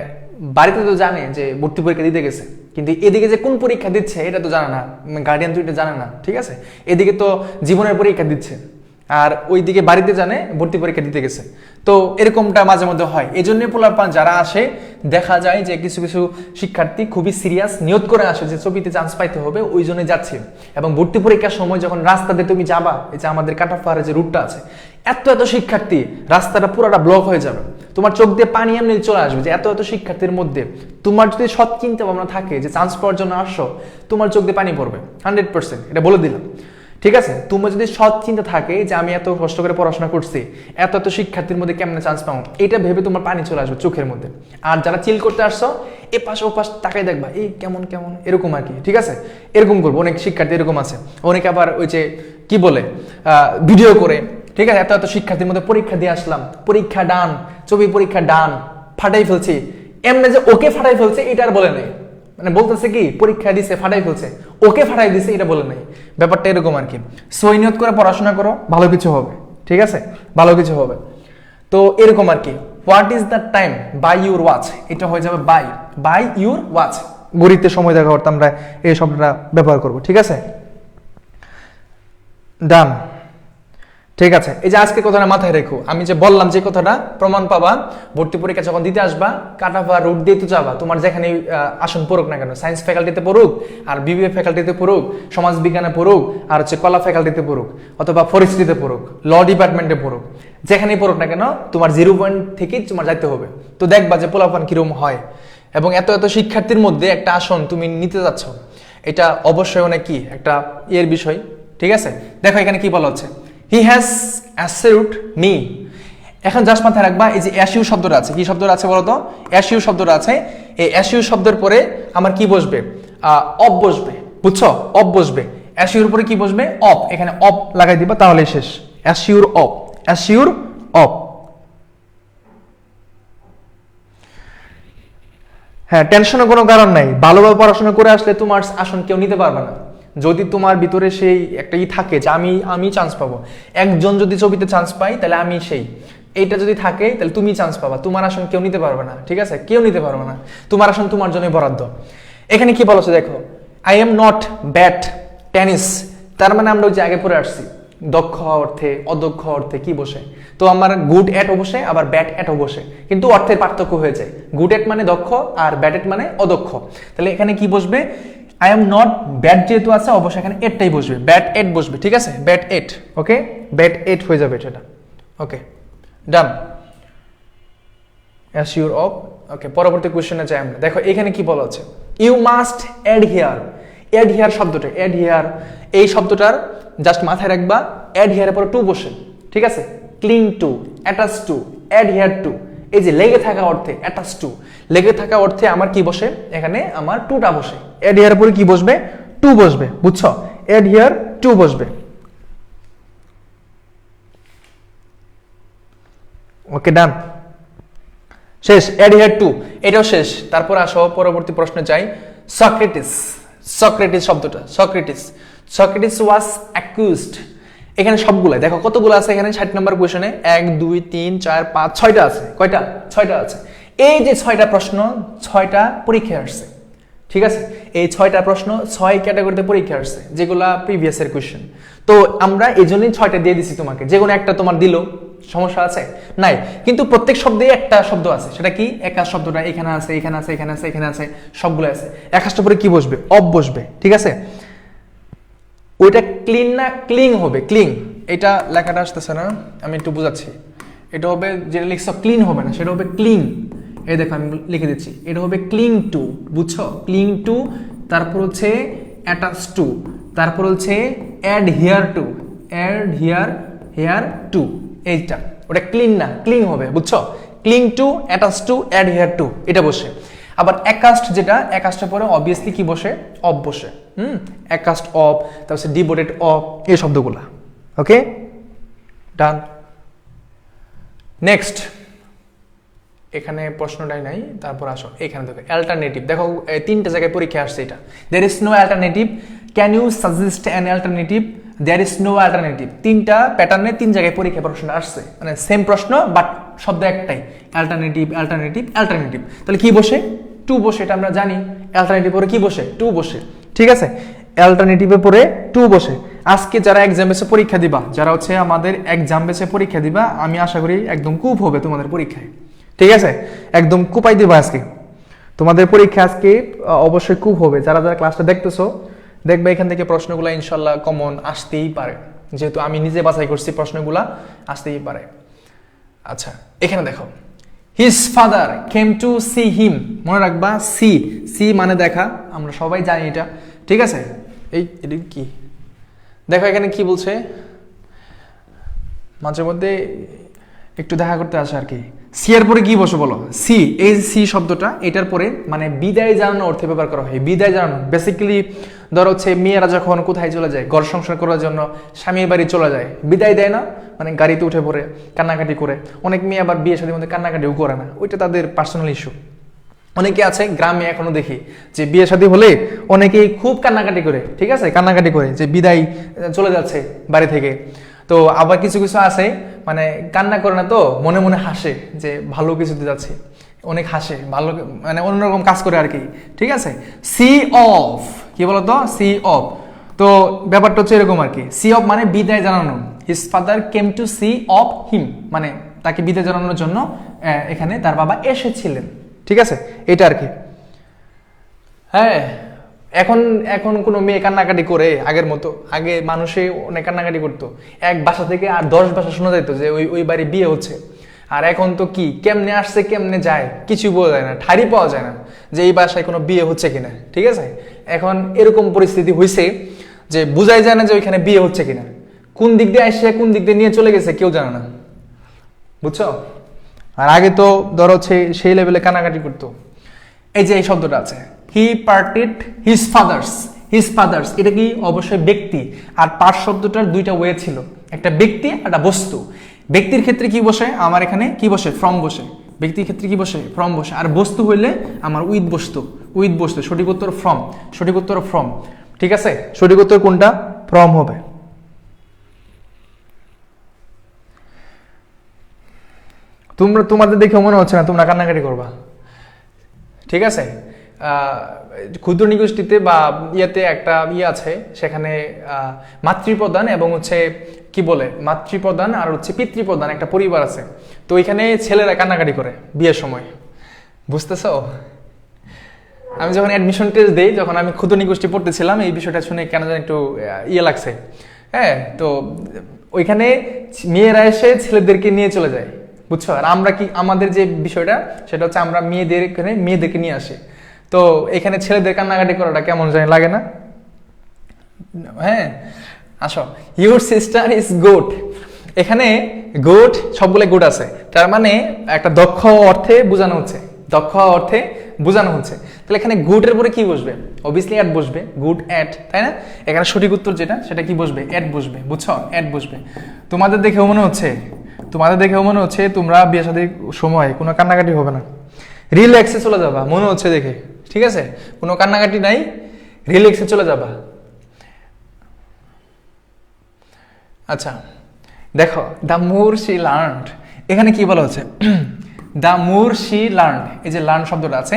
A: বাড়িতে তো জানে যে ভর্তি পরীক্ষা দিতে গেছে, কিন্তু এদিকে যে কোন পরীক্ষা দিচ্ছে এটা তো জানে না, গার্ডিয়ান তো এটা জানে না। ঠিক আছে? এদিকে তো জীবনের পরীক্ষা দিচ্ছে, আর ওইদিকে বাড়িতে জানে ভর্তি পরীক্ষা দিতে গেছে। তো এরকমটা মাঝে মধ্যে হয়। এই জন্য পোলাপান যারা আসে, দেখা যায় যে কিছু কিছু শিক্ষার্থী খুবই সিরিয়াস নিয়ত করে আসে যে ছবিতে চান্স পাইতে হবে, ওই জন্য যাচ্ছে। এবং ভর্তি পরীক্ষার সময় যখন রাস্তাতে তুমি যাবা, এই যে আমাদের কাটাফাড়ের যে রুটটা আছে, এত এত শিক্ষার্থী, রাস্তাটা পুরোটা ব্লক হয়ে যাবে। তোমার চোখ দিয়ে পানি এমনি চলে আসবে যে এত এত শিক্ষার্থীর মধ্যে তোমার যদি সৎ চিন্তা ভাবনা থাকে যে চান্স পাওয়ার জন্য আসছো, তোমার চোখ দিয়ে পানি পড়বে 100%, এটা বলে দিলাম। ঠিক আছে? তোমার যদি সৎ চিন্তা থাকে যে আমি এত কষ্ট করে পড়াশোনা করছি, এত এত শিক্ষার্থীর মধ্যে কেমনে চান্স পাবো, এটা ভেবে তোমার পানি চলে আসবে চোখের মধ্যে। আর যারা চিল করতে আসছো, এ পাশ ও পাশ তাকাই দেখবা এই কেমন কেমন, এরকম আর কি। ঠিক আছে? এরকম করবো। অনেক শিক্ষার্থী এরকম আছে, অনেকে আবার ওই যে কি বলে ভিডিও করে। ঠিক আছে? এত এত শিক্ষার্থীর মধ্যে পরীক্ষা দিয়ে আসলাম, পরীক্ষা ডান, ছবি পরীক্ষা ডান, ফাটাই ফেলছি, এমনি যে ওকে ফাটাই ফেলছে এটা আর বলে নেই, মানে বলতেছে কি পরীক্ষা দিছে ফাটাই ফেলছে, ওকে ফাটাই দিছে এটা বলে নাই। ব্যাপারটা এরকম আর কি। সই নিয়ত করে পড়াশোনা করো, ভালো কিছু হবে। ঠিক আছে? ভালো কিছু হবে। তো এরকম আর কি। What is the time by your watch, এটা হয়ে যাবে বাই ইউর ওয়াচ। ঘড়িতে সময় দেখা করতে আমরা এই শব্দটা ব্যবহার করব। ঠিক আছে? ডান। ঠিক আছে? এই যে আজকে কথাটা মাথায় রেখো, আমি যে বললাম যে কথাটা প্রমাণ পাবা ভর্তি পরীক্ষা যখন দিতে আসবা, কাটাফা রুট দিয়ে তো যাবা, তোমার যেখানে আসন পড়ুক না কেন, সায়েন্স ফ্যাকাল্টিতে পড়ুক, আর বিবিএ ফ্যাকাল্টিতে পড়ুক, সমাজ বিজ্ঞানে পড়ুক, আর হচ্ছে কলা ফ্যাকাল্টিতে পড়ুক, অথবা ফরেস্ট্রিতে পড়ুক, ল ডিপার্টমেন্টে পড়ুক, যেখানেই পড়ুক না কেন, তোমার 0 পয়েন্ট থেকেই তোমার যাইতে হবে। তো দেখবা যে পোলাপান কিরকম হয়। এবং এত এত শিক্ষার্থীর মধ্যে একটা আসন তুমি নিতে যাচ্ছ, এটা অবশ্যই অনেক কি একটা এর বিষয়। ঠিক আছে? দেখো এখানে কি বলা হচ্ছে, হি হ্যাজ অ্যাসিউরড মি। এখন জাস্ট মাথায় রাখবা এই যে অ্যাসিউ শব্দটা আছে, কি শব্দটা আছে বলতো? অ্যাসিউ শব্দটা আছে। এই অ্যাসিউ শব্দের পরে আমার কি বসবে? অফ বসবে। বুঝছো? অফ বসবে। অ্যাসিউর পরে কি বসবে? অফ। এখানে অফ লাগাই দিবা, তাহলে শেষ। Assure of, assure of. হ্যাঁ, টেনশনের কোনো কারণ নাই। ভালোভাবে পড়াশোনা করে আসলে তোমার আসন কেউ নিতে পারবে না। যদি তোমার ভিতরে সেই একটা থাকে যে আমি চান্স পাবো, একজন যদি ছবিতে চান্স পাই তাহলে আমি সেই, এইটা যদি থাকে তাহলে তুমি চান্স পাবা, তোমার আসন কেউ নিতে পারবে না। ঠিক আছে? কেউ নিতে পারবে না, তোমার আসন তোমার জন্য বরাদ্দ। এখানে কি বলা হচ্ছে দেখো, I am not bat tennis. তার মানে আমরা ওই যে আগে পড়ে আসছি, দক্ষ অর্থে অদক্ষ অর্থে কি বসে, তো আমার গুড এটও বসে, আবার ব্যাট এটও বসে, কিন্তু অর্থের পার্থক্য হয়ে যায়। গুড এট মানে দক্ষ, আর ব্যাট এট মানে অদক্ষ। তাহলে এখানে কি বসবে? আই এম নট ব্যাট যেহেতু আছে, অবশ্যই এখানে এটটাই বসবে, ব্যাট এট বসবে। ঠিক আছে? ব্যাট এট। ওকে, ব্যাট এট হয়ে যাবে সেটা। ওকে, ডান। Assure of. ওকে, পরবর্তী কোশ্চেনে যাই আমরা। দেখো এখানে কি বলা হচ্ছে, ইউ মাস্ট অ্যাড হিয়ার। অ্যাডহিয়ার শব্দটা, অ্যাডহিয়ার এই শব্দটার জাস্ট মাথায় রাখবা, অ্যাডহিয়ারের পরে টু বসে, ঠিক আছে? Cling to, attach to, adhere to, এই যে লেগে থাকা অর্থে অ্যাটাচ টু, লেগে থাকা অর্থে আমার কি বসে? এখানে আমার টুটা বসে। অ্যাডহিয়ার পরে কি বসবে? টু বসবে, বুঝছো? অ্যাডহিয়ার টু বসবে। ওকে, ডান, শেষ। অ্যাডহিয়ার টু, এটাও শেষ। তারপর আসো পরবর্তী প্রশ্নে যাই। সক্রেটিস, সক্রেটিস শব্দটা, সক্রেটিস, সক্রেটিস ওয়াজ অ্যাকিউজড। এখানে সবগুলো দেখো কতগুলো আছে এখানে 60 নম্বর কোশ্চেনে, 1 2 3 4 5 6টা আছে। কয়টা? 6টা আছে। এই যে 6টা প্রশ্ন 6টা পরীক্ষায় আসছে, ঠিক আছে? এই 6টা প্রশ্ন 6 ক্যাটাগরিতে পরীক্ষা আসছে, যেগুলা প্রিভিয়াস এর কোশ্চেন। তো আমরা এই জন্যই 6টা দিয়ে দিছি তোমাকে, যে কোনো একটা তোমার দিল, সমস্যা আছে নাই? কিন্তু প্রত্যেক শব্দে একটা শব্দ আছে, সেটা কি? একাজ শব্দটা এখানে আছে, এখানে আছে, এখানে আছে, এখানে আছে, সবগুলো আছে। একাজটা পরে কি বসবে? অব বসবে, ঠিক আছে? ওইটা ক্লিন না ক্লিং হবে? ক্লিং, এটা লেখাটা আসতেছে না, আমি একটু বুঝাচ্ছি। এটা হবে, যেটা লিখছো ক্লিন হবে না, সেটা হবে ক্লিং। এই দেখো আমি লিখে দিচ্ছি, এটা হবে ক্লিং টু, বুঝছো? ক্লিং টু, তারপর হচ্ছে অ্যাটাচ টু, তারপর হচ্ছে adhere to, adhere here to, এইটা। ওটা ক্লিন না ক্লিং হবে, বুঝছো? Cling to, attach to, adhere to, এটা বসে। আবার অ্যাকাস্ট, যেটা অ্যাকাস্টের পরে অবভিয়াসলি কি বসে? অব বসে। অ্যাকাস্ট অব, তারপর ডিভোটেড অব, এই শব্দগুলা। ওকে, ডান। নেক্সট, এখানে প্রশ্নটাই নাই। তারপর আসো এখানে দেখো অ্যালটারনেটিভ। দেখো 3টা জায়গায় পরীক্ষা আসছে এটা। There is no alternative, can you suggest an alternative, there is no alternative. 3টা প্যাটার্নে 3 জায়গায় পরীক্ষা প্রশ্ন আসছে, মানে সেম প্রশ্ন বাট শব্দ একটাই, অ্যালটারনেটিভ, অ্যালটারনেটিভ, অ্যালটারনেটিভ। তাহলে কি বসে? টু বসে, এটা আমরা জানি। অ্যালটারনেটিভ পরে কি বসে? টু বসে, ঠিক আছে? অ্যালটারনেটিভের পরে টু বসে। আজকে যারা এক্সাম বেসে পরীক্ষা দিবা, যারা হচ্ছে আমাদের এক্সাম বেসে পরীক্ষা দিবা, আমি আশা করি একদম খুব হবে তোমাদের পরীক্ষায়, ঠিক আছে? একদম কুপাই দিবা আজকে তোমাদের পরীক্ষা। আজকে অবশ্যই খুব হবে। যারা যারা ক্লাসটা দেখতেছো, দেখবে এখান থেকে প্রশ্নগুলো ইনশাল্লাহ কমন আসতেই পারে, যেহেতু আমি নিজে বাছাই করছি, প্রশ্নগুলা আসতেই পারে। আচ্ছা, এখানে দেখো, his father came to see him. মনে রাখবা, সি, সি মানে দেখা, আমরা সবাই জানি এটা, ঠিক আছে? এটা কি দেখো এখানে কি বলছে, মাঝে মধ্যে একটু দেখা করতে আসে আর কি। সি এর পরে কি বসে বলো? সি, এই সি শব্দটা এটার পরে মানে বিদায় জানানো অর্থে ব্যবহার করা হয়। বিদায় জানানো বেসিক্যালি ধর হচ্ছে মেয়েরা যখন কোথায় চলে যায়, ঘর সংসার করার জন্য স্বামীর বাড়ি চলে যায়, বিদায় দেয় না, মানে গাড়িতে উঠে পড়ে কান্নাকাটি করে। অনেক মেয়ে আবার বিয়ে শাদীর মধ্যে কান্নাকাটিও করে না, ওইটা তাদের পার্সোনাল ইস্যু। অনেকে আছে গ্রামে এখনো দেখি যে বিয়ে শাদী হলে অনেকেই খুব কান্নাকাটি করে, ঠিক আছে? কান্নাকাটি করে যে বিদায় চলে যাচ্ছে বাড়ি থেকে। তো আবার কিছু কিছু আছে মানে কান্না করে না, তো মনে মনে হাসে যে ভালো কিছুতে যাচ্ছে, অনেক হাসে, ভালো মানে অন্যরকম কাজ করে আর কি, ঠিক আছে? সি অফ, কি বলতো? See off. তো ব্যাপারটা হচ্ছে এরকম আর কি। সি অফ মানে বিদায় জানানো। His father came to see off him, মানে তাকে বিদায় জানানোর জন্য এখানে তার বাবা এসেছিলেন, ঠিক আছে? এটা আর কি। হ্যাঁ, এখন এখন কোনো মেয়ে কান্নাকাটি করে আগের মতো? আগে মানুষে অনেক কান্নাকাটি করতো, এক বাসা থেকে আর 10 বাসা শোনা যেত যে ওই ওই বাড়ি বিয়ে হচ্ছে। আর এখন তো কি, কেমনে আসছে কেমনে যায় কিছু বোঝা যায় না, ঠাড়ি পাওয়া যায় না যে এই বাসায় কোনো বিয়ে হচ্ছে কিনা, ঠিক আছে? এখন এরকম পরিস্থিতি হয়েছে যে বোঝাই যায় না যে ওইখানে বিয়ে হচ্ছে কিনা, কোন দিক দিয়ে আসছে কোন দিক দিয়ে নিয়ে চলে গেছে কেউ জানে না, বুঝছো? আর আগে তো ধরো সেই লেভেলে কান্নাকাটি করতো। এই যে এই শব্দটা আছে, হি parted his father's. His father's এটা কি? অবশ্যই ব্যক্তি। আর পার্ট শব্দটার 2টা ওয়ে ছিল, একটা ব্যক্তি আর একটা বস্তু। ব্যক্তির ক্ষেত্রে কি বসে? আমার এখানে কি বসে? ফ্রম বসে। ব্যক্তির ক্ষেত্রে কি বসে? ফ্রম বসে। আর বস্তু হইলে আমার উইথ বস্তু, উইথ বস্তু। সঠিক উত্তর ফ্রম, সঠিক উত্তর ফ্রম, ঠিক আছে? সঠিক উত্তর কোনটা? ফ্রম হবে। তোমাদের দেখে মনে হচ্ছে না তোমরা কান্নাকাটি করবা, ঠিক আছে? ক্ষুদ্র নিগোষ্ঠীতে বা ইয়েতে একটা ইয়ে আছে, সেখানে মাতৃপ্রধান এবং হচ্ছে কি বলে মাতৃপ্রধান আর হচ্ছে পিতৃপ্রধান একটা পরিবার আছে। তো এখানে ছেলেরা কান্নাকাটি করে বিয়ের সময়, বুঝতেছো? আমি যখন অ্যাডমিশন টেস্ট দিই, যখন আমি ক্ষুদ্র নিগোষ্ঠী পড়তেছিলাম, এই বিষয়টা শুনে কেন যেন একটু ইয়ে লাগছে। হ্যাঁ, তো ওইখানে মেয়েরা এসে ছেলেদেরকে নিয়ে চলে যায়, বুঝছো? আর আমরা কি, আমাদের যে বিষয়টা সেটা হচ্ছে আমরা মেয়েদেরকে নিয়ে আসি। তো এখানে ছেলেদের কান্নাকাটি করাটা কেমন জানি লাগে না? হ্যাঁ আসো, ইউর সিস্টার ইজ গুড। এখানে গুড সবগুলো গুড আছে, তার মানে একটা দক্ষ অর্থে বোঝানো হচ্ছে, দক্ষ অর্থে বোঝানো হচ্ছে। তাহলে এখানে গুড এর পরে কি বসবে? অবভিয়াসলি অ্যাড বসবে, গুড অ্যাড, তাই না? এখানে সঠিক উত্তর যেটা সেটা কি বসবে? অ্যাড বসবে, বুঝছো? অ্যাড বসবে। তোমাদের দেখেও মনে হচ্ছে তোমরা বিয়ে শাদীর সময় কোনো কান্নাকাটি হবে না, রিল্যাক্সে চলে যাবা মনে হচ্ছে দেখে, ঠিক আছে? কোনো কান্নাকাটি নাই, রিল্যাক্সে চলে যাবা। আচ্ছা দেখো, দ্য মোর শি লার্নড, এখানে কি বলা হচ্ছে? দ্য মোর শি লার্নড, এই যে লার্ন শব্দটা আছে,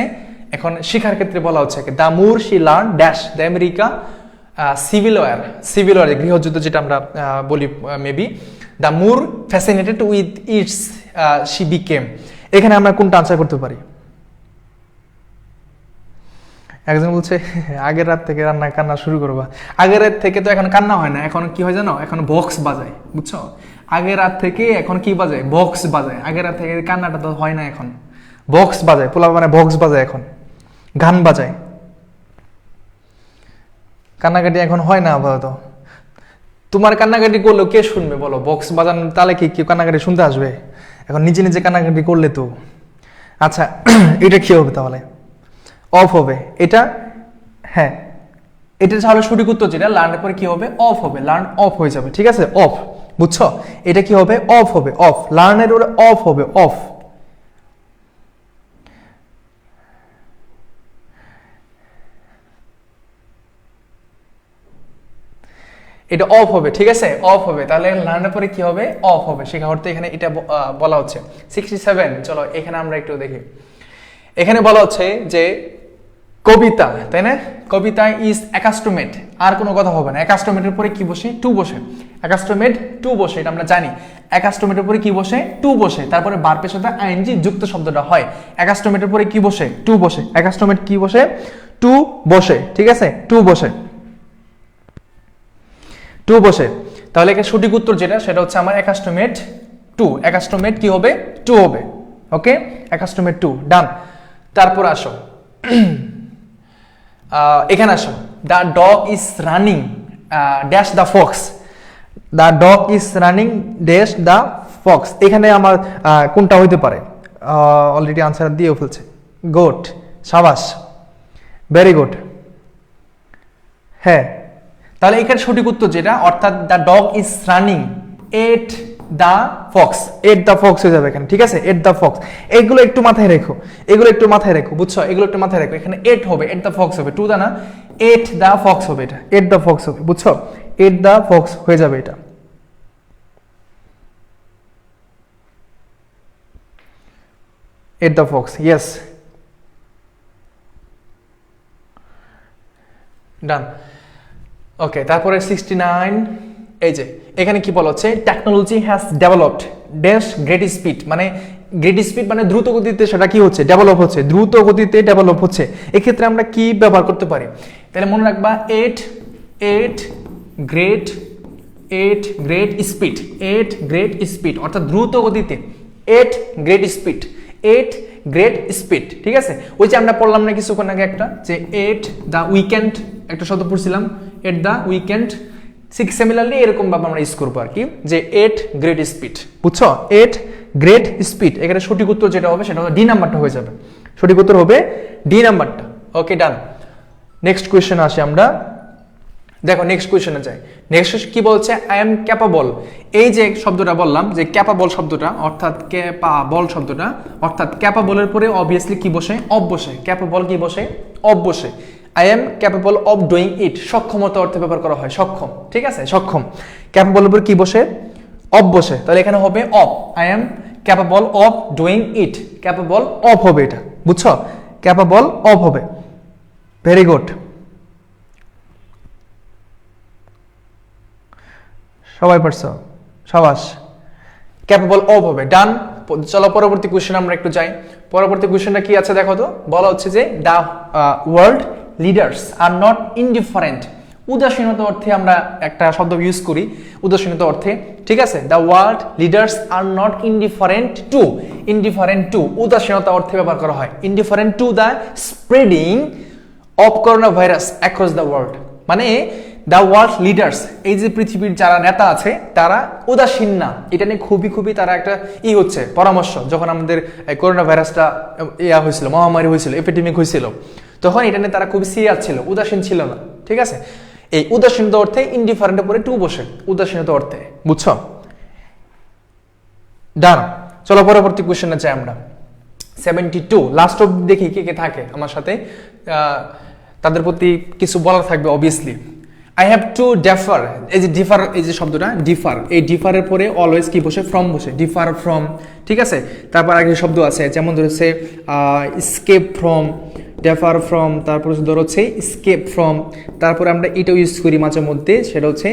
A: এখন শিক্ষার ক্ষেত্রে বলা হচ্ছে the more she learn dash the America civil war, গৃহযুদ্ধ যেটা আমরা বলি maybe, the more fascinated with its she became. এখানে আমরা কোনটা আনসার করতে পারি? একজন বলছে আগের রাত থেকে কান্না শুরু করবা। আগের রাত থেকে তো এখন কান্না হয় না, এখন কি হয় জানো? এখন বক্স বাজায়, বুঝছো? আগের রাত থেকে এখন কি বাজায়? বক্স বাজায়। আগের রাত থেকে কান্নাটা তো হয় না, এখন বক্স বাজায়, পোলা মানে বক্স বাজায়, এখন গান বাজায়। কান্নাকাটি এখন হয় না আপাতত। তোমার কান্নাকাটি করলেও কে শুনবে বলো? বক্স বাজানো তাহলে কি কেউ কান্নাকাটি শুনতে আসবে? এখন নিজে নিজে কান্নাকাটি করলে তো। আচ্ছা এটা কি হবে তাহলে? অফ হবে এটা। হ্যাঁ, এটা তাহলে সঠিক উত্তর যেটা, লার্নের পরে কি হবে? অফ হবে, লার্ন অফ হয়ে যাবে, ঠিক আছে? অফ, বুঝছো? এটা কি হবে? অফ হবে, অফ, লার্নের ওরে অফ হবে, অফ। এটা অফ হবে, ঠিক আছে? অফ হবে, তাহলে লার্নের পরে কি হবে? অফ হবে। শিক্ষা অর্থে এখানে এটা বলা হচ্ছে। 67, চলো এখানে আমরা একটু দেখি। এখানে বলা হচ্ছে যে কবিতা, তাই না? কবিতা ইজ অ্যাকাস্টোমেট, আর কোনো কথা হবে না। অ্যাকাস্টোমেটের পরে কি বসে? টু বসে। অ্যাকাস্টোমেট টু বসে, এটা আমরা জানি। অ্যাকাস্টোমেটের পরে কি বসে? টু বসে, তারপরে ভার্বের সাথে আইএনজি যুক্ত শব্দটা হয়। অ্যাকাস্টোমেটের পরে কি বসে? টু বসে। অ্যাকাস্টোমেট কি বসে? টু বসে, ঠিক আছে? টু বসে, টু বসে। তাহলে এখানে সঠিক উত্তর যেটা সেটা হচ্ছে আমার অ্যাকাস্টোমেট টু। অ্যাকাস্টোমেট কি হবে? টু হবে। ওকে, অ্যাকাস্টোমেট টু, ডান। তারপর আসো এখানে আসো, the dog is running dash the Fox. The dog is running dash the Fox, এখানে আমার কোনটা হইতে পারে? অলরেডি আনসার দিয়েও ফেলছে। গুড, সাবাস, ভেরি গুড। হ্যাঁ, তাহলে এখানে সঠিক উত্তর যেটা, অর্থাৎ the dog is running at the Fox, at the Fox হয়ে যাবে এখানে, ঠিক আছে? এট দ্য ফক্স, এগুলো একটু মাথায় রেখো, এগুলো একটু মাথায় রেখো, বুঝছো? এগুলো একটু মাথায় রেখো। এখানে এট হবে, এট দ্য ফক্স হবে, টু দা না, এট দ্য ফক্স হবে, এটা এট দ্য ফক্স হবে, বুঝছো? এট দ্য ফক্স হয়ে যাবে এটা। এট দ্য ফক্স, ইয়েস, ডান। ওকে, তারপরে 69, এই যে এখানে কি বলা হচ্ছে? Technology has developed dash great speed, মানে গ্রেট স্পিড মানে দ্রুত গতিতে সেটা কি হচ্ছে? ডেভেলপ হচ্ছে, দ্রুত গতিতে ডেভেলপ হচ্ছে। এক্ষেত্রে আমরা কি ব্যবহার করতে পারি? তাহলে মনে রাখবা, এট এট গ্রেট, এট গ্রেট স্পিড, এট গ্রেট স্পিড অর্থাৎ দ্রুত গতিতে, এট গ্রেট স্পিড, এট গ্রেট স্পিড, ঠিক আছে? ওই যে আমরা পড়লাম না কিছুক্ষণ আগে একটা, যে এট দ্য উইকেন্ড একটা শব্দ পড়ছিলাম, এট দ্য উইকেন্ড। সিমিলারলি এরকম ভাবে আমরা ইউজ করবো আর কি, যে এট গ্রেট স্পিড, বুঝছো? এট গ্রেট স্পিড। এখানে সঠিক উত্তর যেটা হবে সেটা ডি নাম্বারটা হয়ে যাবে, সঠিক উত্তর হবে ডি নাম্বারটা। ওকে, ডান। নেক্সট কোয়েশ্চেন আসি আমরা, দেখো নেক্সট কোয়েশ্চেনে যাই। নেক্সট কি বলছে? I am capable. এই যে শব্দটা বললাম, যে ক্যাপাবল শব্দটা অর্থাৎ ক্যাপাবল শব্দটা অর্থাৎ ক্যাপাবলের পরে অবভিয়াসলি কি বসে? অব বসে। ক্যাপাবল কি বসে? অব বসে। I am capable of doing it, সক্ষমতা অর্থে ব্যবহার করা হয়, সক্ষম, ঠিক আছে? সক্ষম। ক্যাপেবলের উপর কি বসে? অফ বসে, তাহলে এখানে হবে of. I am capable of doing it, capable of হবে এটা, বুঝছো? ক্যাপেবল অফ হবে, ভেরি গুড, সবাই পারছো, সাবাস। ক্যাপেবল অফ হবে, ডান। চলো পরবর্তী কোশ্চেন আমরা একটু যাই। পরবর্তী কোশ্চেনটা কি আছে দেখো তো। বলা হচ্ছে যে the world leaders are not indifferent. উদাসীনতা অর্থে আমরা একটা শব্দ ইউজ করি, উদাসীনতা অর্থে, ঠিক আছে? The world leaders are not indifferent two, indifferent two উদাসীনতা অর্থে ব্যবহার করা হয়। Indifferent to the spreading of corona virus across the world. মানে দ্য ওয়ার্ল্ড লিডার্স, এই যে পৃথিবীর যারা নেতা আছে তারা উদাসীন না, এটা নিয়ে খুবই তারা একটা হচ্ছে পরামর্শ। যখন আমাদের করোনা ভাইরাসটা হয়েছিল, মহামারী হয়েছিল, এপিডেমিক হয়েছিল, তখন এটা নিয়ে তারা খুবই সিরিয়াস ছিল, উদাসীন ছিল না। ঠিক আছে, এই উদাসীনতা অর্থে ইনডিফারেন্টের পরে টু বসে, উদাসীনতা অর্থে, বুঝছো? ডান। চলো পরবর্তী কোশ্চেনে যাই আমরা। 72 লাস্ট অব দেখি কে কে থাকে আমার সাথে, তাদের প্রতি কিছু বলার থাকবে obviously. I have to differ, এই যে ডিফার, এই যে শব্দটা ডিফার, এই ডিফারের পরে অলওয়েজ কি বসে? ফ্রম বসে, ডিফার ফ্রম। ঠিক আছে, তারপর আগে শব্দ আছে যেমন ধরেছে স্কেপ ফ্রম, ডিফার ফ্রম, তারপর ধরো হচ্ছে স্কেপ ফ্রম, তারপরে আমরা এটাও ইউজ করি মাঝে মধ্যে, সেটা হচ্ছে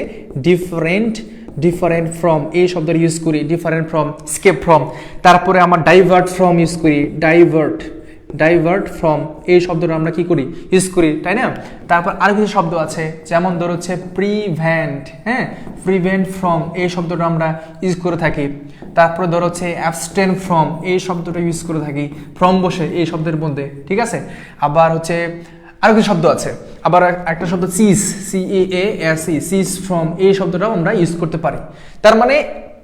A: ডিফারেন্ট ফ্রম, এই শব্দটা ইউজ করি, ডিফারেন্ট ফ্রম, স্কেপ ফ্রম। তারপরে আমরা ডাইভার্ট ফ্রম ইউজ করি, ডাইভার্ট ফ্রম, এই শব্দটা আমরা কি করি? ইউজ করি, তাই না? তারপর আরো কিছু শব্দ আছে যেমন ধরো হচ্ছে প্রিভেন্ট, হ্যাঁ, প্রিভেন্ট ফ্রম, এই শব্দটা আমরা ইউজ করে থাকি। তারপরে ধরো হচ্ছে অ্যাবস্টেন ফ্রম, এই শব্দটা ইউজ করে থাকি ফ্রম বসে এই শব্দের মধ্যে। ঠিক আছে, আবার হচ্ছে আরো কিছু শব্দ আছে, আবার একটা শব্দ সিজ, সিজ ফ্রম, এই শব্দটাও আমরা ইউজ করতে পারি। তার মানে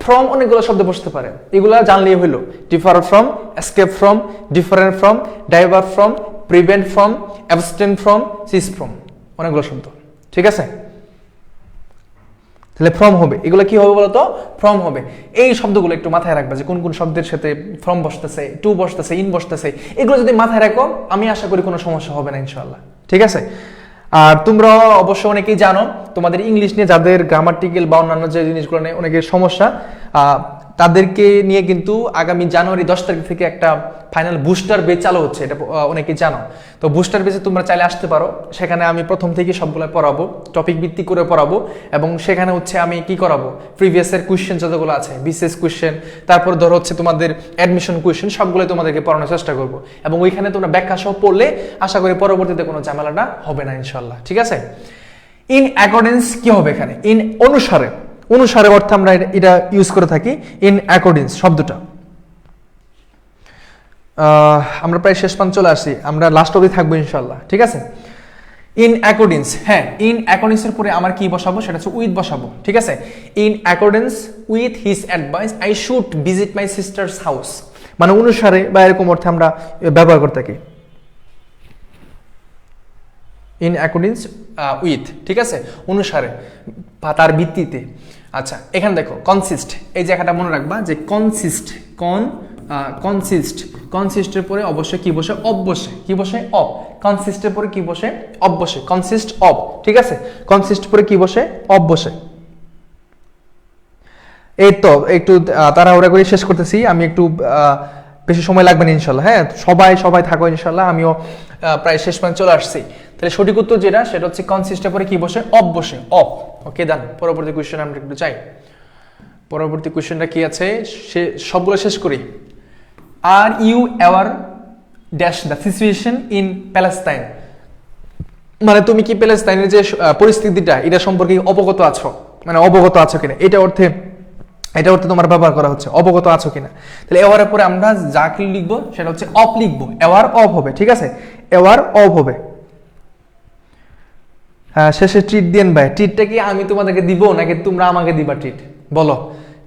A: ফ্রম অনেকগুলো শব্দ বসতে পারে, এগুলা জানলেই হইলো। Differ from, escape from, different from, divert from, prevent from, abstain from, cease from, অনেকগুলো শব্দ। ঠিক আছে, তাহলে ফ্রম হবে, এগুলো কি হবে বলতো? ফ্রম হবে। এই শব্দগুলো একটু মাথায় রাখবে যে কোন কোন শব্দের সাথে ফ্রম বসতেছে, টু বসতেছে, ইন বসতেছে, এগুলো যদি মাথায় রাখো আমি আশা করি কোনো সমস্যা হবে না ইনশাআল্লাহ। ঠিক আছে, আর তোমরা অবশ্য অনেকেই জানো তোমাদের ইংলিশ নিয়ে যাদের গ্রামাটিক্যাল বা অন্যান্য যে জিনিসগুলো নিয়ে অনেকের সমস্যা, তাদেরকে নিয়ে কিন্তু আগামী জানুয়ারি 10 তারিখ থেকে একটা ফাইনাল বুস্টার বেচ চালু হচ্ছে, এটা অনেকেই জানো। তো বুস্টার বেচে তোমরা চাইলে আসতে পারো, সেখানে আমি প্রথম থেকে সবগুলো পড়াবো, টপিক ভিত্তিক করে পড়াবো, এবং সেখানে হচ্ছে আমি কি করাবো? প্রিভিয়াসের কোয়েশ্চেন যতগুলো আছে, বিসিএস কোয়েশ্চেন, তারপর ধরো হচ্ছে তোমাদের অ্যাডমিশন কোয়েশ্চেন, সবগুলো তোমাদেরকে পড়ানোর চেষ্টা করবো, এবং ওইখানে তোমরা ব্যাখ্যা সহ পড়লে আশা করি পরবর্তীতে কোনো ঝামেলাটা হবে না ইনশাল্লাহ। ঠিক আছে, ইন অ্যাকর্ডেন্স কি হবে এখানে? ইন অনুসারে, অনুসারে অর্থে আমরা এটা ইউজ করে থাকি, ইন অ্যাকর্ডেন্স শব্দটা। আমরা প্রায় শেষ পান চলে আসছি, আমরা লাস্ট অবধি থাকবো ইনশাল্লাহ। ঠিক আছে, ইন অ্যাকর্ডেন্স, হ্যাঁ, ইন অ্যাকর্ডেন্সের পরে আমার কি বসাবো? সেটা হচ্ছে উইথ বসাবো। ঠিক আছে, in accordance with his advice I should visit my sisters house, মানে অনুসারে বা এরকম অর্থে আমরা ব্যবহার করে থাকি, ইন অ্যাকর্ডেন্স উইথ। ঠিক আছে, অনুসারে বা তার ভিত্তিতে। আচ্ছা, এখানে দেখো কনসিস্ট, এই জায়গাটা মনে রাখবা যে কনসিস্ট, কনসিস্টের পরে অবশ্যই কি বসে? অফ বসে। কি বসে? অফ। কনসিস্টের পরে কি বসে? অফ বসে। Consist of. ঠিক আছে, কনসিস্ট পরে কি বসে? অফ বসে। এই তো একটু তাড়াহুড়া করে শেষ করতেছি, আমি একটু বেশি সময় লাগবে না ইনশাল্লাহ। হ্যাঁ, সবাই থাকো ইনশাল্লাহ, আমিও প্রায় শেষ পর্যন্ত চলে আসছি। তাহলে সঠিক উত্তর যেটা, সেটা হচ্ছে কনসিস্টের পরে কি বসে? অফ বসে, অফ। ওকে, ডান। পরবর্তী কোয়েশ্চেন আমরা একটু চাই। পরবর্তী কোয়েশ্চেনটা কি আছে সে সবগুলো শেষ করি। Are you aware dash the situation in Palestine, মানে তুমি কি প্যালেস্টাইনের যে পরিস্থিতিটা এটা সম্পর্কে অবগত আছো, মানে অবগত আছো কিনা, এটা অর্থে তোমার ব্যবহার করা হচ্ছে, অবগত আছো কিনা। তাহলে এওয়ারের পরে আমরা যা কি লিখবো সেটা হচ্ছে অফ লিখবো, এওয়ার অফ হবে। ঠিক আছে, এওয়ার অফ হবে। হ্যাঁ, শেষে ট্রিট দেন ভাই, ট্রিটটা কি আমি তোমাদেরকে দিব নাকি তোমরা আমাকে দিবা ট্রিট? বলো।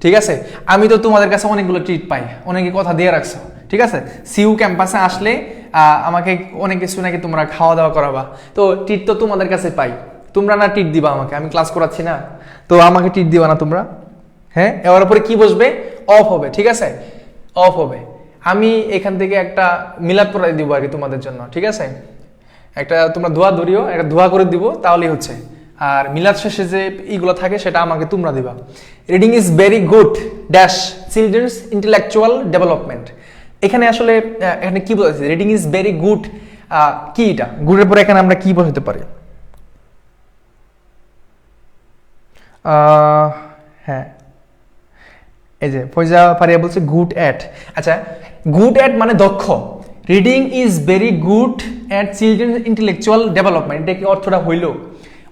A: ঠিক আছে, আমি তো তোমাদের কাছে অনেকগুলো ট্রিট পাই, অনেকে কথা দিয়ে রাখছো। ঠিক আছে, সিইউ ক্যাম্পাসে আসলে আমাকে অনেক কিছু নাকি তোমরা খাওয়া দাওয়া করাবা, তো ট্রিট তো তোমাদের কাছে পাই, তোমরা না ট্রিট দিবা আমাকে? আমি ক্লাস করাচ্ছি না, তো আমাকে ট্রিট দিবা না তোমরা? হ্যাঁ, এবার পরে কি বসবে? অফ হবে। ঠিক আছে, অফ হবে। আমি এখান থেকে একটা মিলাদ পড়াই দিব আর কি তোমাদের জন্য। ঠিক আছে, একটা তোমরা দোয়া ধরিও, একটা দোয়া করে দিব, তাহলেই হচ্ছে। আর মিলাদ শেষে যে ইগুলো থাকে সেটা আমাকে তোমরা দিবা। Reading is very good dash children's intellectual development, এখানে আসলে এখানে কি বলছে? রিডিং ইজ ভেরি গুড, কি এটা? গুডের পরে এখানে আমরা কি বসাতে পারি? হ্যাঁ, এই যে ফয়জা ফারিয়া বলছে গুড অ্যাট। আচ্ছা, গুড অ্যাট মানে দক্ষ। Reading is very good at children intellectual development, এটা কি অর্থটা হইলো?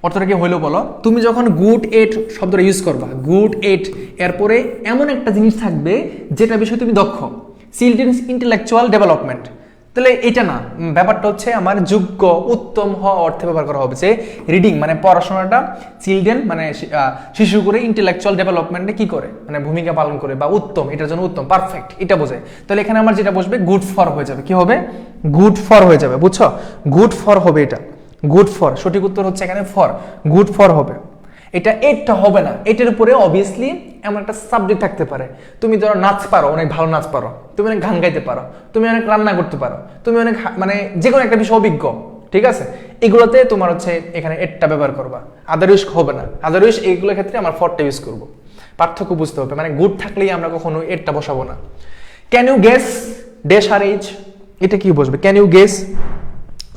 A: অর্থটা কি হইলো বলো? তুমি যখন গুড এট শব্দটা ইউজ করবা, গুড এট, এরপরে এমন একটা জিনিস থাকবে যেটা বিষয়ে তুমি দক্ষ। চিলড্রেন্স ইন্টেলেকচুয়াল ডেভেলপমেন্ট, তাহলে এটা না, ব্যাপারটা হচ্ছে আমার যোগ্য উত্তম হওয়া অর্থে ব্যবহার করা হবে, যে রিডিং মানে পড়াশোনাটা চিলড্রেন মানে শিশু করে ইন্টেলেকচুয়াল ডেভেলপমেন্টে কি করে মানে ভূমিকা পালন করে, বা উত্তম, এটার জন্য উত্তম, পারফেক্ট, এটা বোঝায়। তাহলে এখানে আমার যেটা বসবে গুড ফর হয়ে যাবে, কি হবে, গুড ফর হয়ে যাবে, বুঝছো, গুড ফর হবে এটা, গুড ফর, সঠিক উত্তর হচ্ছে এখানে ফর, গুড ফর হবে। এটা এটটা হবে না, এটার উপরে অবভিয়াসলি এমন একটা সাবজেক্ট থাকতে পারে, তুমি ধরো নাচ পারো, অনেক ভালো নাচ পারো, তুমি অনেক গান গাইতে পারো, তুমি অনেক রান্না করতে পারো, তুমি অনেক মানে যে কোনো একটা বিষয় অভিজ্ঞ, ঠিক আছে, এগুলোতে তোমার হচ্ছে এখানে এটটা ব্যবহার করবা, আদারউইজ হবে না, আদারউইজ এইগুলোর ক্ষেত্রে আমার ফরটা ইউজ করবো। পার্থক্য বুঝতে হবে, মানে গুড থাকলেই আমরা কখনো এটটা বসাবো না। Can you guess dash her age, এটা কি বসবে, ক্যান ইউ গেস,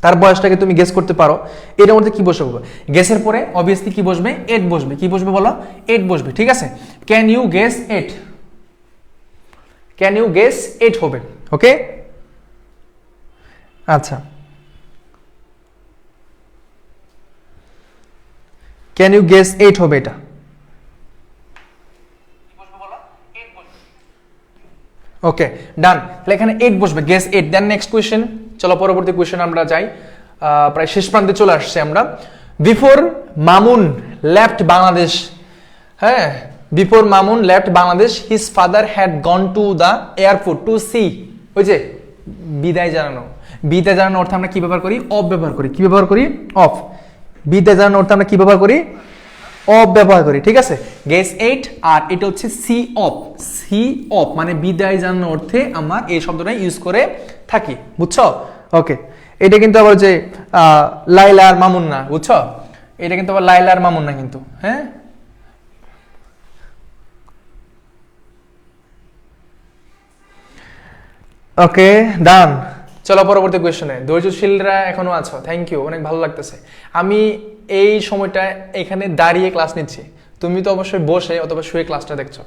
A: তার বয়সটাকে তুমি গেস করতে পারো, এটার মধ্যে কি বসবে, গেসের পরে অবভিয়াসলি কি বসবে, এট বসবে, কি বসবে বলো, এট বসবে, ঠিক আছে, can you guess at, can you guess at হবে, ওকে। আচ্ছা, ক্যান ইউ গেস এট হবে এটা, ওকে ডান, তাহলে এখানে 8 বসবে, গেস 8। দেন নেক্সট কোয়েশ্চেন, চলো পরবর্তী কোয়েশ্চেন আমরা যাই, প্রায় শেষ প্রান্তে চলে আসছে আমরা। বিফোর মামুন লেফট বাংলাদেশ, হ্যাঁ, before Mamun left Bangladesh his father had gone to the airport to see, ওই যে বিদায় জানানো, বিদায় জানানোর অর্থে আমরা কি ব্যবহার করি, অফ ব্যবহার করি, কি ব্যবহার করি, অফ, বিদায় জানানোর অর্থে আমরা কি ব্যবহার করি, অফ ব্যবহার করি, ঠিক আছে, গেস 8, আর এটা হচ্ছে সি অফ, সি অফ মানে বিদায় জানানোর অর্থে আমরা এই শব্দটা ইউজ করে থাকি, বুঝছো, ওকে। এটা কিন্তু আবার যে লাইলা আর মামুন না, বুঝছো, এটা কিন্তু আবার লাইলা আর মামুন না কিন্তু, হ্যাঁ, ওকে ডান। চলো পরবর্তী কোয়েশ্চনে, ধৈর্যশীলরা এখনো আছো, থ্যাংক ইউ, অনেক ভালো লাগতেছে। আমি এই সময়টা এখানে দাঁড়িয়ে ক্লাস নিচ্ছি, তুমি তো অবশ্যই বসে অথবা শুয়ে ক্লাসটা দেখছো,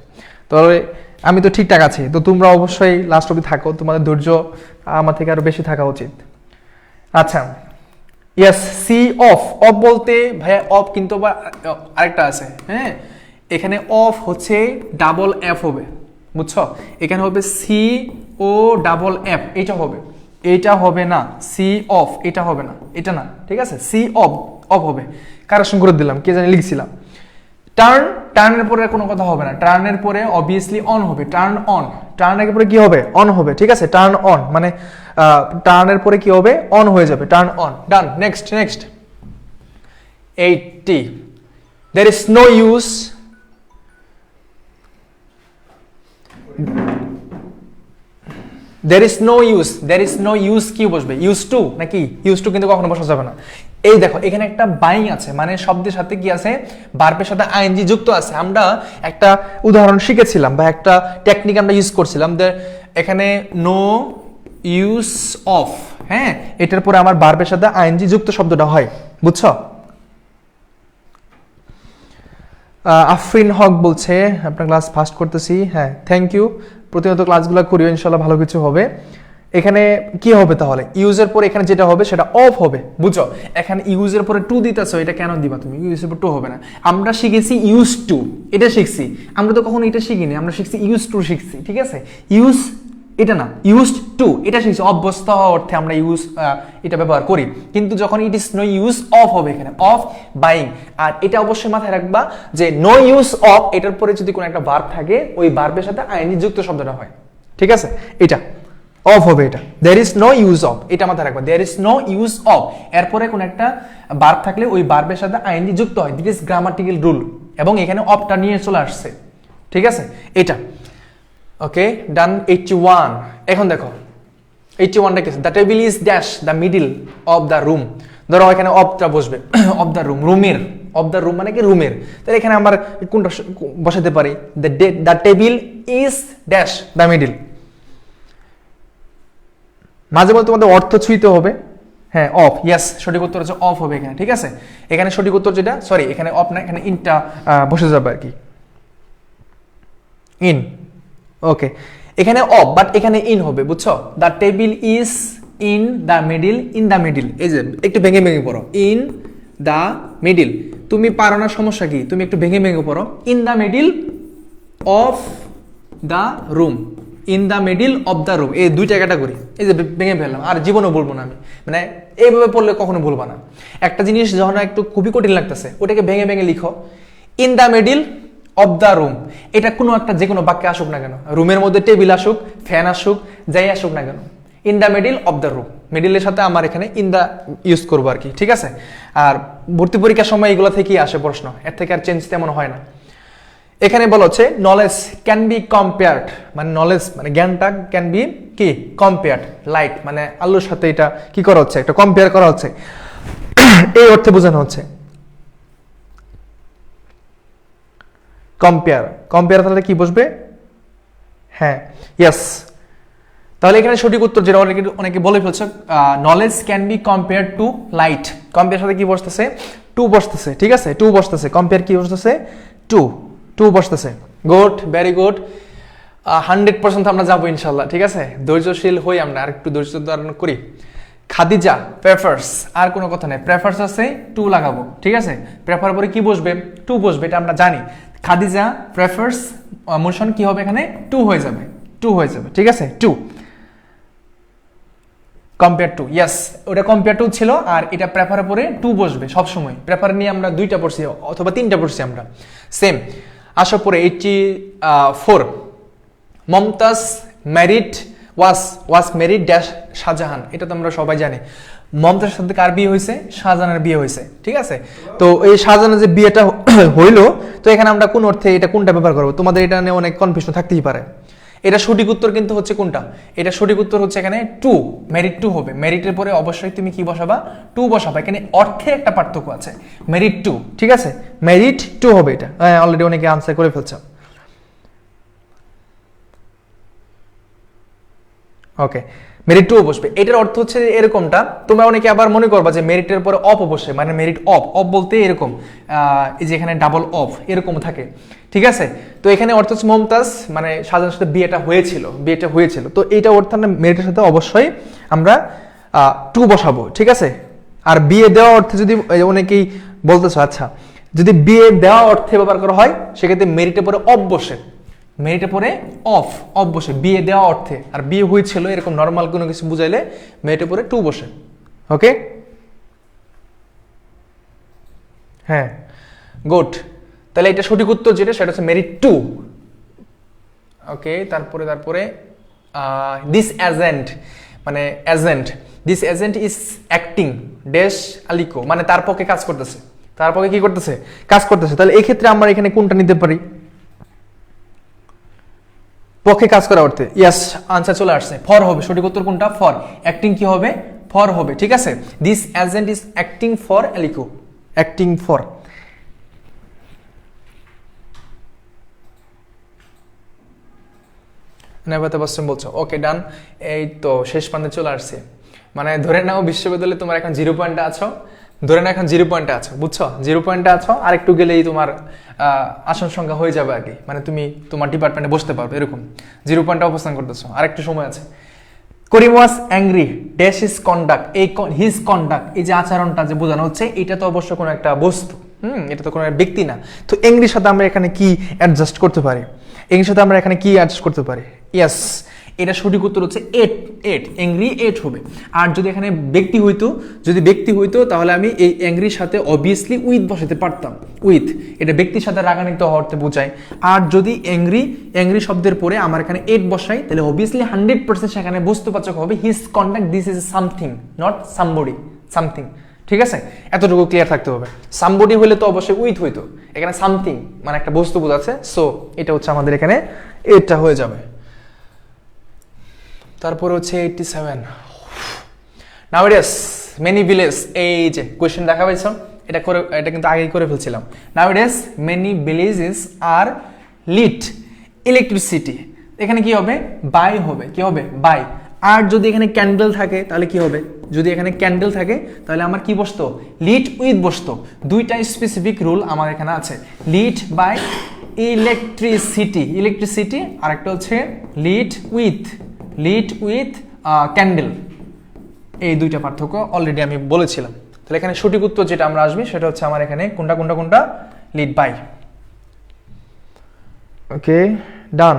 A: তবে আমি তো ঠিকঠাক আছি, তো তোমরা অবশ্যই লাস্ট অবধি থাকো, তোমাদের ধৈর্য আমার থেকে আরো বেশি থাকা উচিত। আচ্ছা, ইয়েস, সি অফ, অফ বলতে ভাইয়া অফ কিন্তু আরেকটা আছে, হ্যাঁ, এখানে অফ হচ্ছে ডাবল এফ হবে, বুঝছো, এখানে হবে সি ও ডাবল এফ, এটা হবে, এটা হবে না, সি অফ এটা হবে না, এটা না, ঠিক আছে, সি অফ, অফ হবে, কারেকশন করে দিলাম, কে জানি লিখছিলাম। টার্ন, টার্নের পরে কোনো কথা হবে না, টার্নের পরে অবভিয়াসলি অন হবে, টার্ন অন, টার্নের পরে কি হবে, অন হবে, ঠিক আছে, টার্ন অন মানে টার্নের পরে কি হবে, অন হয়ে যাবে, turn on, done. Next, next 80, there is no use, there is no use, there is no use কি বসবে, ইউজ টু নাকি, ইউজ টু কিন্তু কখনো বসা যাবে না। এই দেখো এখানে একটা বাইং আছে, মানে শব্দের সাথে কি আছে, ভার্বের সাথে আইএনজি যুক্ত আছে। আমরা একটা উদাহরণ শিখেছিলাম বা একটা টেকনিক আমরা ইউজ করছিলাম, এখানে নো ইউজ অফ, হ্যাঁ, এটার পরে আমার ভার্বের সাথে আইএনজি যুক্ত শব্দটা হয়, বুঝছো। আফরিন হক বলছে আপনার ক্লাস ফাস্ট করতেছি, হ্যাঁ থ্যাংক ইউ, প্রতিনিয়ত ক্লাসগুলো করিও, ইনশাল্লাহ ভালো কিছু হবে। এখানে কি হবে তাহলে, ইউজের পরে এখানে যেটা হবে সেটা অফ হবে, বুঝছো, এখানে ইউজের পরে টু দিতেছো, এটা কেন দিবা তুমি, ইউজের পর টু হবে না। আমরা শিখেছি ইউজ টু, এটা শিখছি, আমরা তো কখনো এটা শিখিনি, আমরা শিখছি ইউজ টু শিখছি, ঠিক আছে, ইউজ এটা না, ইউজড টু এটা শিখছি, অভ্যস্ত হওয়ার অর্থে আমরা ইউজ এটা ব্যবহার করি, কিন্তু যখন it is no use of হবে, এখানে অফ বাইং। আর এটা অবশ্যই মাথায় রাখবা যে নো ইউজ অফ এটার পরে যদি কোনো একটা ভার্ব থাকে, ওই ভার্বের সাথে আইএনজি যুক্ত শব্দটা হয়, ঠিক আছে, এটা অফ হবে, এটা there is no use of, এটা মাথায় রাখবা, there is no use of, এরপরে কোনো একটা ভার্ব থাকলে ওই ভার্বের সাথে আইএনজি যুক্ত হয়, দিস ইজ গ্রামাটিক্যাল রুল, এবং এখানে অফটা নিয়ে চলে আসছে, ঠিক আছে, এটা ওকে ডান। 81, এখন দেখো 81টা কি, the table is dash the middle of the room, ধরো এখানে অফটা বসবে, অফ দ্য রুম, রুমের, অফ দ্য রুম মানে কি রুমের, তাহলে এখানে আমরা কোনটা বসাতে পারি, the table is dash the middle. মাঝে মধ্যে তোমাদের অর্থ ছুঁইতে হবে, হ্যাঁ অফ, ইয়েস সঠিক উত্তর হচ্ছে অফ হবে এখানে, ঠিক আছে, এখানে সঠিক উত্তর যেটা, সরি এখানে অফ না, এখানে ইনটা বসে যাবে আর কি, ইন, ওকে, এখানে অফ বাট এখানে ইন হবে, বুঝছো, the table is in the middle, in the middle, এই যে একটু ভেঙে ভেঙে পড়ো, ইন দ্য মিডিল, তুমি পারো না সমস্যা কি, তুমি একটু ভেঙে ভেঙে পড়ো, in the middle of the room, in the middle of the room, এই দুইটা ক্যাটাগরি, এই যে ভেঙে ফেললাম, আর জীবনও বলবো না আমি, মানে এইভাবে পড়লে কখনো বলবো না। একটা জিনিস যখন একটু খুবই কঠিন লাগতেছে ওটাকে ভেঙে ভেঙে লিখো, in the middle of the room, এটা কোনো একটা যে কোনো বাক্যে আসুক না কেন, রুমের মধ্যে টেবিল আসুক, ফ্যান আসুক, যাই আসুক না কেন, in the middle of the room, মিডিলের সাথে আমার এখানে ইন দ্য ইউজ করবো আর কি, ঠিক আছে। আর ভর্তি পরীক্ষার সময় এগুলো থেকেই আসে প্রশ্ন, এর থেকে আর চেঞ্জ তেমন হয় না। এখানে বলা হচ্ছে নলেজ ক্যান বি কম্পেয়ার্ড, মানে নলেজ মানে জ্ঞানটা ক্যান বি কি কম্পেয়ার্ড লাইক, মানে আল্লাহর সাথে এটা কি করা হচ্ছে, একটা কম্পেয়ার করা হচ্ছে, এই অর্থে বোঝানো হচ্ছে। কম্পেয়ার, কম্পেয়ার তাহলে কি বসবে, হ্যাঁ ইয়েস। তাহলে এখানে সঠিক উত্তর যেটা অনেকে বলে ফেলছে, knowledge can be compare to light, compare সাথে কি বসতেছে, টু বসতেছে, ঠিক আছে, টু বসতেছে, কম্পেয়ার কি বসতেছে, টু বসতেছে। গুড, ভেরি গুড, 100% আমরা যাবো ইনশাল্লাহ, ঠিক আছে। ধৈর্যশীল হই আমরা, আর একটু ধৈর্য ধারণ করি। খাদিজা প্রেফার্স, আর কোনো কথা নেই, প্রেফার্স আছে টু লাগাবো, ঠিক আছে। প্রেফার পরে কি বসবে, টু বসবে, এটা আমরা জানি। খাদিজা প্রেফার্স মোশন কি হবে এখানে, টু হয়ে যাবে, ঠিক আছে, টু কম্পেয়ার টু, ইয়েস, ওটা কম্পেয়ার টু ছিল, আর এটা প্রেফারের পরে টু বসবে সবসময়। প্রেফার নিয়ে আমরা দুইটা পড়ছি অথবা তিনটা পড়ছি আমরা, সেম। আসার পরে 84, Mumtaz married was married dash Shahjahan, এটা তো আমরা সবাই জানি। মমতাজের সাথে কার বিয়ে হয়েছে, শাহজাহানের বিয়ে হয়েছে, ঠিক আছে। তো এই শাহজাহানের যে বিয়েটা হইলো, তো এখানে আমরা কোন অর্থে এটা কোনটা ব্যবহার করবো, তোমাদের এটা নিয়ে অনেক কনফিউশন থাকতেই পারে। এটা সঠিক উত্তর কিন্তু হচ্ছে কোনটা, এটা সঠিক উত্তর হচ্ছে এখানে টু, মেরিট টু হবে। মেরিটের পরে অবশ্যই তুমি কি বসাবা, টু বসাবা। এখানে অর্থে একটা পার্থক্য আছে, মেরিট টু, ঠিক আছে, মেরিট টু হবে এটা। অলরেডি অনেকে আনসার করে ফেলছে। ওকে, মেরিট টু বসবে। এটার অর্থ হচ্ছে এরকমটা, তোমরা অনেকে আবার মনে করবা যে মেরিটের পরে অফ বসে, মানে মেরিট অফ বলতে এরকম, এই যে এখানে ডাবল অফ এরকম থাকে, ঠিক আছে। তো এখানে অর্থ হচ্ছে মমতাজ মানে শাহজাহানের সাথে বিয়েটা হয়েছিল, তো এইটা অর্থ মেরিটের সাথে অবশ্যই আমরা টু বসাবো, ঠিক আছে। আর বিয়ে দেওয়া অর্থে যদি অনেকেই বলতেছো, আচ্ছা যদি বিয়ে দেওয়া অর্থে ব্যবহার করা হয় সেক্ষেত্রে মেরিটের পরে অফ বসে, মেরিটের পরে অফ বসে বিয়ে দেওয়া অর্থে। আর বিয়ে হয়েছিল এরকম নর্মাল কোনো কিছু বুঝাইলে মেরিটের পরে টু বসে। ওকে, হ্যাঁ, গুড। তাহলে এটা সঠিক উত্তর যেটা, সেটা হচ্ছে মেরিট টু। ওকে, তারপরে দিস এজেন্ট, মানে agent, this agent is acting dash আলিকো, মানে তার পক্ষে কাজ করতেছে, তার পক্ষে কি করতেছে, কাজ করতেছে। তাহলে এই ক্ষেত্রে আমরা এখানে কোনটা নিতে পারি, পক্ষে কাজ করা অর্থে, ইয়েস, আনসার চলে আসছে, ফর হবে সঠিক উত্তর কোনটা, ফর। অ্যাক্টিং কি হবে, ফর হবে, ঠিক আছে। This agent is acting for আলিকো, অ্যাক্টিং ফর। নেভাতে বসছেন বলছো, ওকে ডান। এই তো শেষ প্রান্তে চলে আসছে, মানে ধরে নাও বিশ্ববিদ্যালয়ে তোমার এখন 0 পয়েন্টে আছো, ধরে নাও এখন 0 পয়েন্টে আছো, বুঝছো, 0 পয়েন্টে আছো, আর একটু গেলেই তোমার আসন সংখ্যা হয়ে যাবে আর কি, মানে তুমি তোমার ডিপার্টমেন্টে বসতে পারবে, এরকম 0 পয়েন্টে অবস্থান করতেছো, আর একটু সময় আছে। Karim was angry dash his conduct, এই হিজ কন্ডাক্ট, এই যে আচরণটা যে বোঝানো হচ্ছে, এটা তো অবশ্য কোনো একটা বস্তু, এটা তো কোনো ব্যক্তি না। তো অ্যাংরির সাথে আমরা এখানে কি অ্যাডজাস্ট করতে পারি, অ্যাংরির সাথে আমরা এখানে কি অ্যাডজাস্ট করতে পারি, ইয়েস, এটা সঠিক উত্তর হচ্ছে এট, অ্যাংরি এট হবে। আর যদি এখানে ব্যক্তি হইতো তাহলে আমি এই অ্যাংরির সাথে অবভিয়াসলি উইথ বসাতে পারতাম, উইথ, এটা ব্যক্তির সাথে রাগান্বিত হওয়াতে বোঝায়। আর যদি অ্যাংরি শব্দের পরে আমার এখানে এট বসাই, তাহলে অবভিয়াসলি 100% সেখানে বস্তুবাচক হবে his conduct, this is something, not somebody, something, ঠিক আছে। এতটুকু ক্লিয়ার থাকতে হবে। সামবডি হলে তো অবশ্যই উইথ হইতো, এখানে সামথিং মানে একটা বস্তু বোঝাচ্ছে, সো এটা হচ্ছে আমাদের এখানে এটা হয়ে যাবে। তারপরে হচ্ছে 87, নাউএডেজ মেনি ভিলেজ, এই যে কোয়েশ্চেন দেখা পাইছো, এটা কিন্তু আগেই করে ফেলছিলাম। Nowadays many villages are lead electricity, এখানে কি হবে, বাই হবে, কি হবে, বাই। আর যদি এখানে ক্যান্ডেল থাকে তাহলে কি হবে, যদি এখানে ক্যান্ডেল থাকে তাহলে আমার কি বসতো, লিড উইথ বসতো। দুইটা স্পেসিফিক রুল আমার এখানে আছে, লিড বাই ইলেকট্রিসিটি, আর একটা হচ্ছে লিড উইথ ক্যান্ডেল, এই দুইটা পার্থক্য অলরেডি আমি বলেছিলাম। তাহলে এখানে সঠিক উত্তর যেটা আমরা আসবে সেটা হচ্ছে আমার এখানে কোনটা, লিড বাই। ওকে, ডান।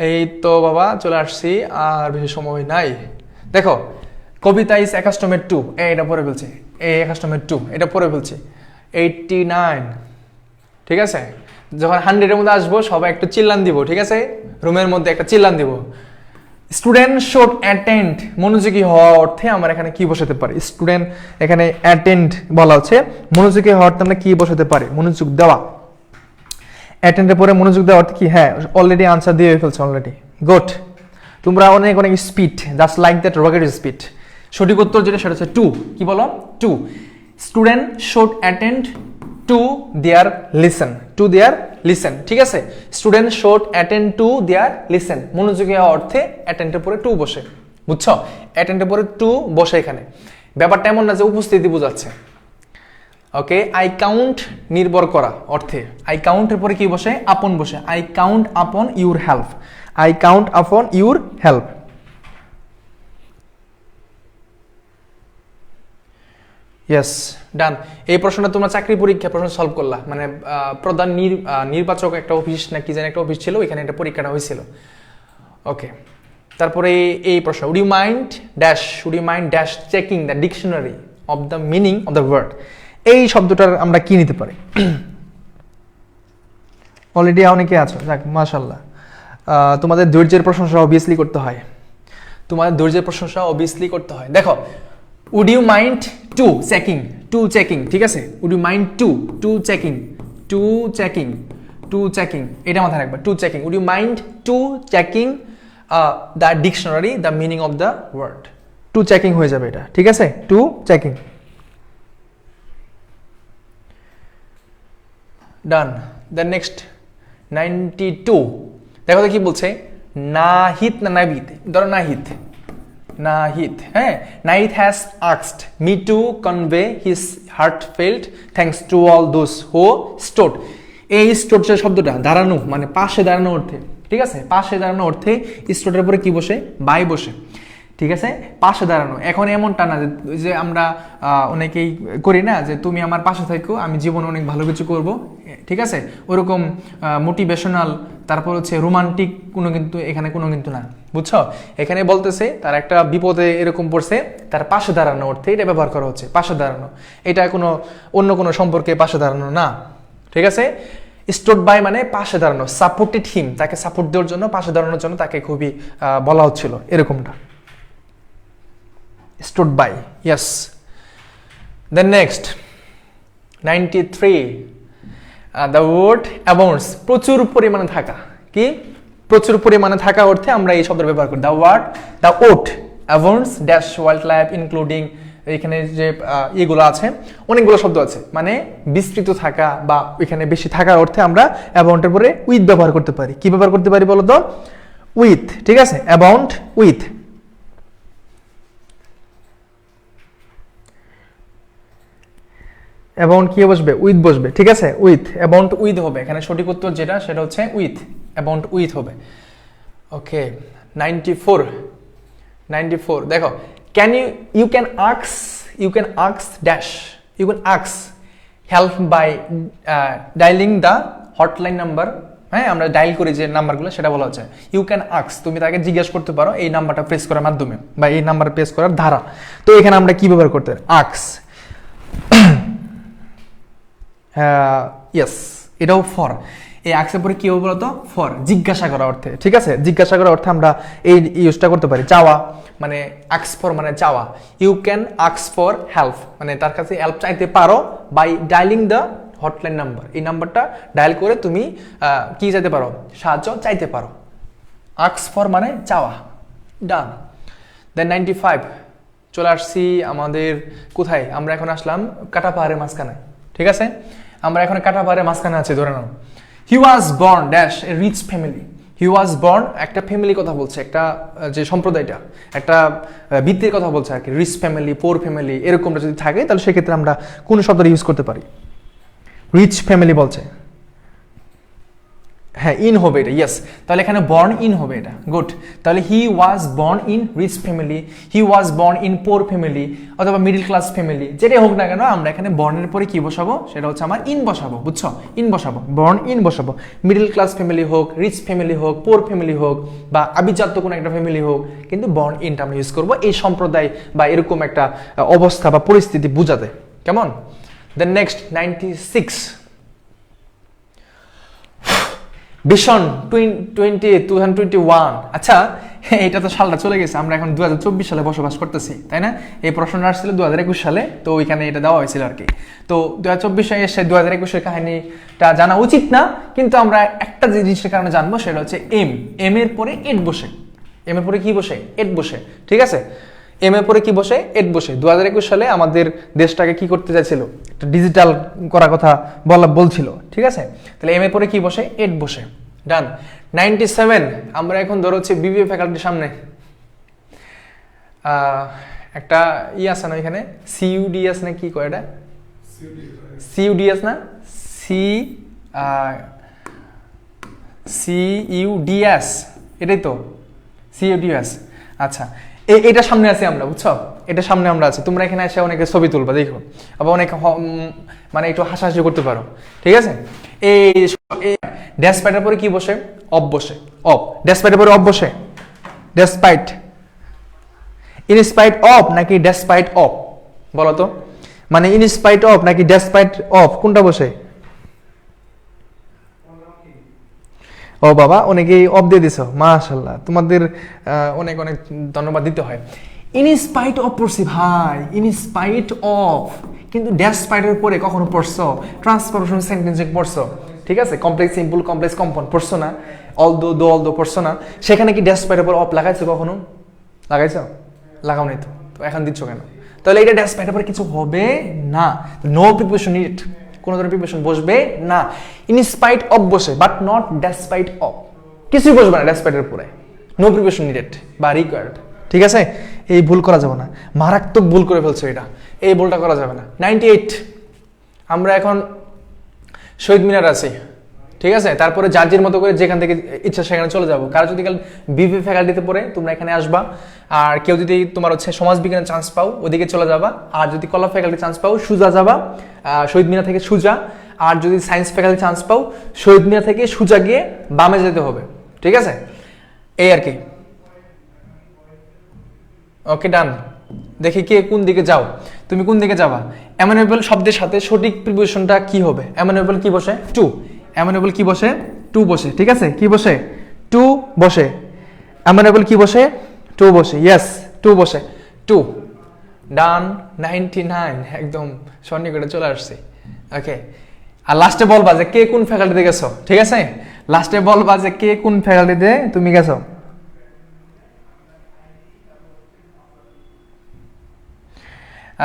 A: এই তো বাবা চলে আসছি, আর বেশি সময় নাই। দেখো কবিতা ইজ অ্যাকাস্টমেড টু, এটা পড়ে ফেলছে, এই অ্যাকাস্টমেড টু এটা পড়ে ফেলছে। 89, ঠিক আছে? যখন 100-এর মধ্যে আসবো সবাই একটু চিল্লান দিব, ঠিক আছে? রুমের মধ্যে একটা চিল্লান দিব। স্টুডেন্ট শুড অ্যাটেন্ড, মনোযোগী হওয়া অর্থে আমরা এখানে কি বসাতে পারি? স্টুডেন্ট এখানে অ্যাটেন্ড বলা হচ্ছে, মনোযোগী হওয়ার অর্থে আমরা কি বসাতে পারি? মনোযোগ দেওয়া। অ্যাটেন্ডের পরে মনোযোগ দেওয়া অর্থে কি? হ্যাঁ, অলরেডি আনসার দিয়ে ফেলছে অলরেডি। গুড, তোমরা অনেক অনেক speed, just like that rocket speed. সঠিক উত্তর যেটা সেটা হচ্ছে টু। কি বলো? To. Student should attend to their listen, to their listen, ঠিক আছে? Student should attend to their listen, মনোযোগী হওয়া অর্থে অ্যাটেন্ডের পরে টু বসে, বুঝছো? অ্যাটেন্ডের পরে টু বসে এখানে। ব্যাপারটা এমন না যে উপস্থিতি বোঝাচ্ছে। ওকে, আই কাউন্ট নির্ভর করা অর্থে, আই কাউন্টের পরে কি বসে? আপন বসে। I count upon your help, I count upon your help. Yes, done. এই প্রশ্নটা তোমরা চাকরি পরীক্ষা প্রশ্ন সলভ করলা, মানে প্রধান নির্বাচক একটা অফিস না কি জানি একটা অফিস ছিল, এখানে একটা পরীক্ষাটা হয়েছিল। ওকে, তারপরে এই প্রশ্ন, would you mind dash, would you mind dash checking the dictionary of the meaning of the word. এই শব্দটার আমরা কি নিতে পারি? অলরেডি অনেকে আছো, যাক মাশাআল্লাহ। তোমাদের ধৈর্যের প্রশংসা অবভিয়াসলি করতে হয়, তোমাদের ধৈর্যের প্রশংসা অবভিয়াসলি করতে হয়। দেখো, would you mind to checking, to checking, ঠিক আছে? Would you mind to, to checking, to checking, to checking, এটা মাথায় রাখবা। To checking, would you mind to checking the dictionary the meaning of the word. To checking হয়ে যাবে এটা, ঠিক আছে? To checking, done. Then next 92, দেখো তো কি বলছে? নাহিদ না নাবিদ, ধরো নাহিদ, নাহিদ, হ্যাঁ, Nahid has asked me to convey his heartfelt thanks to all those who stowed. এই স্টোড যে শব্দটা, দাঁড়ানো মানে পাশে দাঁড়ানো অর্থে, ঠিক আছে? পাশে দাঁড়ানো অর্থে স্টোডের পরে কি বসে? বাই বসে, ঠিক আছে? পাশে দাঁড়ানো। এখন এমনটা না যে আমরা অনেকেই করি না যে তুমি আমার পাশে থাকো, আমি জীবনে অনেক ভালো কিছু করব, ঠিক আছে? ওরকম মোটিভেশনাল, তারপর হচ্ছে রোমান্টিক কোনো কিন্তু এখানে কোনো কিন্তু না, বুঝছো? এখানে বলতেছে তার একটা বিপদে এরকম পড়ছে, তার পাশে দাঁড়ানো অর্থে এটা ব্যবহার করা হচ্ছে, পাশে দাঁড়ানো। এটা কোনো অন্য কোনো সম্পর্কে পাশে দাঁড়ানো না, ঠিক আছে? স্টোড বাই মানে পাশে দাঁড়ানো, সাপোর্টেড হিম, তাকে সাপোর্ট দেওয়ার জন্য, পাশে দাঁড়ানোর জন্য তাকে খুবই বলা হচ্ছিল, এরকমটা। stood by, yes. Then next 93, the word abounds, প্রচুর পরিমাণে থাকা। কি? প্রচুর পরিমাণে থাকা অর্থে আমরা এই শব্দের ব্যবহার করি। the word abounds dash wildlife including, এখানে যে এগুলো আছে অনেকগুলো শব্দ আছে, মানে বিস্তৃত থাকা বা এখানে বেশি থাকার অর্থে আমরা abound এর পরে with ব্যবহার করতে পারি। কি ব্যবহার করতে পারি বলো তো? with, ঠিক আছে? abound with। অ্যাবাউন্ড কি বসবে? উইথ বসবে, ঠিক আছে? উইথ, অ্যাবাউন্ড উইথ হবে এখানে। সঠিক উত্তর যেটা সেটা হচ্ছে উইথ, অ্যাবাউন্ড উইথ হবে। ওকে, 94 দেখো, you can ask dash, you can ask help by dialing the hotline number, হ্যাঁ, আমরা ডায়াল করি যে নাম্বারগুলো সেটা বলা হচ্ছে ইউ ক্যান আস্ক, তুমি তাকে জিজ্ঞেস করতে পারো এই নাম্বারটা প্রেস করার মাধ্যমে বা এই নাম্বার প্রেস করার ধারা। তো এখানে আমরা কি ব্যবহার করতে পারি? আস্ক, ইয়েস, এটাও ফর। এই আক্সের পরে কি হবে বলতো? ফর, জিজ্ঞাসা করা অর্থে, ঠিক আছে? জিজ্ঞাসা করার অর্থে আমরা এই ইউজটা করতে পারি। চাওয়া মানে আক্স ফর মানে চাওয়া। ইউ ক্যান আক্স ফর হেল্প মানে তার কাছে হেল্প চাইতে পারো by dialing the hotline number, এই নাম্বারটা ডায়াল করে তুমি কি চাইতে পারো? সাহায্য চাইতে পারো। আক্স ফর মানে চাওয়া, ডান। দেন 95 চলে আসছি আমাদের কোথায়? আমরা এখন আসলাম কাটা পাহাড়ের মাঝখানে, ঠিক আছে? আমরা এখন কাটা পাহাড়ের মাঝখানে আছি, ধরে নাও। He was born dash a rich family. He was born একটা ফ্যামিলি কথা বলছে, একটা যে সম্প্রদায়টা, একটা ভিত্তির কথা বলছে আর কি। রিচ ফ্যামিলি, পোর ফ্যামিলি এরকমটা যদি থাকে তাহলে সেক্ষেত্রে আমরা কোন শব্দটা ইউজ করতে পারি? রিচ ফ্যামিলি বলছে, হ্যাঁ ইন হবে এটা, ইয়েস। তাহলে এখানে বর্ন ইন হবে এটা, গুড। তাহলে he was born in rich family, he was born in poor family অথবা মিডল ক্লাস ফ্যামিলি, যেটাই হোক না কেন আমরা এখানে বর্নের পরে কি বসাবো, সেটা হচ্ছে আমার ইন বসাবো, বুঝছো? ইন বসাবো, বর্ন ইন বসাবো। মিডল ক্লাস ফ্যামিলি হোক, রিচ ফ্যামিলি হোক, পোর ফ্যামিলি হোক, বা আভিজাত্য কোনো একটা ফ্যামিলি হোক, কিন্তু বর্ন ইনটা আমরা ইউজ করবো এই সম্প্রদায় বা এরকম একটা অবস্থা বা পরিস্থিতি বোঝাতে, কেমন? Then next 96 vision 2021। আচ্ছা এটা তো সালটা চলে গেছে, আমরা এখন 2024 সালে বসবাস করতেছি, তাই না? এই প্রশ্নটা আসছিল 2021 সালে, তো ওইখানে এটা দেওয়া হয়েছিল আর কি। তো 2024 সালে এসে 2021 এর কাহিনীটা জানা উচিত না, কিন্তু আমরা একটা জিনিসের কারণে জানবো, সেটা হচ্ছে এম এর পরে এড বসে, এম এর পরে কি বসে, এড বসে, ঠিক আছে? এম এর পরে কি বসে, এড বসে। 2021 সালে আমাদের দেশটাকে কি করতে চাইছিল, একটা ডিজিটাল করার কথা বলছিল, ঠিক আছে? তাহলে এম এর পরে কি বসে, এড বসে, ডান। 97 আমরা এখন ধরো হচ্ছে বিবিএ ফ্যাকাল্টির সামনে একটা আছে না এখানে, সিইউডিএস না কি কয় এটা, সিইউডিএস না, সিইউডিএস, এটাই তো সিইউডিএস। আচ্ছা এটা সামনে আছি আমরা, বুঝছো? এটা সামনে আমরা আছি, তোমরা এখানে এসে অনেকে ছবি তুলবা, দেখো, আবার অনেক মানে একটু হাসাহাসি করতে পারো, ঠিক আছে? এই ডেসপাইটের পরে কি বসে, অফ বসে, অফ। ডেসপাইটের পরে অফ বসে, ডেসপাইট। ইনস্পাইট অফ নাকি ডেসপাইট অফ, বলো তো? মানে ইনস্পাইট অফ নাকি ডেসপাইট অফ, কোনটা বসে? ও বাবা, অনেকেই অফ দিয়ে দিছো, মাশাআল্লাহ, তোমাদের অনেক অনেক ধন্যবাদ দিতে হয়। ইনস্পাইট অফ পড়ছি ভাই, ইনস্পাইট অফ, কিন্তু ডেসপাইটের পরে কখনো পড়ছো? ট্রান্সফরমেশন সেন্টেন্সে পড়ছো, ঠিক আছে? কমপ্লেক্স সিম্পল, কমপ্লেক্স কম্পাউন্ড পড়ছো না? অলদো পড়ছো না? সেখানে কি ডেসপাইটের পর অফ লাগাইছো কখনো? লাগাইছো? লাগাও নাই তো, তো এখন দিচ্ছ কেন? তাহলে এটা ডেসপাইটের পরে কিছু হবে না, নো প্রিপারেশন নিড, কোনো ধরনের প্রিপারেশন বসবে না। ইনস্পাইট অফ বসে, বাট নট ডেসপাইট অফ, কিছুই বসবে না ডেসপাইটের পরে, নো প্রিপারেশন নিডেড বা রিকোয়ার্ড, ঠিক আছে? এই ভুল করা যাবে না, মারাত্মক ভুল করে ফেলছো এটা, এই ভুলটা করা যাবে না। 98 আমরা এখন শহীদ মিনার আছি, ঠিক আছে? তারপরে জার্জির মতো করে যেখান থেকে ইচ্ছা সেখানে চলে যাবো। কারো যদি কাল বিবি ফ্যাকাল্টিতে পড়ে তোমরা এখানে আসবা, আর কেউ যদি তোমার হচ্ছে সমাজ বিজ্ঞানের চান্স পাও ওদিকে চলে যাবা, আর যদি কলা ফ্যাকাল্টি চান্স পাও সুজা যাবা, শহীদ মিনার থেকে সুজা। আর যদি সায়েন্স ফ্যাকাল্টি চান্স পাও শহীদ মিনার থেকে সুজা গিয়ে বামে যেতে হবে, ঠিক আছে? এই আর কি, ওকে ডান। দেখি কে কোন দিকে যাও, তুমি কোন দিকে যাবা? অ্যামানেবল শব্দের সাথে সঠিক প্রিপোজিশনটা কি হবে? অ্যামানেবল কি বসে, টু। অ্যামানেবল কি বসে, টু বসে, ঠিক আছে? কি বসে, টু বসে। অ্যামানেবল কি বসে, টু বসে, ইয়েস, টু বসে, টু, ডান। 99 একদম সন্নিকটে চলে আসছে, ওকে। আর লাস্টে বলবা যে কে কোন ফ্যাকাল্টিতে গেছো, ঠিক আছে? লাস্টে বলবা যে কে কোন ফ্যাকাল্টিতে তুমি গেছো।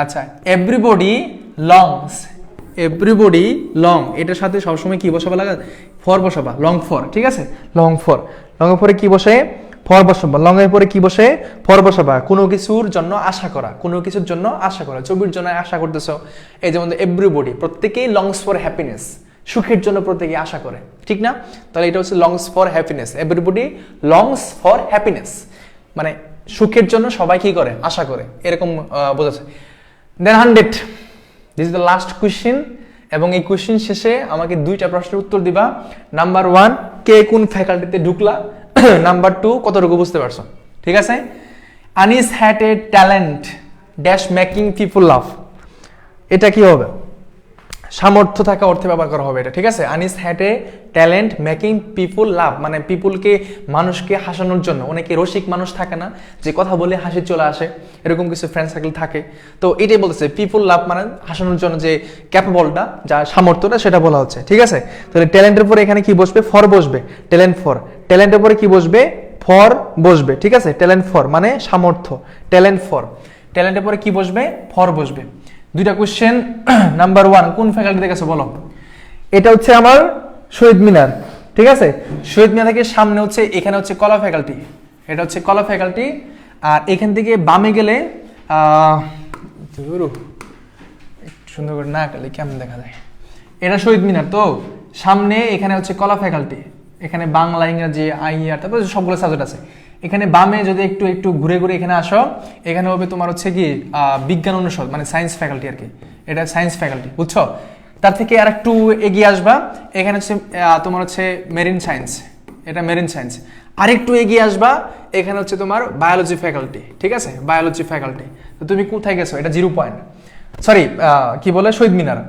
A: আচ্ছা, এভরিবডি লংস, এভরিবডি লং, এটার সাথে সবসময় কি বসাবা, লাগা ফর বসাবা, লং ফর, ঠিক আছে? লং ফর, লং এর পরে কি বসে, ফর বসাবা। লং এর পরে কি বসে, ফর বসাবা। কোনো কিছুর জন্য আশা করা, কোনো কিছুর জন্য আশা করা, ছবির জন্য আশা করতেছো, এই যেমন এভরিবডি, প্রত্যেকেই লংস ফর হ্যাপিনেস, সুখের জন্য প্রত্যেকে আশা করে, ঠিক না? তাহলে এটা হচ্ছে longs for happiness, everybody longs for happiness, মানে সুখের জন্য সবাই কি করে, আশা করে, এরকম বোঝাচ্ছে। দেন 100, this is the last question, এবং এই কোয়েশ্চেন শেষে আমাকে দুইটা প্রশ্নের উত্তর দিবা। নাম্বার 1 কে কোন ফ্যাকাল্টিতে ঢুকলা, নাম্বার 2 কতটুকু বুঝতে পারছো, ঠিক আছে? Anis had a talent dash making people love, এটা কি হবে, সামর্থ্য থাকা অর্থে ব্যবহার করা হবে এটা, ঠিক আছে? Anis had a talent making people love, মানে পিপলকে, মানুষকে হাসানোর জন্য। অনেকে রসিক মানুষ থাকে না, যে কথা বলে হাসি চলে আসে, এরকম কিছু ফ্রেন্ড সার্কেল থাকে, তো এটাই বলতেছে পিপল লাভ, মানে হাসানোর জন্য যে ক্যাপাবলটা, যা সামর্থ্যটা, সেটা বলা হচ্ছে, ঠিক আছে? তাহলে ট্যালেন্টের পরে এখানে কি বসবে, ফর বসবে, ট্যালেন্ট ফর। ট্যালেন্টের পরে কি বসবে, ফর বসবে, ঠিক আছে? ট্যালেন্ট ফর মানে সামর্থ্য, ট্যালেন্ট ফর। ট্যালেন্টের পরে কি বসবে, ফর বসবে। দুইটা কোশ্চেন। নাম্বার 1 কোন ফ্যাকাল্টিতে গেছো বলো। এটা হচ্ছে আমার শহীদ মিনার, ঠিক আছে? শহীদ মিনার থেকে সামনে হচ্ছে, এখানে হচ্ছে কলা ফ্যাকাল্টি, এটা হচ্ছে কলা ফ্যাকাল্টি। আর এখান থেকে বামে গেলে সুন্দর করে না কালে কেমন দেখা যায়, এটা শহীদ মিনার, তো সামনে এখানে হচ্ছে কলা ফ্যাকাল্টি, এখানে বাংলা, ইংরেজি, আইআর, তারপরে সবগুলো সাবজেক্ট আছে। এখানে বামে যদি একটু একটু ঘুরে ঘুরে এখানে আসো, এখানে হবে তোমার হচ্ছে কি বিজ্ঞান অনুষদ, মানে সায়েন্স ফ্যাকাল্টি আর কি, এটা সায়েন্স ফ্যাকাল্টি, বুঝছো? তার থেকে আর একটু এগিয়ে আসবা, এখানে হচ্ছে তোমার হচ্ছে মেরিন সায়েন্স, এটা মেরিন সায়েন্স। আরেকটু এগিয়ে আসবা, এখানে হচ্ছে তোমার বায়োলজি ফ্যাকাল্টি, ঠিক আছে, বায়োলজি ফ্যাকাল্টি। তো তুমি কোথায় গেছো? এটা 0 পয়েন্ট, সরি কি বলে, শহীদ মিনার।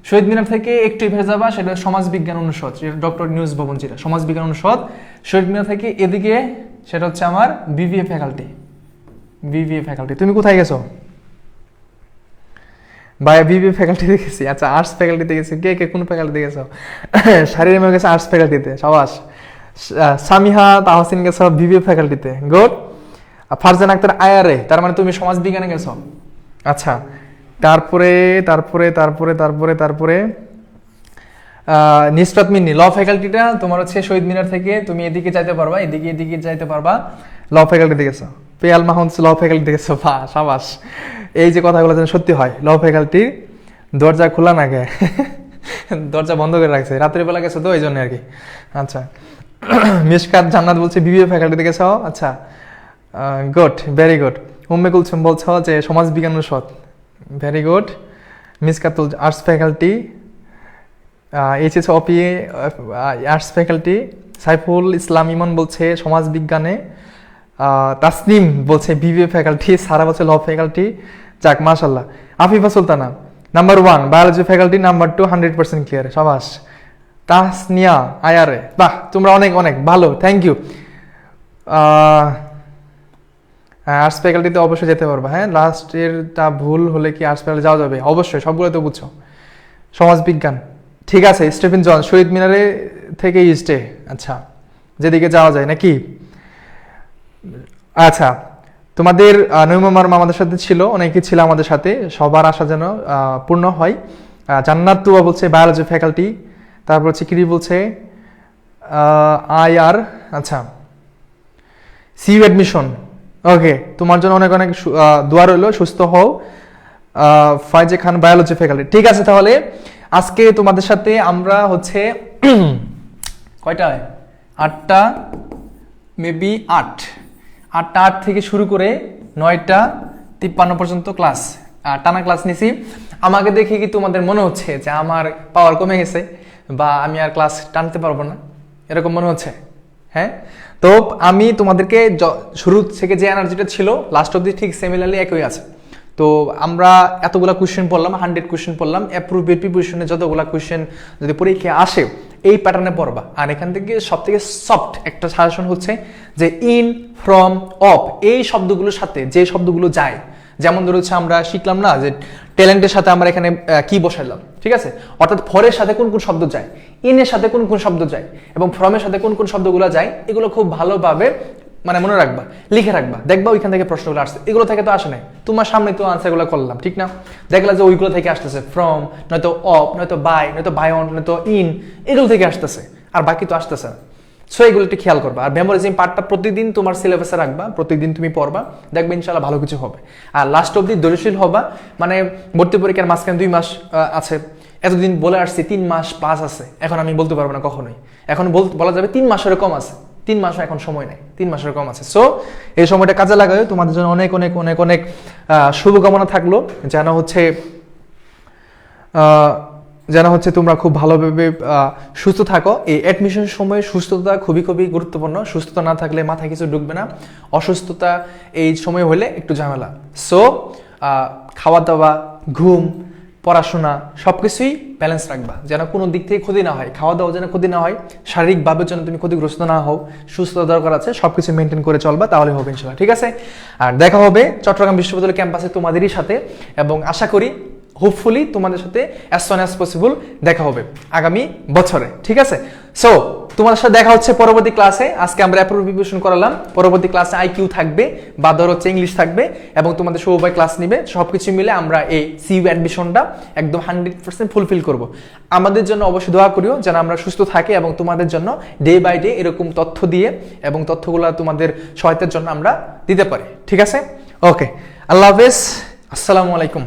A: শহীদ মিনার থেকে একটু এভাবে যাবা, সেটা সমাজ বিজ্ঞান অনুষদ, ডক্টর নিউজ ভবন, যেটা সমাজ বিজ্ঞান অনুষদ। শহীদ মিনার থেকে এদিকে সেটা হচ্ছে আমার বিবিএ ফ্যাকাল্টি, বিবিএ ফ্যাকাল্টি। তুমি কোথায় গেছো? ভাই বিবিএ ফ্যাকাল্টিতে গেছি। আচ্ছা, আর্টস ফ্যাকাল্টিতে গেছি। কে কে কোন ফ্যাকাল্টিতে গেছো? শারীরিক মেয়ে গেছে আর্টস ফ্যাকাল্টিতে, সাবাস। সামিহা তাহসিন গেছো বিবিএ ফ্যাকাল্টিতে, গুড। ফারজান আক্তার আইআরএ, তার মানে তুমি সমাজ বিজ্ঞানে গেছো। আচ্ছা, তারপরে তারপরে তারপরে তারপরে তারপরে নিসরাত মিন্নি ল ফ্যাকাল্টিটা তোমার হচ্ছে শহীদ মিনার থেকে তুমি এদিকে যাইতে পারবা, এদিকে যাইতে পারবা, ল ফ্যাকাল্টিতে গেছো। পেয়াল মাহমুদ ল ফ্যাকাল্টিতে গেছো, বা সাবাস। এই যে কথাগুলো যেন সত্যি হয়, ল ফ্যাকাল্টির দরজা খোলা না গে, দরজা বন্ধ করে রাখছে, রাতের বেলা গেছো তো এই জন্য আর কি। আচ্ছা, মিশকাত জান্নাত বলছে বিবিএ ফ্যাকাল্টিতে গেছো। আচ্ছা, good, very good. Umme Kulsum বলছো যে সমাজ বিজ্ঞান অনুষদ, very good. Miskatul arts faculty, HS Opi arts faculty. Saiful Islam Emon বলছে সমাজ বিজ্ঞানে। তাসনিম বলছে বিবিএ ফ্যাকাল্টি, সারা বলছে ল ফ্যাকাল্টি। যাক, মাশাল্লাহ। Afifa Sultana number 1 biology faculty, number 2 100% clear, সাবাস। তাসনিয়া আইআরএ, বাহ, তোমরা অনেক অনেক ভালো, থ্যাংক ইউ। আর্টস ফ্যাকাল্টিতে অবশ্যই যেতে পারবা। হ্যাঁ, লাস্টেরটা ভুল হলে কি আর্টস ফ্যাকাল্টি যাওয়া যাবে? অবশ্যই, সবগুলো তো বুঝছো। সমাজ বিজ্ঞান, ঠিক আছে। স্টিফেন জন শহীদ মিনারে থেকে ইস্টে, আচ্ছা, যেদিকে যাওয়া যায় নাকি। আচ্ছা, তোমাদের নৈমার আমাদের সাথে ছিল, অনেকে ছিল আমাদের সাথে, সবার আশা যেন পূর্ণ হয়। জান্নাত তুয়া বলছে বায়োলজি ফ্যাকাল্টি। তারপর হচ্ছে কিরি বলছে আইআর। আচ্ছা, সিইউ অ্যাডমিশন, ওকে, তোমার জন্য অনেক অনেক দোয়া রইল, সুস্থ হও। ফাইজে খান বায়োলজি ফ্যাকাল্টি, ঠিক আছে। তাহলে আজকে তোমাদের সাথে আমরা হচ্ছে কয়টা হয়, 8টা, মেবি 8টা 8 থেকে শুরু করে 9টা 53 পর্যন্ত ক্লাস, টানা ক্লাস নিছি। আমাকে দেখে কি তোমাদের মনে হচ্ছে যে আমার পাওয়ার কমে গেছে বা আমি আর ক্লাস টানতে পারবো না, এরকম মনে হচ্ছে? হ্যাঁ, তো আমি তোমাদেরকে শুরু থেকে যে এনার্জিটা ছিল লাস্ট অব্দি ঠিক সিমিলারলি একই আছে। তো আমরা এতগুলা কোয়েশ্চেন পড়লাম, 100 কোয়েশ্চেন পড়লাম, অ্যাপ্রোপ্রিয়েট প্রিপারেশনে যতগুলা কোয়েশ্চেন যদি পরীক্ষায় আসে এই প্যাটার্নে পড়বা। আর এখান থেকে সব থেকে সফট একটা সাজেশন হচ্ছে যে ইন, ফ্রম, অফ, এই শব্দগুলোর সাথে যে শব্দগুলো যায়, যেমন ধরে হচ্ছে আমরা শিখলাম না যে ট্যালেন্টের সাথে আমরা এখানে কি বসাইলাম, ঠিক আছে, অর্থাৎ ফরের সাথে কোন কোন শব্দ যায়, ইনের সাথে কোন কোন শব্দ যায় এবং ফ্রমের সাথে কোন কোন শব্দগুলো যায়, এগুলো খুব ভালোভাবে মানে মনে রাখবা, লিখে রাখবা, দেখবা ওইখান থেকে প্রশ্নগুলো আসছে। এগুলো থেকে তো আসে নাই, তোমার সামনে তো আনসারগুলো করলাম, ঠিক না? দেখলা যে ওইগুলো থেকে আসতেছে, ফ্রম, নয়তো অফ, নয়তো বাই, নয়তো বাই অন, নয়তো ইন, এগুলো থেকে আসতেছে, আর বাকি তো আসতেছে না। সো এগুলো একটু খেয়াল করবা। আর মেমোরাইজিং পার্টটা প্রতিদিন তোমার সিলেবাসে রাখবা, প্রতিদিন তুমি পড়বা, দেখবে ইনশাআল্লাহ ভালো কিছু হবে। আর লাস্ট অব্দি ধৈর্যশীল হবা, মানে ভর্তি পরীক্ষার মাঝখানে 2 মাস আছে, এতদিন বলে আসছি 3 মাস 5 আছে, এখন আমি বলতে পারবো না কখনোই, এখন বলা যাবে 3 মাসের কম আছে, 3 মাসও এখন সময় নেই, 3 মাসের কম আছে। সো এই সময়টা কাজে লাগাবে, তোমাদের জন্য অনেক অনেক অনেক অনেক শুভকামনা থাকলো, যেন হচ্ছে তোমরা খুব ভালোভাবে সুস্থ থাকো। এই অ্যাডমিশন সময়ে সুস্থতা খুবই খুবই গুরুত্বপূর্ণ, সুস্থতা না থাকলে মাথায় কিছু ঢুকবে না, অসুস্থতা এই সময় হলে একটু ঝামেলা। সো খাওয়া দাওয়া, ঘুম, পড়াশোনা সবকিছুই ব্যালেন্স রাখবা, যেন কোনো দিক থেকে ক্ষতি না হয়, খাওয়া দাওয়া যেন ক্ষতি না হয়, শারীরিকভাবে যেন তুমি ক্ষতিগ্রস্ত না হও, সুস্থতা দরকার আছে, সবকিছু মেনটেন করে চলবা, তাহলে হবে ইনশাআল্লাহ, ঠিক আছে? আর দেখা হবে চট্টগ্রাম বিশ্ববিদ্যালয় ক্যাম্পাসে তোমাদেরই সাথে, এবং আশা করি হোপফুলি তোমাদের সাথে অ্যাজ সুন অ্যাজ পসিবল দেখা হবে আগামী বছরে, ঠিক আছে? সো তোমাদের সাথে দেখা হচ্ছে পরবর্তী ক্লাসে। আজকে আমরা প্রিপারেশন করালাম, পরবর্তী ক্লাসে আইকিউ থাকবে বা ধরো হচ্ছে ইংলিশ থাকবে এবং তোমাদের সবাই ক্লাস নিবে, সবকিছু মিলে আমরা এই সিইউ অ্যাডমিশনটা একদম 100% ফুলফিল করব। আমাদের জন্য অবশ্যই দোয়া করিও যেন আমরা সুস্থ থাকি এবং তোমাদের জন্য ডে বাই ডে এরকম তথ্য দিয়ে এবং তথ্যগুলো তোমাদের সহায়তার জন্য আমরা দিতে পারি, ঠিক আছে? ওকে, আল্লাহ হাফেজ, আসসালামু আলাইকুম।